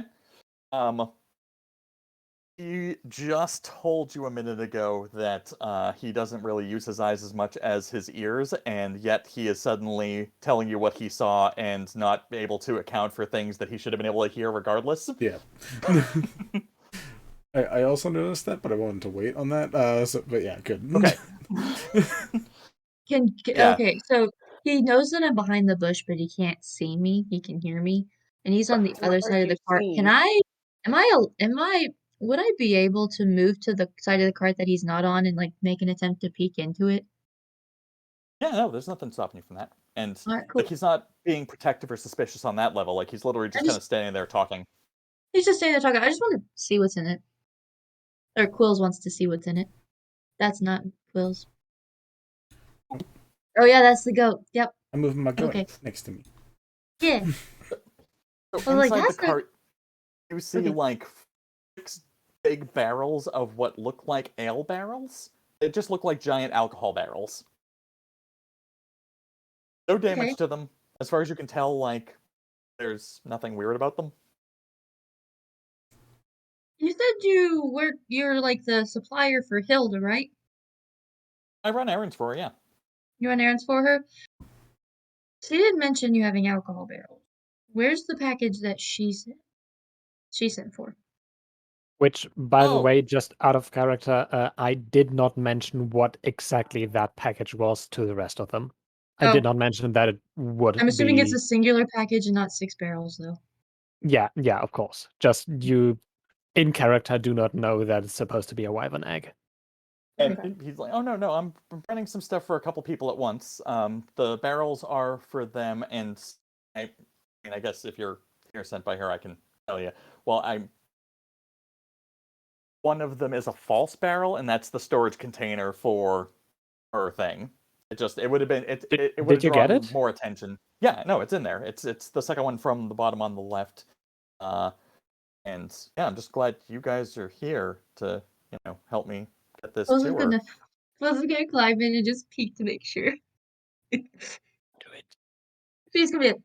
S2: He just told you a minute ago that he doesn't really use his eyes as much as his ears, and yet he is suddenly telling you what he saw and not able to account for things that he should have been able to hear regardless.
S1: Yeah. I also noticed that, but I wanted to wait on that. But yeah, good.
S2: Okay.
S4: Okay, so he knows that I'm behind the bush, but he can't see me. He can hear me, and he's on the other side of the cart. Would I be able to move to the side of the cart that he's not on and make an attempt to peek into it?
S2: Yeah, no, there's nothing stopping you from that. And
S4: Alright, cool.
S2: like he's not being protective or suspicious on that level. Like he's literally just kind of standing there talking.
S4: He's just standing there talking. I just want to see what's in it. Or Quillz wants to see what's in it. That's not Quillz. Oh yeah, that's the goat. Yep.
S1: I'm moving my goat
S4: Okay.
S1: next to me.
S4: Yeah.
S2: So
S4: like,
S2: inside the
S4: that's not-
S2: cart, you see
S4: Okay.
S2: like 6 big barrels of what look like ale barrels. They just look like giant alcohol barrels. No damage
S4: Okay.
S2: to them. As far as you can tell, like, there's nothing weird about them.
S4: You said you're like the supplier for Hilda, right?
S2: I run errands for her, yeah.
S4: You run errands for her? She did mention you having alcohol barrels. Where's the package that she sent for?
S5: Which, by the
S2: Oh.
S5: way, just out of character, I did not mention what exactly that package was to the rest of them. I did
S4: Oh.
S5: not mention that it would
S4: I'm assuming it's
S5: be.
S4: a singular package and not 6 barrels, though.
S5: Yeah, of course. Just you, in character, do not know that it's supposed to be a wyvern egg.
S2: And he's like, oh, no, I'm running some stuff for a couple people at once. The barrels are for them, and I guess if you're sent by her, I can tell you. Well, one of them is a false barrel, and that's the storage container for her thing. It would have been it would have
S5: Did you get
S2: drawn
S5: it?
S2: more attention. Yeah, no, it's in there. It's the second one from the bottom on the left. And yeah, I'm just glad you guys are here to, help me get this
S4: I
S2: to her.
S4: was gonna climb in and just peek to make sure.
S5: Do it.
S4: She's gonna be like,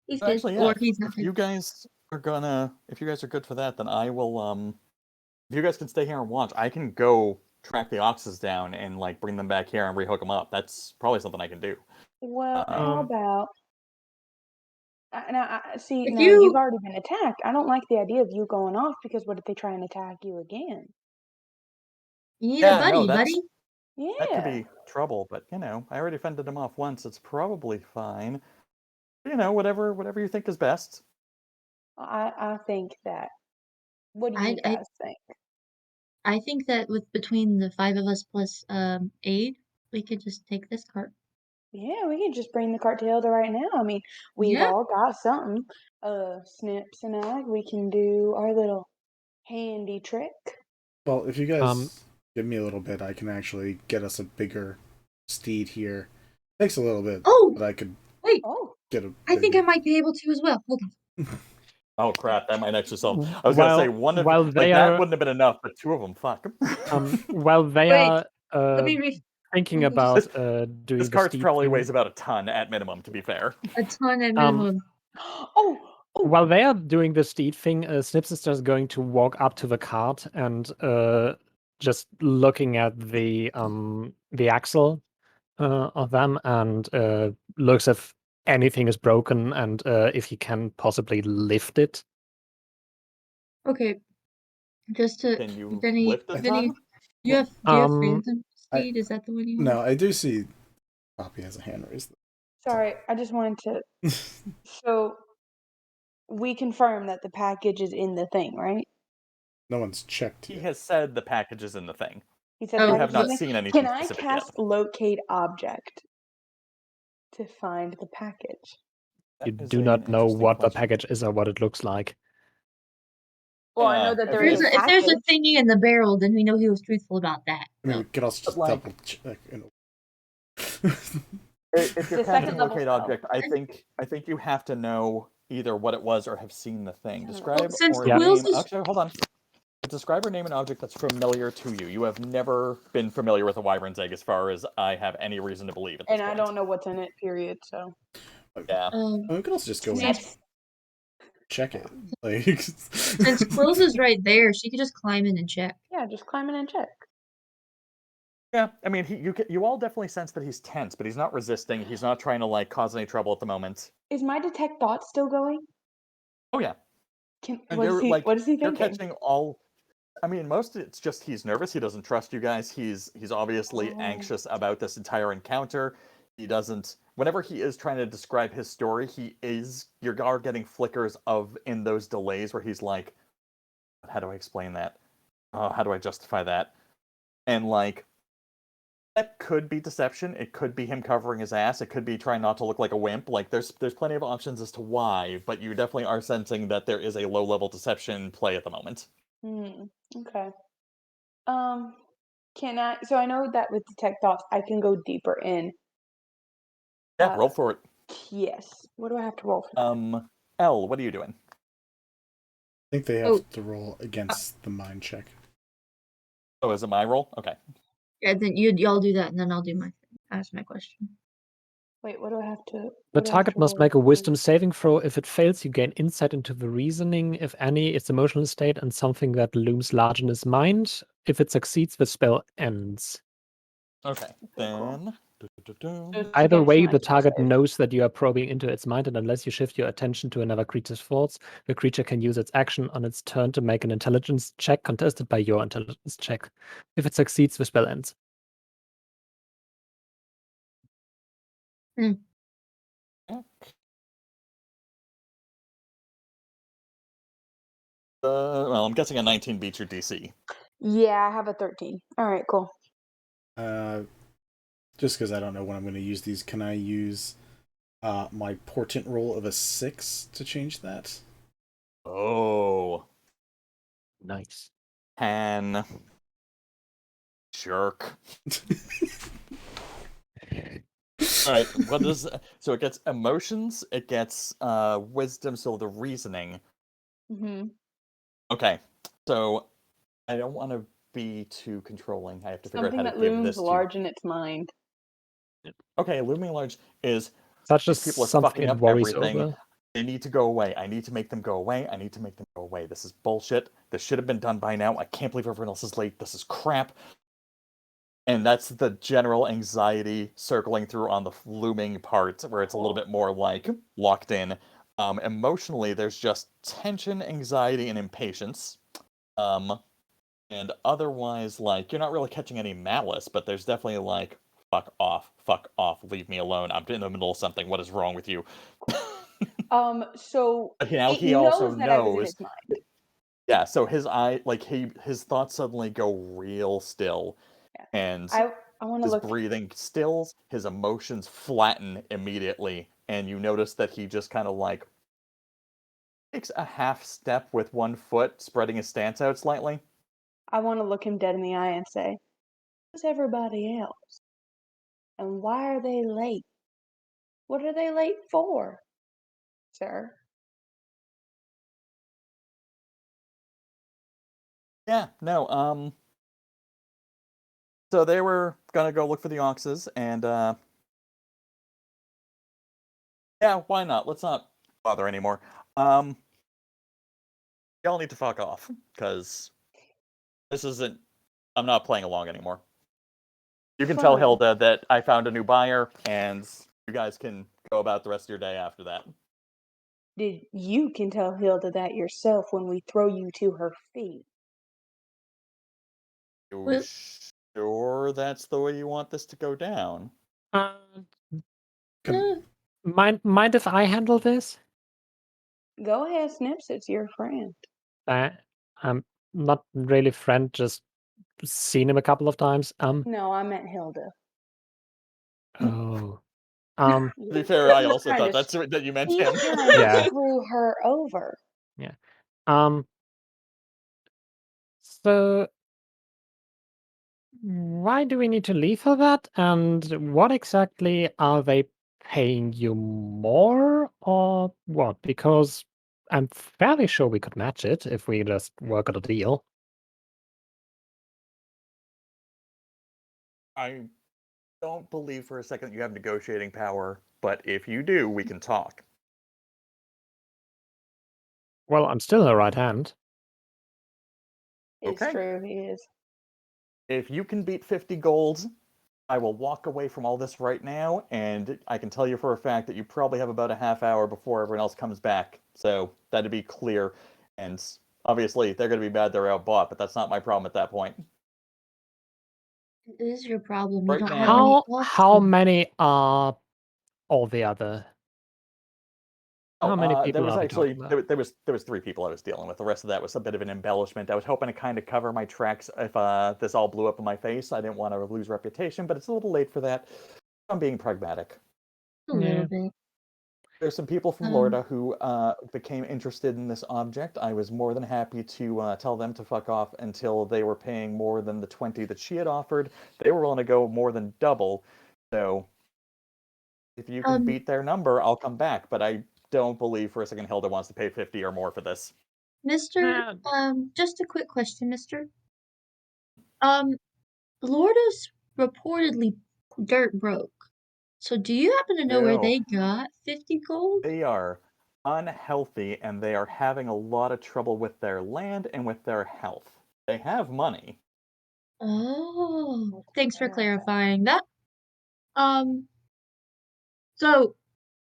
S4: he's good,
S2: Actually, yeah,
S4: or he's not
S2: if
S4: good.
S2: you guys are good for that, then I will if you guys can stay here and watch, I can go track the oxes down and like bring them back here and rehook them up. That's probably something I can do.
S3: Well, how about? See,
S4: If
S3: now
S4: you-
S3: you've already been attacked. I don't like the idea of you going off because what if they try and attack you again?
S4: You need
S2: Yeah,
S4: a buddy,
S2: no, that's-
S4: buddy.
S3: Yeah.
S2: That could be trouble, but I already fended them off once. It's probably fine. Whatever you think is best.
S3: I think that. What do you guys think?
S4: I think that between the 5 of us plus aid, we could just take this cart.
S3: Yeah, we can just bring the cart to Hilda right now. I mean, we've all got something. Snipps and I, we can do our little handy trick.
S1: Well, if you guys give me a little bit, I can actually get us a bigger steed here. Takes a little bit, but I could get a.
S4: I think I might be able to as well. Hold on.
S2: Oh crap! That might actually solve. I was gonna say one of that wouldn't have been enough, but 2 of them, fuck.
S5: While they
S4: Wait,
S5: are
S4: let me
S5: thinking about doing
S2: This
S5: the
S2: cart's
S5: steed
S2: probably
S5: thing,
S2: weighs about a ton at minimum, to be fair.
S4: a ton at minimum.
S5: while they are doing the steed thing, Snipps is just going to walk up to the cart and just looking at the axle of them and looks if anything is broken and if he can possibly lift it.
S4: Okay. Just to
S2: Can you
S4: Vinny,
S2: lift a
S4: Vinny,
S2: ton?
S4: do you have Phantom Steed? Is that the one you want?
S1: No, I do see Poppy has a hand raised.
S3: Sorry, I just wanted to. So, we confirm that the package is in the thing, right?
S1: No one's checked
S2: He
S1: yet.
S2: has said the package is in the thing.
S3: He said
S2: You
S3: the
S2: have
S3: package
S2: not
S3: is in-
S2: seen anything
S3: Can I
S2: specific
S3: cast
S2: yet.
S3: locate object to find the package?
S5: You do not know what the package is or what it looks like.
S3: Well, I know that
S4: If
S3: there is a
S4: if there's a
S3: package.
S4: thingy in the barrel, then we know he was truthful about that.
S1: I mean, we could also just
S2: like-
S1: double check.
S2: If you're
S3: The second
S2: casting
S3: level
S2: locate
S3: spell.
S2: object, I think you have to know either what it was or have seen the thing. Describe
S4: since
S2: or
S4: Quillz
S2: name.
S4: is-
S2: Actually, hold on. Describe or name an object that's familiar to you. You have never been familiar with a wyvern's egg, as far as I have any reason to believe. At this
S3: And I
S2: point.
S3: don't know what's in it, period, so.
S2: Yeah.
S1: We could also just go and
S3: Snipps.
S1: check it. Like,
S4: Since Quillz is right there, she could just climb in and check.
S3: Yeah, just climb in and check.
S2: Yeah, I mean, you all definitely sense that he's tense, but he's not resisting. He's not trying to like cause any trouble at the moment.
S3: Is my detect thoughts still going?
S2: Oh yeah. And
S3: What is
S2: you're,
S3: he
S2: You're
S3: thinking?
S2: catching all. I mean, most of it's just he's nervous. He doesn't trust you guys. He's obviously anxious about this entire encounter. He doesn't. Whenever he is trying to describe his story, you are getting flickers of in those delays where he's like, "How do I explain that? How do I justify that?" And like, That could be deception. It could be him covering his ass. It could be trying not to look like a wimp. Like there's plenty of options as to why, but you definitely are sensing that there is a low-level deception play at the moment.
S3: Okay. Can I? So I know that with detect thoughts, I can go deeper in.
S2: Yeah, roll for it.
S3: Yes. What do I have to roll for that?
S2: Elle, what are you doing?
S1: I think they have to roll against the mind check.
S2: Oh, is it my roll? Okay.
S4: Yeah, then y'all do that, and then I'll ask my question.
S3: Wait, what do I have to?
S5: The target must make a wisdom saving throw. If it fails, you gain insight into the reasoning, if any, its emotional state, and something that looms large in his mind. If it succeeds, the spell ends.
S2: Okay, then...
S5: Either way, the target knows that you are probing into its mind, and unless you shift your attention to another creature's thoughts, the creature can use its action on its turn to make an intelligence check contested by your intelligence check. If it succeeds, the spell ends.
S2: Well, I'm guessing a 19 beats your DC.
S3: Yeah, I have a 13. All right, cool.
S1: Just because I don't know when I'm going to use these, can I use my portent roll of a 6 to change that?
S2: Oh.
S5: Nice.
S2: Jerk. Alright, what is... So it gets emotions, it gets wisdom, so the reasoning. Okay, so I don't want to be too controlling. I have to figure
S3: Something
S2: out how
S3: that
S2: to give
S3: looms
S2: this to...
S3: large in its mind.
S2: Okay, looming large is...
S5: Such
S2: these
S5: as
S2: people are
S5: something
S2: fucking
S5: it
S2: up
S5: worries
S2: everything.
S5: over.
S2: They need to go away. I need to make them go away. I need to make them go away. This is bullshit. This should have been done by now. I can't believe everyone else is late. This is crap. And that's the general anxiety circling through on the looming part, where it's a little bit more like locked in. Emotionally, there's just tension, anxiety, and impatience. And otherwise, like, you're not really catching any malice, but there's definitely like, fuck off, leave me alone. I'm in the middle of something. What is wrong with you?
S3: So
S2: now
S3: it
S2: he also
S3: knows that I was in
S2: knows.
S3: his mind.
S2: Yeah, so his his thoughts suddenly go real still, and
S3: I want to
S2: his
S3: look.
S2: breathing stills. His emotions flatten immediately, and you notice that he just kind of like takes a half step with one foot, spreading his stance out slightly.
S3: I want to look him dead in the eye and say, "Who's everybody else? And why are they late? What are they late for, sir?"
S2: Yeah, no, so they were gonna go look for the oxes, and yeah, why not? Let's not bother anymore. Y'all need to fuck off, because this isn't... I'm not playing along anymore. You can tell
S3: Fine.
S2: Hilda that I found a new buyer, and you guys can go about the rest of your day after that.
S3: You can tell Hilda that yourself when we throw you to her feet.
S2: You sure that's the way you want this to go down?
S5: Mind if I handle this?
S3: Go ahead, Snipps. It's your friend.
S5: I'm not really friend, just seen him a couple of times.
S3: No, I meant Hilda.
S5: Oh.
S2: To be fair, I also
S3: Trying
S2: thought
S3: to-
S2: that you meant
S3: He's
S2: him.
S3: trying to
S5: Yeah.
S3: screw her over.
S5: Yeah. So why do we need to leave for that? And what exactly are they paying you more or what? Because I'm fairly sure we could match it if we just work out a deal.
S2: I don't believe for a second you have negotiating power, but if you do, we can talk.
S5: Well, I'm still her right hand.
S3: It's true, he is.
S2: If you can beat 50 gold, I will walk away from all this right now, and I can tell you for a fact that you probably have about a half hour before everyone else comes back. So that'd be clear. And obviously, they're going to be mad they're outbought, but that's not my problem at that point.
S4: It is your problem. You
S2: Right
S4: don't
S2: now-
S4: have any
S5: How many are all the other How many
S2: there
S5: people
S2: was
S5: are we
S2: actually
S5: talking about?
S2: there was 3 people I was dealing with. The rest of that was a bit of an embellishment. I was hoping to kind of cover my tracks if this all blew up in my face. I didn't want to lose reputation, but it's a little late for that. I'm being pragmatic.
S4: A little bit.
S2: There's some people from Lorda who became interested in this object. I was more than happy to tell them to fuck off until they were paying more than the 20 that she had offered. They were willing to go more than double. So if you can beat their number, I'll come back. But I don't believe for a second Hilda wants to pay 50 or more for this.
S4: Mister, just a quick question, mister. Lorda's reportedly dirt broke. So do you happen to know where
S2: No.
S4: they got 50 gold?
S2: They are unhealthy and they are having a lot of trouble with their land and with their health. They have money.
S4: Oh, thanks for clarifying that. So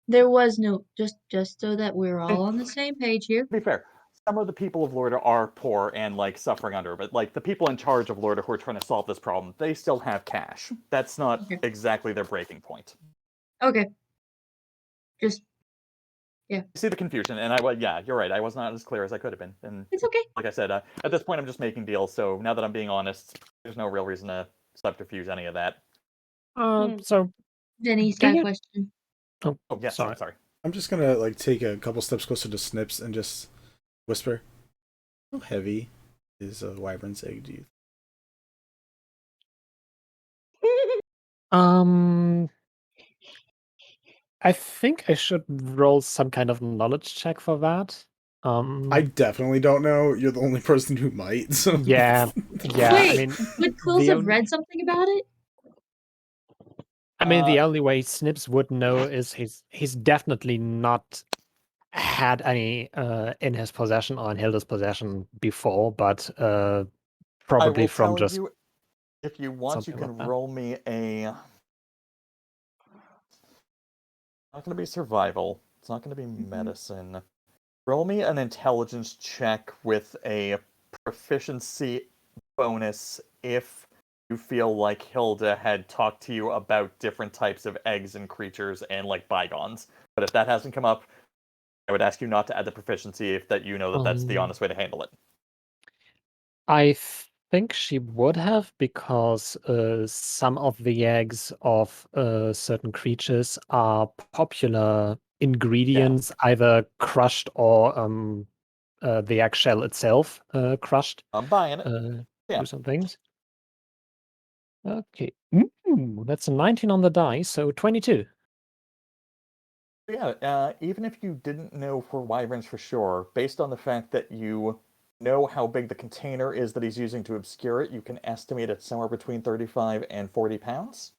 S4: there was no just so that we're all on the same page here.
S2: To be fair, some of the people of Lorda are poor and like suffering under it, but like the people in charge of Lorda who are trying to solve this problem, they still have cash. That's not exactly their breaking point.
S4: Okay. Just yeah.
S2: You see the confusion, and yeah, you're right. I was not as clear as I could have been. And
S4: it's okay.
S2: Like I said, at this point, I'm just making deals. So now that I'm being honest, there's no real reason to subterfuge any of that.
S5: So
S4: Vinny's
S5: do
S4: got a
S5: you-
S4: question.
S2: Oh yes,
S5: sorry.
S2: sorry.
S1: I'm just gonna like take a couple steps closer to Snipps and just whisper, "How heavy is a wyvern's egg? Do you?"
S5: I think I should roll some kind of knowledge check for that.
S1: I definitely don't know. You're the only person who might. So
S5: Yeah.
S4: Wait,
S5: I mean,
S4: would Quillz
S5: the
S4: have
S5: only-
S4: read something about it?
S5: I mean, the only way Snipps would know is he's definitely not had any in his possession or in Hilda's possession before, but
S2: I
S5: probably
S2: will
S5: from
S2: tell
S5: just
S2: you, if you want, you
S5: something
S2: can
S5: like that.
S2: roll me a. Not going to be survival. It's not going to be medicine. Roll me an intelligence check with a proficiency bonus if you feel like Hilda had talked to you about different types of eggs and creatures and like bygones. But if that hasn't come up, I would ask you not to add the proficiency if that you know that that's the honest way to handle it.
S5: I think she would have, because some of the eggs of certain creatures are popular ingredients, either crushed or the eggshell itself crushed.
S2: I'm buying it.
S5: Do some things. Okay. Ooh, that's a 19 on the die, so 22.
S2: Yeah, even if you didn't know for wyverns for sure, based on the fact that you know how big the container is that he's using to obscure it, you can estimate it somewhere between 35 and 40 pounds.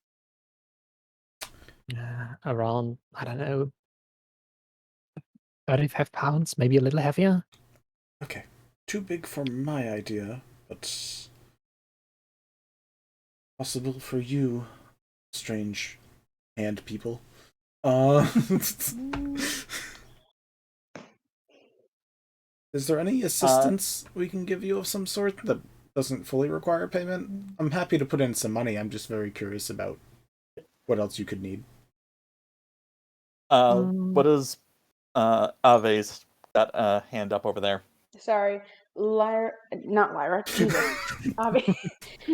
S5: Around, I don't know, 35 pounds, maybe a little heavier.
S1: Okay, too big for my idea, but possible for you, strange hand people. Is there any assistance we can give you of some sort that doesn't fully require payment? I'm happy to put in some money. I'm just very curious about what else you could need.
S2: What is Ave's got a hand up over there?
S3: Sorry, Lyra, not Lyra. Jesus. Ave.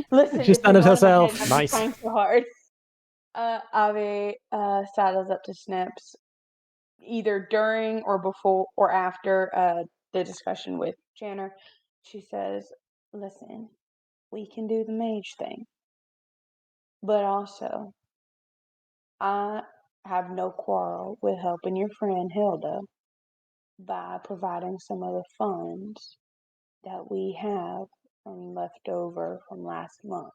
S3: Listen,
S5: She's
S3: it's
S5: done it
S3: been going in my head,
S5: herself.
S3: I'm
S5: Nice.
S3: trying so hard. Ave saddles up to Snipps either during or before or after the discussion with Chanor. She says, "Listen, we can do the mage thing, but also I have no quarrel with helping your friend Hilda by providing some of the funds that we have from left over from last month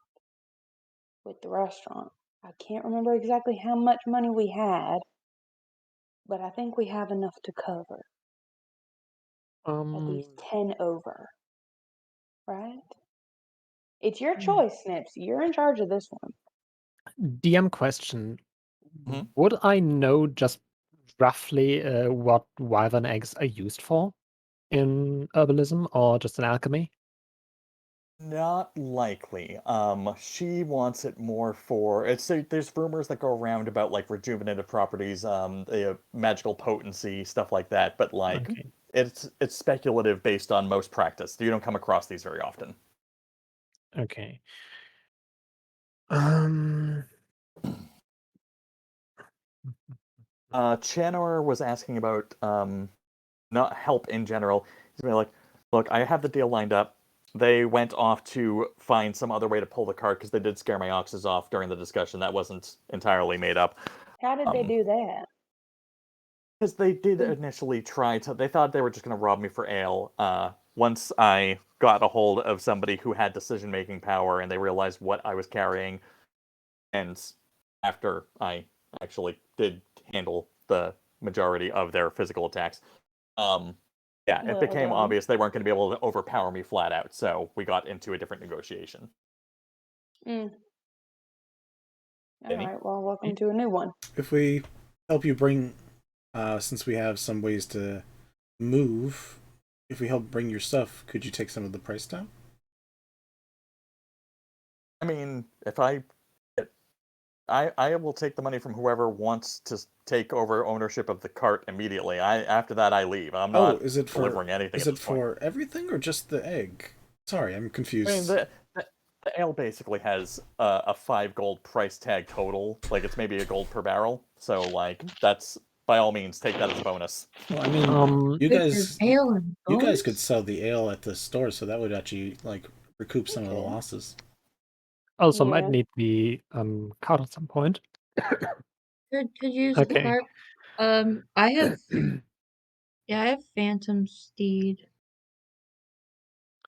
S3: with the restaurant. I can't remember exactly how much money we had, but I think we have enough to cover. At least 10 over. Right? It's your choice, Snipps. You're in charge of this one.
S5: DM question. Would I know just roughly what wyvern eggs are used for in herbalism or just in alchemy?
S2: Not likely. She wants it more for there's rumors that go around about like rejuvenative properties, magical potency, stuff like that, but like
S5: Okay.
S2: it's speculative based on most practice. You don't come across these very often.
S5: Okay.
S2: Chanor was asking about not help in general. He's been like, look, I have the deal lined up. They went off to find some other way to pull the cart because they did scare my oxes off during the discussion. That wasn't entirely made up.
S3: How did they do that?
S2: Because they did initially try to. They thought they were just going to rob me for ale. Once I got a hold of somebody who had decision-making power and they realized what I was carrying, and after I actually did handle the majority of their physical attacks, yeah, it became obvious they weren't going to be able to overpower me flat out, so we got into a different negotiation.
S3: All
S2: Vinny?
S3: right, well, welcome to a new one.
S1: If we help you bring, since we have some ways to move, if we help bring your stuff, could you take some of the price down?
S2: I mean, if I will take the money from whoever wants to take over ownership of the cart immediately. After that, I leave. I'm not delivering anything.
S1: Is it for everything or just the egg? Sorry, I'm confused.
S2: I mean, the ale basically has a 5 gold price tag total. Like, it's maybe a gold per barrel. So, like, that's, by all means, take that as a bonus.
S1: Well, I mean, you guys could sell the ale at the store, so that would actually, like, recoup some of the losses.
S5: Also, might need the card at some point.
S4: Could use the
S5: Okay.
S4: cart. I have I have Phantom Steed.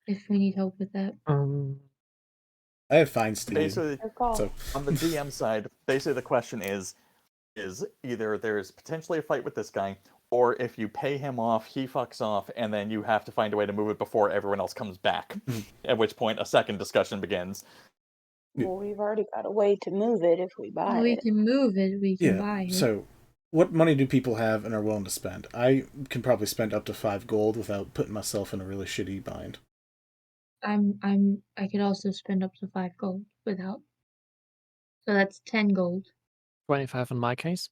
S4: If we need help with that.
S1: I have Fine Steed.
S2: Basically,
S1: so
S2: on the DM side, basically the question is either there's potentially a fight with this guy, or if you pay him off, he fucks off, and then you have to find a way to move it before everyone else comes back. At which point, a second discussion begins.
S3: Well, we've already got a way to move it if we buy it.
S4: We can move it, we can buy it.
S1: So, what money do people have and are willing to spend? I can probably spend up to 5 gold without putting myself in a really shitty bind.
S4: I could also spend up to 5 gold without. So that's 10 gold.
S5: 25 in my case.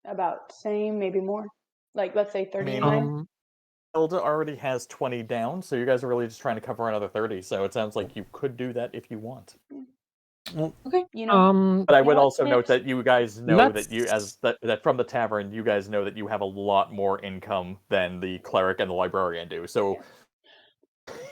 S3: About same, maybe more. Like, let's say 39.
S2: Hilda already has 20 down, so you guys are really just trying to cover another 30, so it sounds like you could do that if you want.
S1: Well,
S3: okay,
S2: but I would also note that you guys know that from the tavern, you guys know that you have a lot more income than the cleric and the librarian do, so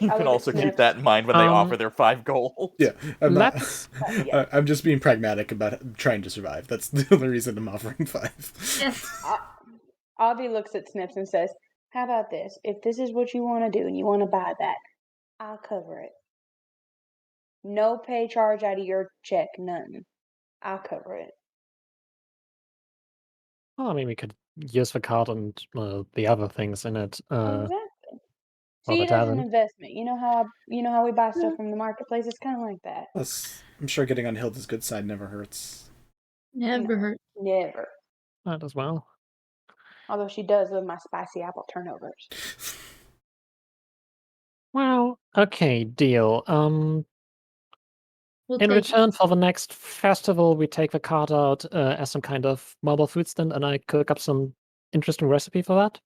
S2: you can also keep that in mind when they offer their 5 gold.
S1: Yeah, I'm just being pragmatic about trying to survive. That's the only reason I'm offering 5.
S3: Avi looks at Snipps and says, how about this? If this is what you want to do and you want to buy that, I'll cover it. No pay charge out of your check, none. I'll cover it.
S5: Well, I mean, we could use the card and the other things in it.
S3: Exactly. See it as an investment. You know how we buy stuff from the marketplace? It's kind of like that.
S1: Plus, I'm sure getting on Hilda's good side never hurts.
S4: Never hurt.
S3: Never.
S5: That as well.
S3: Although she does love my spicy apple turnovers.
S5: Well, okay, deal. In return for the next festival, we take the card out as some kind of mobile food stand, and I cook up some interesting recipe for that.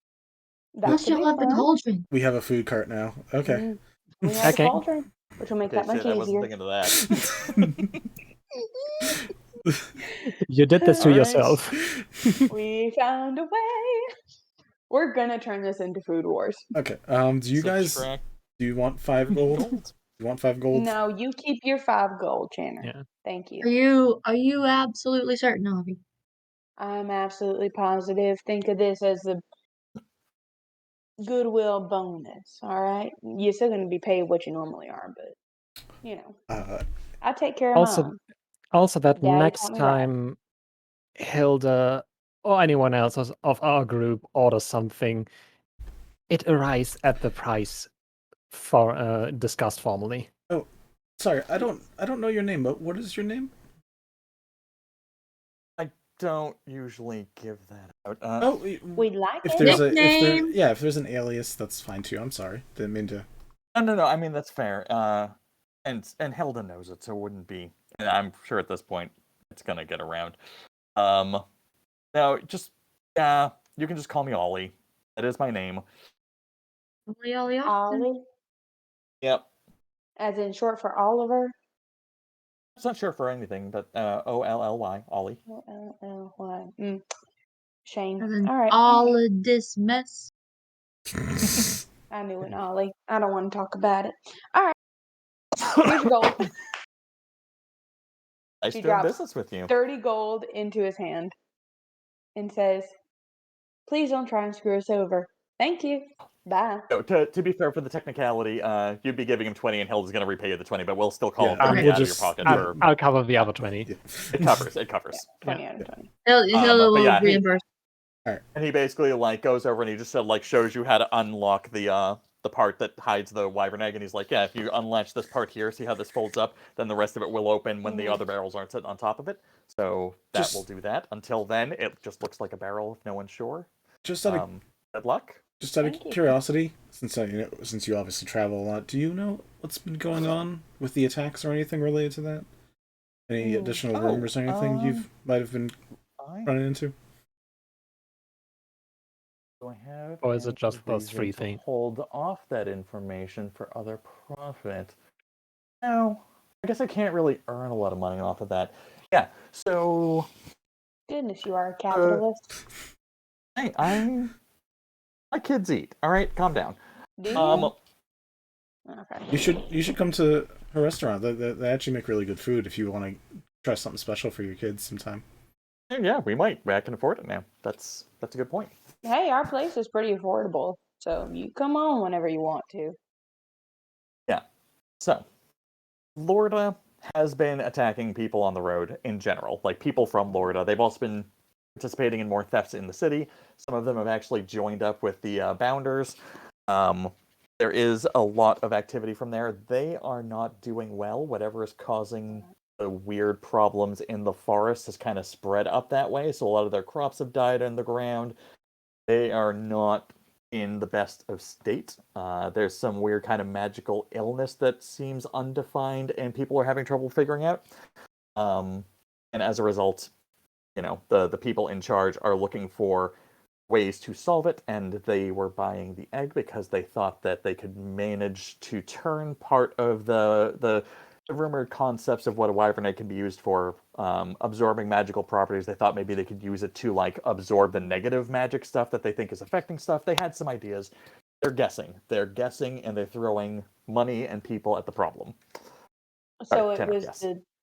S4: Plus, you'll have the cauldron.
S1: We have a food cart now. Okay.
S3: We have a cauldron, which will make that much easier.
S2: I wasn't thinking of that.
S5: You did this to yourself.
S3: We found a way. We're gonna turn this into Food Wars.
S1: Okay. Do you want 5 gold? You want 5 gold?
S3: No, you keep your 5 gold, Chanor.
S5: Yeah.
S3: Thank you.
S4: Are you absolutely certain, Avi?
S3: I'm absolutely positive. Think of this as a goodwill bonus. All right, you're still gonna be paid what you normally are, but I take care of mom.
S5: Also, that
S3: Daddy
S5: next
S3: taught me
S5: time Hilda or anyone else of our group orders something, it arrives at the price for discussed formally.
S1: Oh, sorry, I don't know your name, but what is your name?
S2: I don't usually give that out.
S3: We'd like
S1: if
S3: it.
S1: there's if there's an alias, that's fine too. I'm sorry, didn't mean to.
S2: No. I mean that's fair. And Hilda knows it, so it wouldn't be. And I'm sure at this point it's gonna get around. No, just you can just call me Ollie. That is my name.
S3: Ollie,
S2: Yep.
S3: as in short for Oliver.
S2: It's not sure for anything, but Olly, Ollie.
S3: Olly. Shame.
S4: And then
S3: All right.
S4: all of this mess.
S3: I knew an Ollie. I don't want to talk about it. All right. Here's your gold.
S2: Nice
S3: She
S2: doing
S3: drops
S2: business with you.
S3: 30 gold into his hand and says, "Please don't try and screw us over. Thank you. Bye."
S2: So, to be fair, for the technicality, you'd be giving him 20 and Hilda's going to repay you the 20, but we'll still call him 30 out of your pocket.
S5: I'll cover the other 20.
S2: It covers. It covers.
S3: 20 out of 20.
S4: Hilda will
S2: yeah,
S4: reimburse.
S2: And he basically like goes over and he just like shows you how to unlock the part that hides the wyvern egg, and he's like, yeah, if you unlatch this part here, see how this folds up, then the rest of it will open when the other barrels aren't sitting on top of it. So that will do that. Until then, it just looks like a barrel if no one's sure.
S1: Just out of
S2: good luck.
S1: Just out of curiosity, since you obviously travel a lot, do you know what's been going on with the attacks or anything related to that? Any additional rumors or anything you might have been running into?
S2: Do I have?
S5: Or is it just those three things?
S2: Hold off that information for other profit. No, I guess I can't really earn a lot of money off of that. Yeah, so.
S3: Goodness, you are a capitalist.
S2: Hey, my kids eat. All right, calm down.
S3: Do you? Okay.
S1: You should come to her restaurant. They actually make really good food. If you want to try something special for your kids sometime.
S2: Yeah, we might. I can afford it now. That's a good point.
S3: Hey, our place is pretty affordable, so you come on whenever you want to.
S2: Yeah. So, Lorda has been attacking people on the road in general, like people from Lorda. They've also been participating in more thefts in the city. Some of them have actually joined up with the Bounders. There is a lot of activity from there. They are not doing well. Whatever is causing the weird problems in the forest has kind of spread up that way, so a lot of their crops have died in the ground. They are not in the best of state. There's some weird kind of magical illness that seems undefined, and people are having trouble figuring out. And as a result, the people in charge are looking for ways to solve it, and they were buying the egg because they thought that they could manage to turn part of the rumored concepts of what a wyvern egg can be used for, absorbing magical properties. They thought maybe they could use it to absorb the negative magic stuff that they think is affecting stuff. They had some ideas. They're guessing, and they're throwing money and people at the problem.
S3: So it was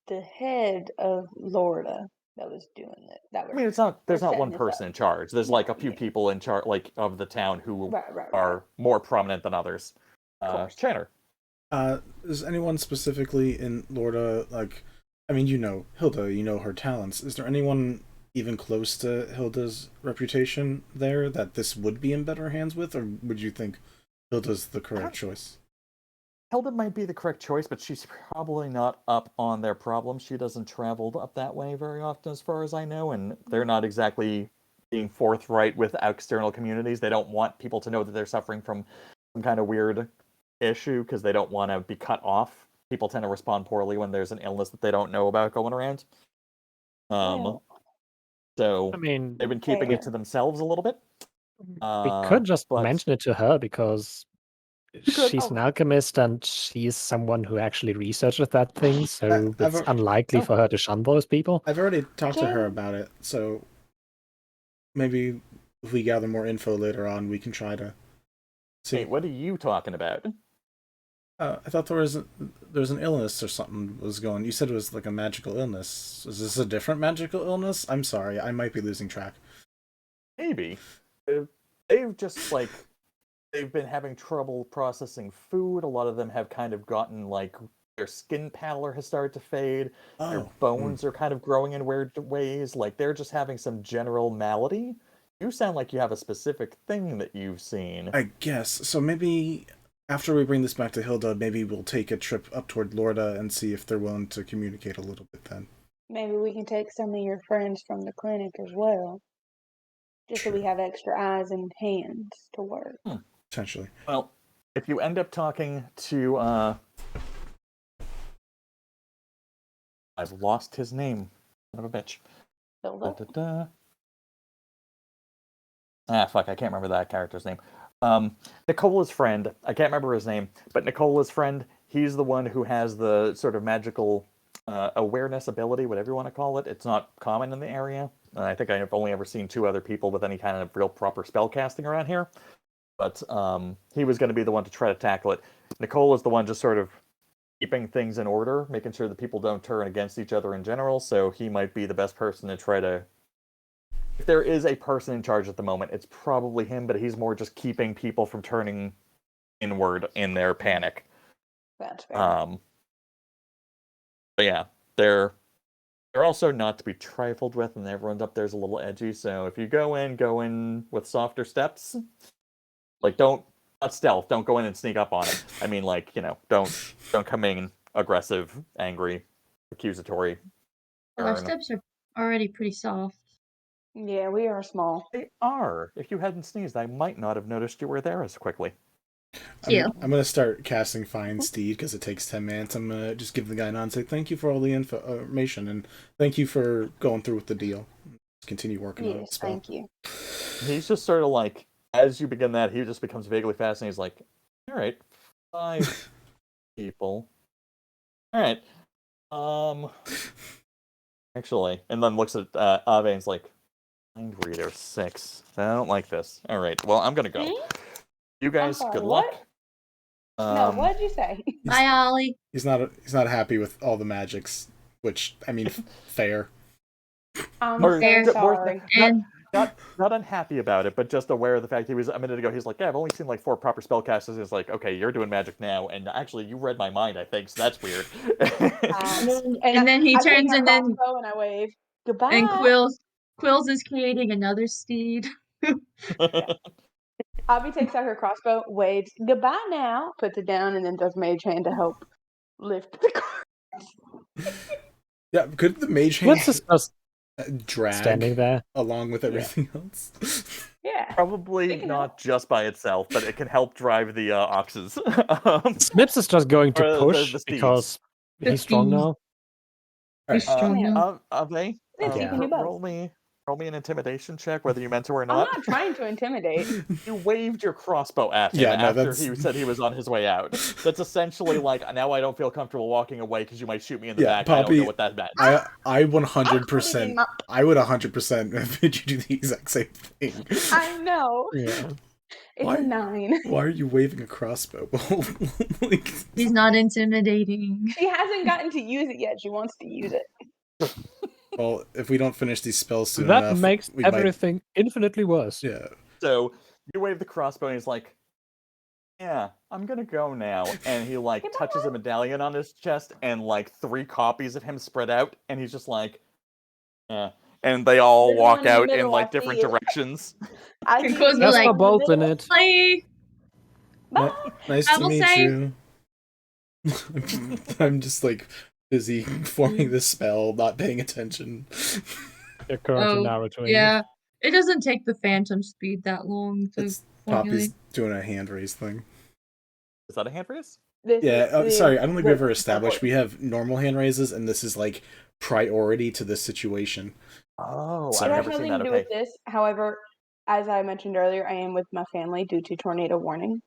S3: the head of Lorda that was doing it.
S2: I mean, there's not one person in charge. There's a few people in charge, of the town who are more prominent than others. Chanor.
S1: Is anyone specifically in Lorda, Hilda, her talents. Is there anyone even close to Hilda's reputation there that this would be in better hands with, or would you think Hilda's the correct choice?
S2: Hilda might be the correct choice, but she's probably not up on their problems. She doesn't travel up that way very often, as far as I know, and they're not exactly being forthright with external communities. They don't want people to know that they're suffering from some kind of weird issue because they don't want to be cut off. People tend to respond poorly when there's an illness that they don't know about going around. So they've been keeping it to themselves a little bit.
S5: We could just mention it to her because she's an alchemist and she's someone who actually researches that thing, so it's unlikely for her to shun those people.
S1: I've already talked to her about it, so maybe if we gather more info later on, we can try to see.
S2: Hey, what are you talking about?
S1: I thought there was an illness or something was going. You said it was like a magical illness. Is this a different magical illness? I'm sorry, I might be losing track.
S2: Maybe. They've just they've been having trouble processing food. A lot of them have kind of gotten their skin pallor has started to fade. Their bones are kind of growing in weird ways. They're just having some general malady. You sound like you have a specific thing that you've seen.
S1: I guess. So maybe after we bring this back to Hilda, maybe we'll take a trip up toward Lorda and see if they're willing to communicate a little bit then.
S3: Maybe we can take some of your friends from the clinic as well. Just so we have extra eyes and hands to work.
S1: Potentially.
S2: Well, if you end up talking to I've lost his name. Son of a bitch. Ah, fuck, I can't remember that character's name. Nicola's friend, I can't remember his name, but Nicola's friend, he's the one who has the sort of magical awareness ability, whatever you want to call it. It's not common in the area. I think I've only ever seen 2 other people with any kind of real proper spell casting around here. But he was going to be the one to try to tackle it. Nicola's the one just sort of keeping things in order, making sure that people don't turn against each other in general, so he might be the best person to try to... If there is a person in charge at the moment, it's probably him, but he's more just keeping people from turning inward in their panic.
S3: That's fair.
S2: But yeah, they're also not to be trifled with, and everyone's up there's a little edgy, so if you go in with softer steps. Like, not stealth, don't go in and sneak up on it. I mean, like, don't come in aggressive, angry, accusatory.
S4: Well, our steps are already pretty soft.
S3: Yeah, we are small.
S2: They are. If you hadn't sneezed, I might not have noticed you were there as quickly.
S1: I'm going to start casting Find Steed because it takes 10 minutes. I'm going to just give the guy a nod and say thank you for all the information and thank you for going through with the deal. Continue working on it.
S3: Yes, thank you.
S2: He's just sort of like, as you begin that, he just becomes vaguely fascinated. He's like, all right, 5 people. All right. Actually, and then looks at Ave and is like, Mind Reader 6. I don't like this. All right, well, I'm going to go. You guys,
S3: sorry,
S2: good
S3: what?
S2: luck.
S3: No, what did you say?
S4: Bye, Ollie.
S1: He's not happy with all the magics, which, I mean, fair.
S3: I'm so sorry.
S2: Not unhappy about it, but just aware of the fact he was a minute ago. He's like, yeah, I've only seen like 4 proper spellcasters. He's like, okay, you're doing magic now, and actually, you read my mind, I think. So that's weird.
S4: And then he turns and then
S3: and I wave goodbye.
S4: And Quillz is creating another steed.
S3: Abby takes out her crossbow, waves goodbye now, puts it down, and then does mage hand to help lift the car.
S1: Yeah, could the mage hand
S5: just
S1: drag
S5: standing there
S1: along with everything else?
S3: Yeah.
S2: Probably not just by itself, but it can help drive the oxes.
S5: Snipps is just going to
S2: Or
S5: push
S2: the steeds.
S5: because he's strong now.
S4: He's strong now.
S2: Ave, roll me an intimidation check, whether you meant to or
S3: I'm
S2: not.
S3: not trying to intimidate.
S2: You waved your crossbow at him after he said he was on his way out. That's essentially like, now I don't feel comfortable walking away because you might shoot me in the back.
S1: Poppy,
S2: I don't know what that meant.
S1: I 100%. I would 100% have made you do the exact same thing.
S3: I know.
S1: Yeah.
S3: It's a 9.
S1: Why are you waving a crossbow?
S4: He's not intimidating.
S3: She hasn't gotten to use it yet. She wants to use it.
S1: Well, if we don't finish these spells soon
S5: That
S1: enough,
S5: makes
S1: we
S5: everything infinitely worse.
S1: Yeah.
S2: So you wave the crossbow and he's like, yeah, I'm gonna go now. And he like touches a medallion on his chest and like 3 copies of him spread out, and he's just like, yeah. And they all
S3: There's
S2: walk
S3: one in the
S2: out in
S3: middle,
S2: like
S3: I
S2: different
S3: see it.
S2: directions.
S5: That's for both in it.
S4: Bye.
S1: Nice
S4: I
S1: to
S4: will
S1: meet
S4: say-
S1: you. I'm just like busy forming this spell, not paying attention.
S5: You're currently
S4: Oh,
S5: narrating.
S4: yeah. It doesn't take the phantom speed that long to formulate.
S1: Poppy's doing a hand raise thing.
S2: Is that a hand raise?
S1: Yeah, sorry, I don't think we ever established. We have normal hand raises, and this is like priority to this situation.
S2: Oh,
S3: It has nothing to do with this. However, as I mentioned earlier, I am with my family due to tornado warning.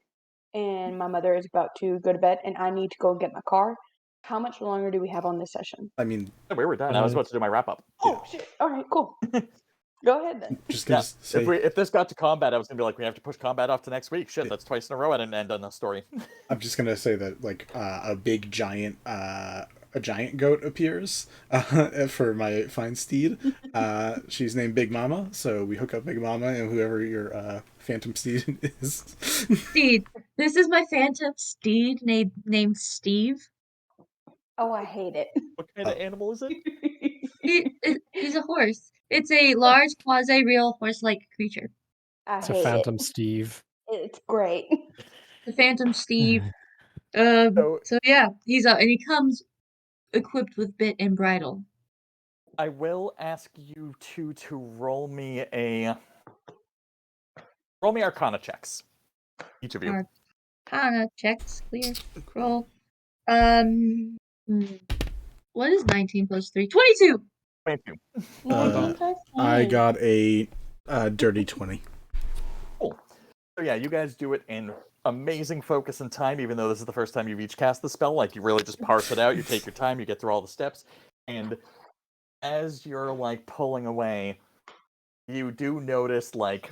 S3: And my mother is about to go to bed, and I need to go get my car. How much longer do we have on this session?
S1: I mean,
S2: we were done. I was about to do my wrap up.
S3: Oh, shit. All right, cool. Go ahead, then.
S1: Just gonna say,
S2: if this got to combat, I was gonna be like, we have to push combat off to next week. Shit, that's twice in a row. I didn't end on the story.
S1: I'm just gonna say that like a big giant goat appears for my fine steed. She's named Big Mama, so we hook up Big Mama and whoever your phantom steed is.
S4: Steed. This is my phantom steed named Steve.
S3: Oh, I hate it.
S2: What kind of animal is it?
S4: He's a horse. It's a large quasi-real horse-like creature.
S3: I
S5: It's a
S3: hate
S5: phantom
S3: it.
S5: Steve.
S3: It's great.
S4: The phantom Steve. So yeah, and he comes equipped with bit and bridle.
S2: I will ask you two to roll me Arcana checks. Each of you.
S4: Arcana checks. Clear. Roll. What is 19 plus 3? 22!
S2: 22.
S1: I got a dirty 20.
S2: Cool. So yeah, you guys do it in amazing focus and time, even though this is the first time you've each cast the spell. Like, you really just parse it out, you take your time, you get through all the steps, and as you're, like, pulling away, you do notice, like,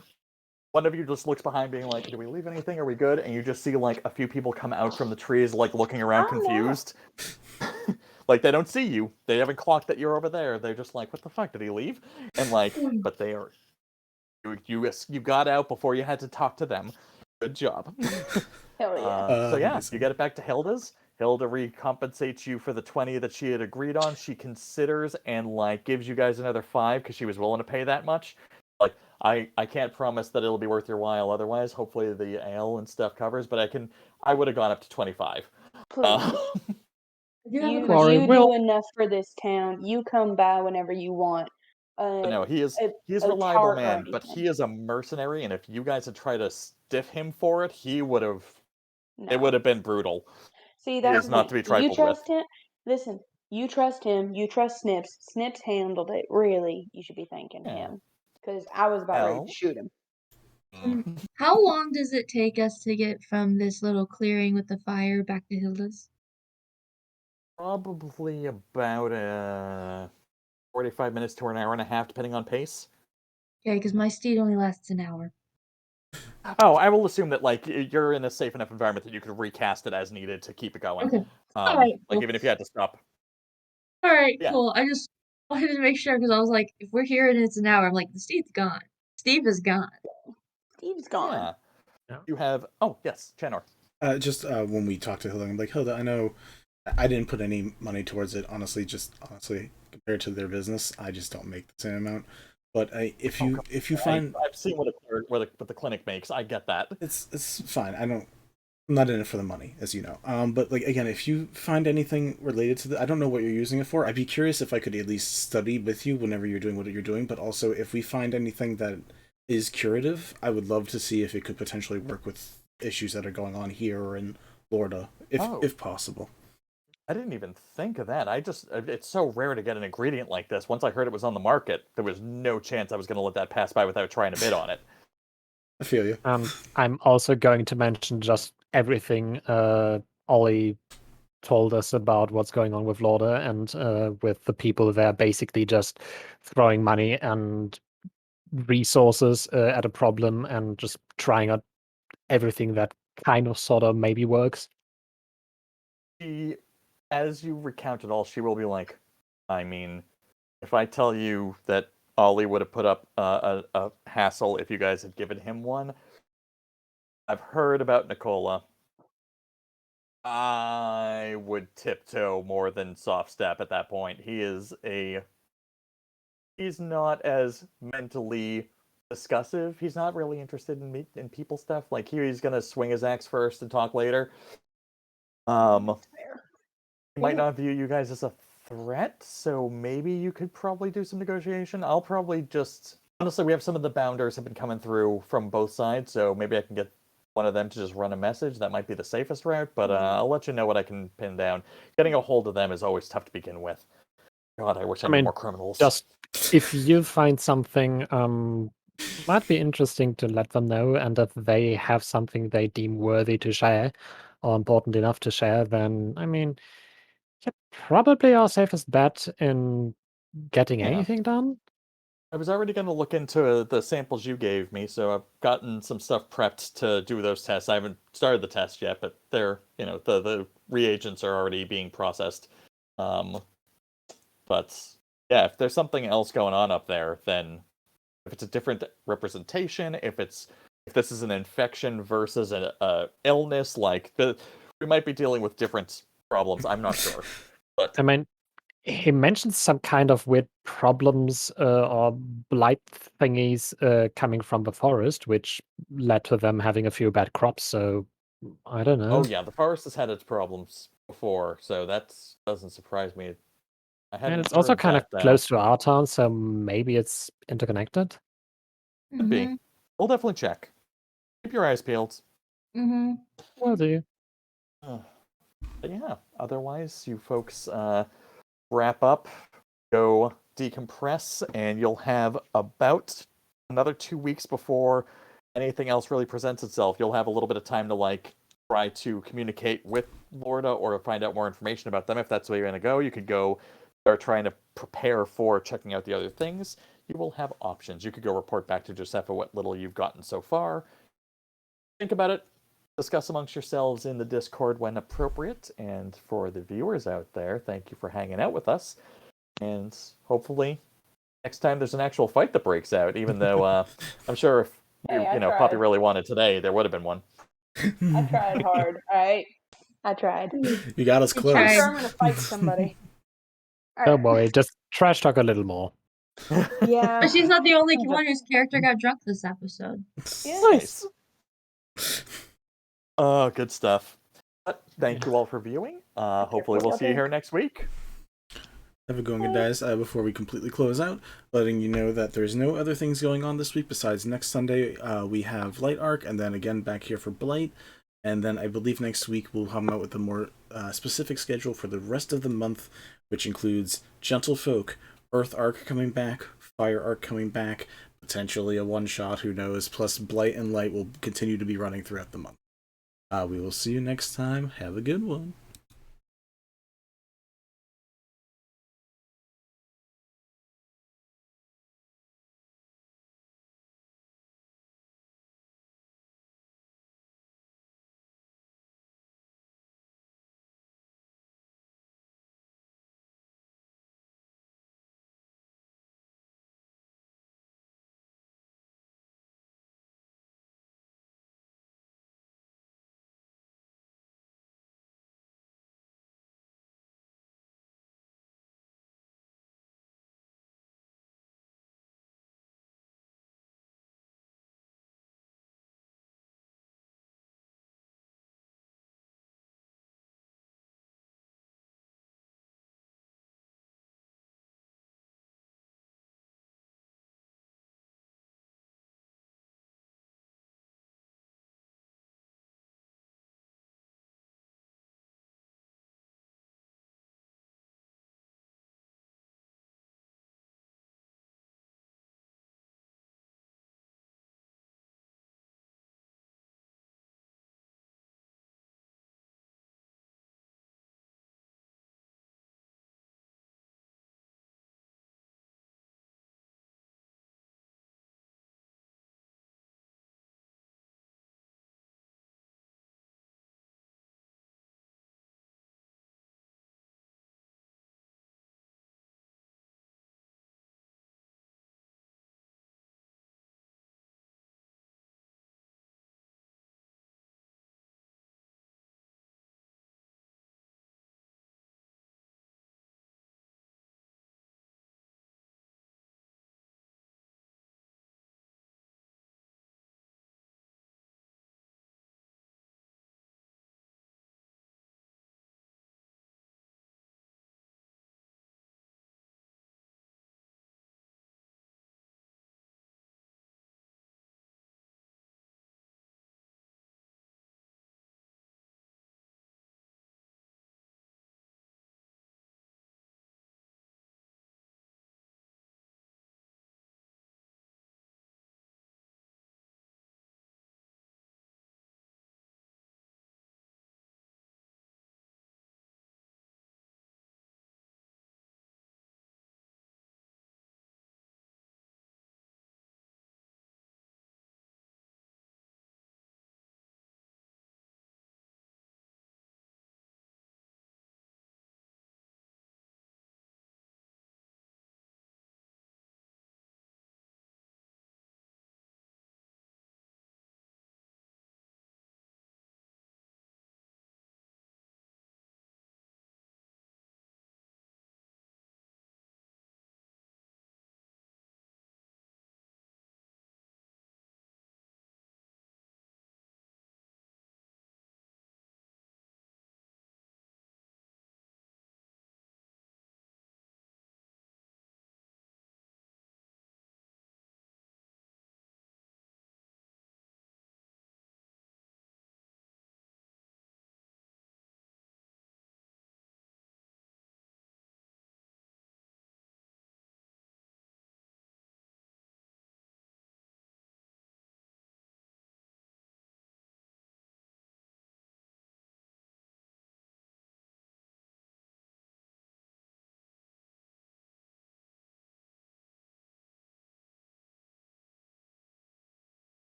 S2: one of you just looks behind being like, do we leave anything? Are we good? And you just see, like, a few people come out from the trees, like, looking around confused. Like, they don't see you. They haven't clocked that you're over there. They're just like, what the fuck? Did he leave? And, like, but they are... You got out before you had to talk to them. Good job.
S3: Hell yeah.
S2: So yeah, you get it back to Hilda's. Hilda recompensates you for the 20 that she had agreed on. She considers and, like, gives you guys another 5 because she was willing to pay that much. Like, I can't promise that it'll be worth your while otherwise. Hopefully the ale and stuff covers, but I would have gone up to 25.
S3: Please. You
S5: Sorry,
S3: do enough for this town. You come by whenever you want.
S2: No, he is a reliable man, but he is a mercenary, and if you guys had tried to stiff him for it, he would have. No. It would have been brutal.
S3: See, that's
S2: he is not to be trifled
S3: you trust
S2: with.
S3: him. Listen, you trust him. You trust Snipps. Snipps handled it. Really, you should be thanking him because I was about ready to shoot him.
S4: How long does it take us to get from this little clearing with the fire back to Hilda's?
S2: Probably about 45 minutes to an hour and a half, depending on pace.
S4: Yeah, because my steed only lasts an hour.
S2: Oh, I will assume that, like, you're in a safe enough environment that you could recast it as needed to keep it going.
S4: Okay. All right.
S2: Like, even if you had to stop.
S4: All right, cool. I just wanted to make sure because I was like, if we're here and it's an hour, I'm like, the steed's gone. Steve is gone.
S3: Steve's gone.
S2: Yeah. You have... Oh, yes, Chanor.
S1: Just when we talked to Hilda, I'm like, Hilda, I know I didn't put any money towards it. Honestly, compared to their business, I just don't make the same amount. But if you find...
S2: I've seen what the clinic makes. I get that.
S1: It's fine. I'm not in it for the money, as you know. But, like, again, if you find anything related to I don't know what you're using it for. I'd be curious if I could at least study with you whenever you're doing what you're doing. But also, if we find anything that is curative, I would love to see if it could potentially work with issues that are going on here or in Florida, if possible.
S2: I didn't even think of that. It's so rare to get an ingredient like this. Once I heard it was on the market, there was no chance I was going to let that pass by without trying to bid on it.
S1: I feel you.
S5: I'm also going to mention just everything Ollie told us about what's going on with Lauder and with the people there basically just throwing money and resources at a problem and just trying out everything that kind of sort of maybe works.
S2: As you recount it all, she will be like, I mean, if I tell you that Ollie would have put up a hassle if you guys had given him one, I've heard about Nicola. I would tiptoe more than soft step at that point. He's not as mentally discussive. He's not really interested in people stuff. Like, he's gonna swing his axe first and talk later. He might not view you guys as a threat, so maybe you could probably do some negotiation. I'll probably just... Honestly, we have some of the bounders have been coming through from both sides, so maybe I can get one of them to just run a message. That might be the safest route, but I'll let you know what I can pin down. Getting a hold of them is always tough to begin with. God, I wish I knew more criminals.
S5: Just if you find something, might be interesting to let them know, and if they have something they deem worthy to share or important enough to share, then, I mean, you're probably our safest bet in getting anything done.
S2: I was already going to look into the samples you gave me, so I've gotten some stuff prepped to do those tests. I haven't started the test yet, but they're, the reagents are already being processed. But yeah, if there's something else going on up there, then if it's a different representation, if this is an infection versus a illness, we might be dealing with different problems. I'm not sure. But
S5: I mean, he mentioned some kind of weird problems or blight thingies coming from the forest, which led to them having a few bad crops. So I don't know.
S2: Oh yeah, the forest has had its problems before, so that doesn't surprise me.
S5: And it's also kind of close to our town, so maybe it's interconnected.
S2: Could be. We'll definitely check. Keep your eyes peeled.
S4: Mm-hmm.
S5: Will do.
S2: But yeah, otherwise, you folks wrap up, go decompress, and you'll have about another 2 weeks before anything else really presents itself. You'll have a little bit of time to like try to communicate with Lorda or find out more information about them. If that's where you're going to go, you could go start trying to prepare for checking out the other things. You will have options. You could go report back to Josepha what little you've gotten so far. Think about it. Discuss amongst yourselves in the Discord when appropriate. And for the viewers out there, thank you for hanging out with us. And hopefully next time there's an actual fight that breaks out, even though I'm sure if Poppy
S3: tried.
S2: really wanted today, there would have been one.
S3: I tried hard, alright? I tried.
S1: You got us close.
S3: I'm sure I'm gonna fight somebody.
S5: Don't worry, just trash talk a little more.
S3: Yeah.
S4: But she's not the only one whose character got drunk this episode.
S2: Nice. Oh, good stuff. But thank you all for viewing. Hopefully we'll see you here next week.
S1: Have a good one, guys. Before we completely close out, letting you know that there's no other things going on this week besides next Sunday. We have Light Arc, and then again back here for Blight. And then I believe next week we'll come out with a more specific schedule for the rest of the month, which includes Gentle Folk, Earth Arc coming back, Fire Arc coming back, potentially a one-shot, who knows, plus Blight and Light will continue to be running throughout the month. We will see you next time. Have a good one.